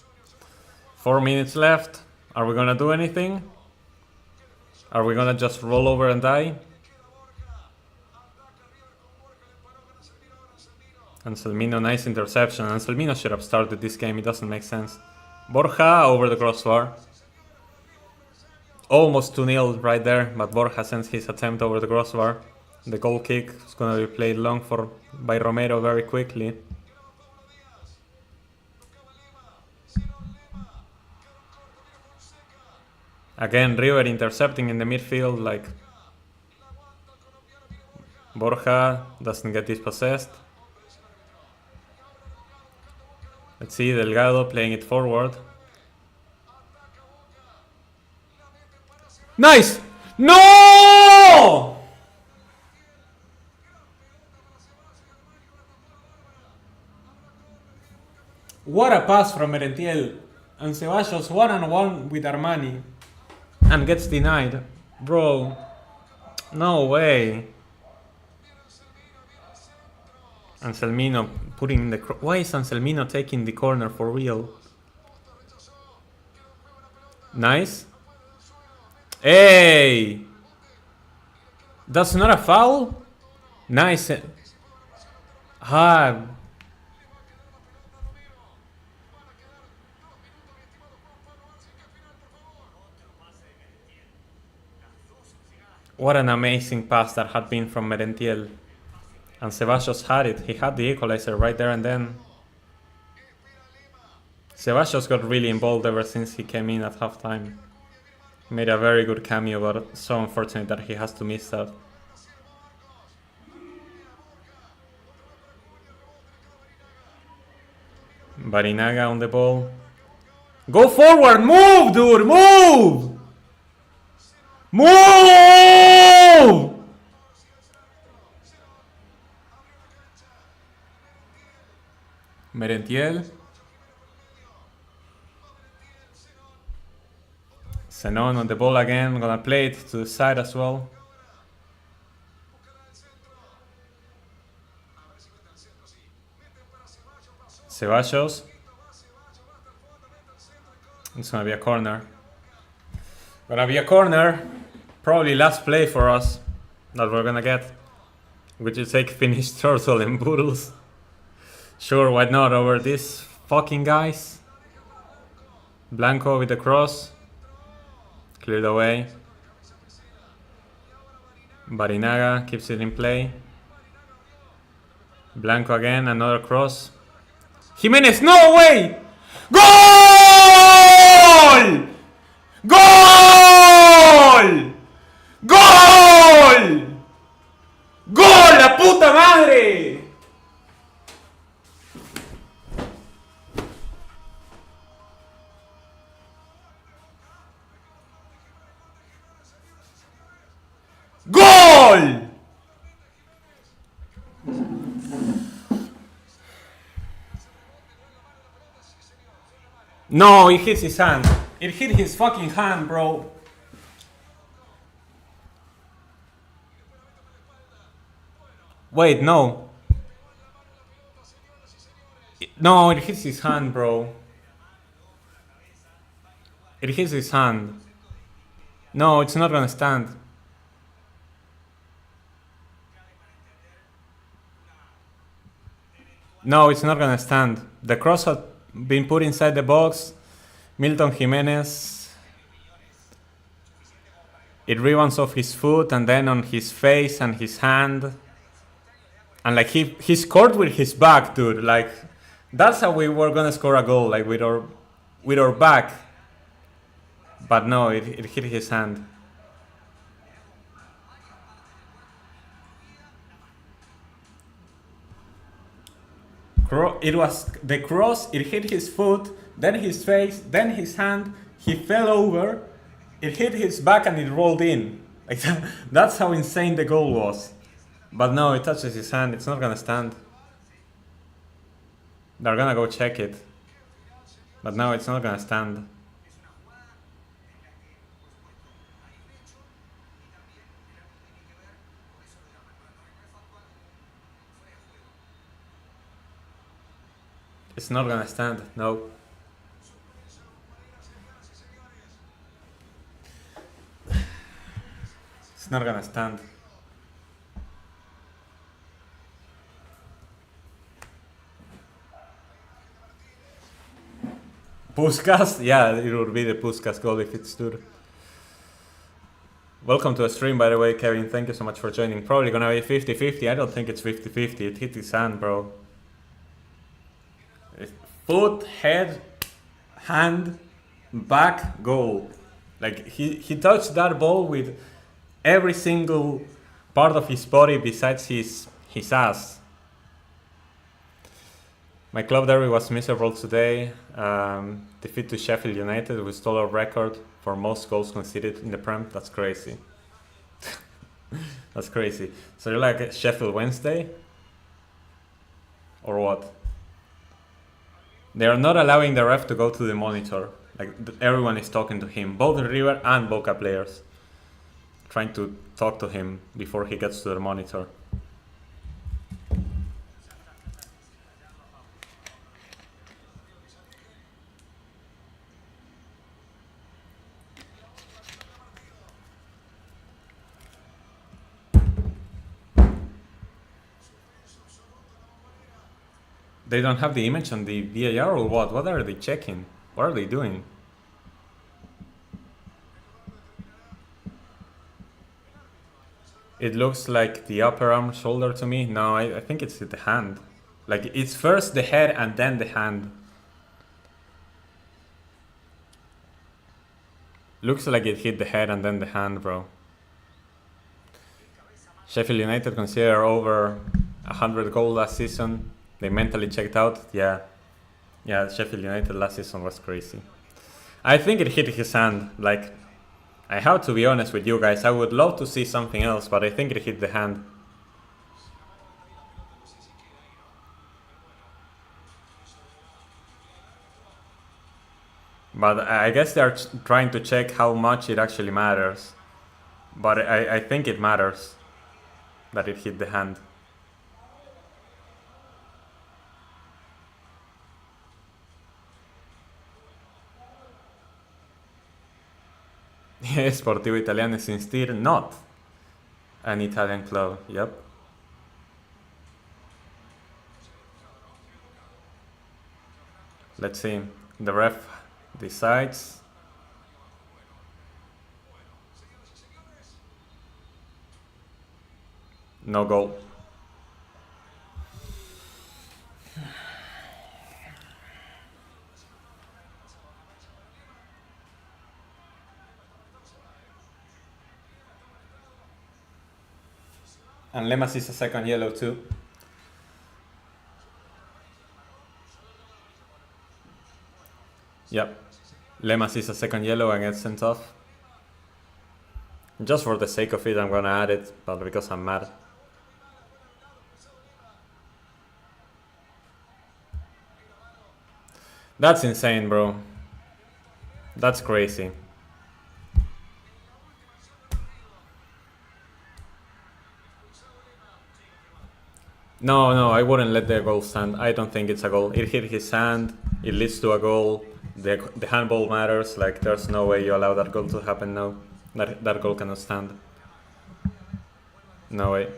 4 minutes left. Are we gonna do anything? Are we gonna just roll over and die? Anselmino, nice interception. Anselmino should have started this game, it doesn't make sense. Borja over the crossbar. Almost 2-0 right there, but Borja sends his attempt over the crossbar. The goal kick is gonna be played long by Romero very quickly. Again, River intercepting in the midfield, like Borja doesn't get dispossessed. Let's see, Delgado playing it forward. Nice! No! What a pass from Merentiel. And Ceballos 1-on-1 with Armani. And gets denied. Bro. No way. Anselmino putting the... Why is Anselmino taking the corner for real? Nice. Hey! That's not a foul? Nice. Ah. What an amazing pass that had been from Merentiel. And Ceballos had it. He had the equalizer right there and then. Ceballos got really involved ever since he came in at halftime. Made a very good cameo, but so unfortunate that he has to miss that. Barinaga on the ball. Go forward! Move, dude! Move! Move! Merentiel. Zenon on the ball again. Gonna play it to the side as well. Ceballos. It's gonna be a corner. Gonna be a corner. Probably last play for us that we're gonna get. Would you take finished turtle and boodles? Sure, why not over these fucking guys? Blanco with the cross. Cleared away. Barinaga keeps it in play. Blanco again, another cross. Jimenez, no way! Goal! Goal! Goal! Gol, la puta madre! Goal! No, it hits his hand. It hit his fucking hand, bro. Wait, no. No, it hits his hand, bro. It hits his hand. No, it's not gonna stand. No, it's not gonna stand. The cross had been put inside the box. Milton Jimenez. It rebounds off his foot and then on his face and his hand. And like he scored with his back, dude. Like that's how we were gonna score a goal, like with our back. But no, it hit his hand. It was the cross, it hit his foot, then his face, then his hand, he fell over, it hit his back and it rolled in. Like that's how insane the goal was. But no, it touches his hand, it's not gonna stand. They're gonna go check it. But no, it's not gonna stand. It's not gonna stand, no. It's not gonna stand. Puskas? Yeah, it would be the Puskas goal if it stood. Welcome to a stream, by the way, Kevin. Thank you so much for joining. Probably gonna be 50-50. I don't think it's 50-50. It hit his hand, bro. Foot, head, hand, back, goal. Like, he touched that ball with every single part of his body besides his ass. My club derby was miserable today. Defeat to Sheffield United. We stole our record for most goals conceded in the Prem. That's crazy. That's crazy. So you're like Sheffield Wednesday? Or what? They are not allowing the ref to go to the monitor. Like, everyone is talking to him. Both the River and Boca players. Trying to talk to him before he gets to the monitor. They don't have the image on the VAR or what? What are they checking? What are they doing? It looks like the upper arm shoulder to me. No, I think it's the hand. Like, it's first the head and then the hand. Looks like it hit the head and then the hand, bro. Sheffield United consider over 100 goals last season. They mentally checked out. Yeah, Sheffield United last season was crazy. I think it hit his hand. Like, I have to be honest with you guys. I would love to see something else, but I think it hit the hand. But I guess they're trying to check how much it actually matters. But I think it matters that it hit the hand. Sportivo Italiano is instead not an Italian club. Yep. Let's see. The ref decides. No goal. And Lemas is a second yellow too. Yep. Lemas is a second yellow and gets sent off. Just for the sake of it, I'm gonna add it, but because I'm mad. That's insane, bro. That's crazy. No, I wouldn't let the goal stand. I don't think it's a goal. It hit his hand. It leads to a goal. The handball matters. Like, there's no way you allow that goal to happen now. That goal cannot stand. No way.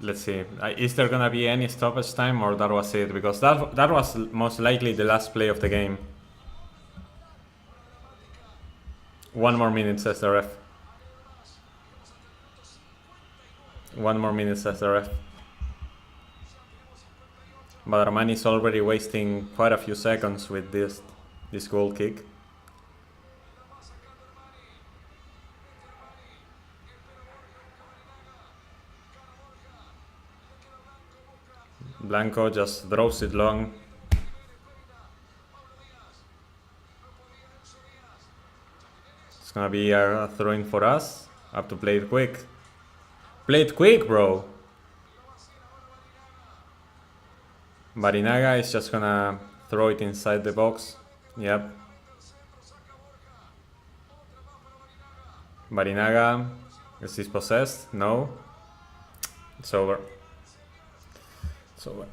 Let's see. Is there gonna be any stoppage time, or that was it? Because that was most likely the last play of the game. 1 more minute, says the ref. 1 more minute, says the ref. But Armani's already wasting quite a few seconds with this goal kick. Blanco just throws it long. It's gonna be a throw-in for us. Have to play it quick. Play it quick, bro! Barinaga is just gonna throw it inside the box. Yep. Barinaga, is dispossessed? No. It's over. It's over.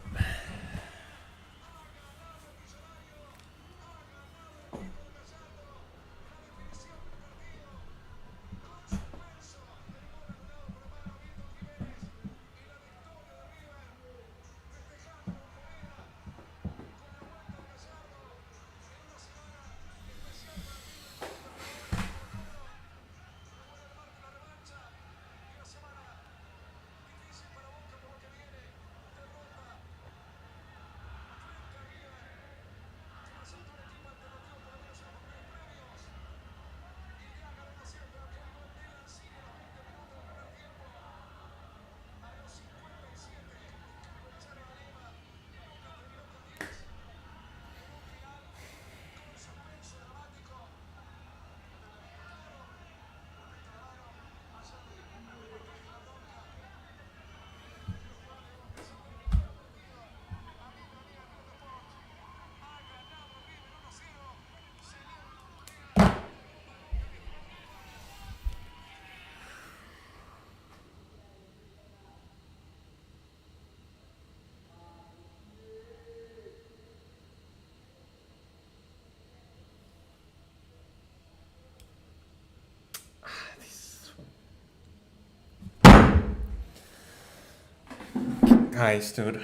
Guys, dude.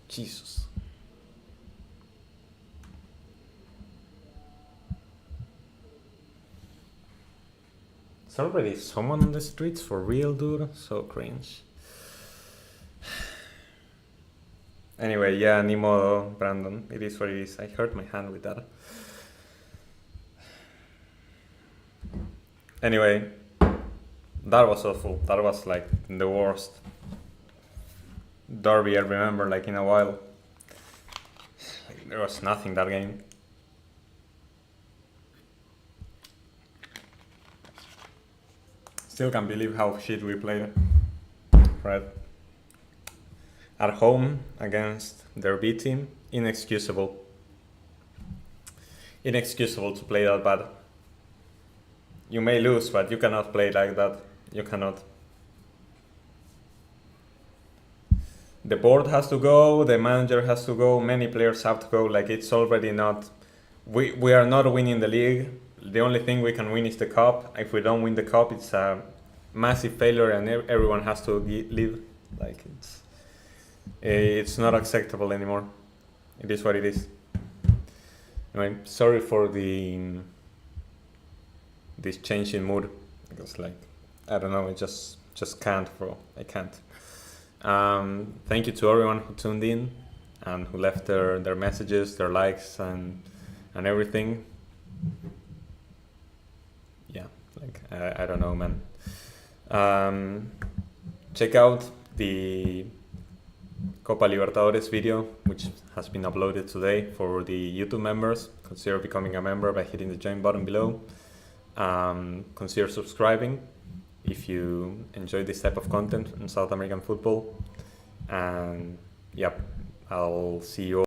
Jesus. Is already someone on the streets for real, dude? So cringe. Anyway, yeah, Nemo, Brandon. It is what it is. I hurt my hand with that. Anyway, that was awful. That was like the worst derby I remember like in a while. Like, there was nothing that game. Still can't believe how shit we played. Right. At home against their B team, inexcusable. Inexcusable to play that bad. You may lose, but you cannot play like that. You cannot. The board has to go, the manager has to go, many players have to go. Like, it's already not... We are not winning the league. The only thing we can win is the cup. If we don't win the cup, it's a massive failure and everyone has to leave. Like, it's not acceptable anymore. It is what it is. Anyway, sorry for this change in mood. Because, like, I don't know, I just can't, bro. I can't. Thank you to everyone who tuned in and who left their messages, their likes and everything. Yeah, like I don't know, man. Check out the Copa Libertadores video, which has been uploaded today for the YouTube members. Consider becoming a member by hitting the join button below. Consider subscribing if you enjoy this type of content in South American football. And yep, I'll see you all.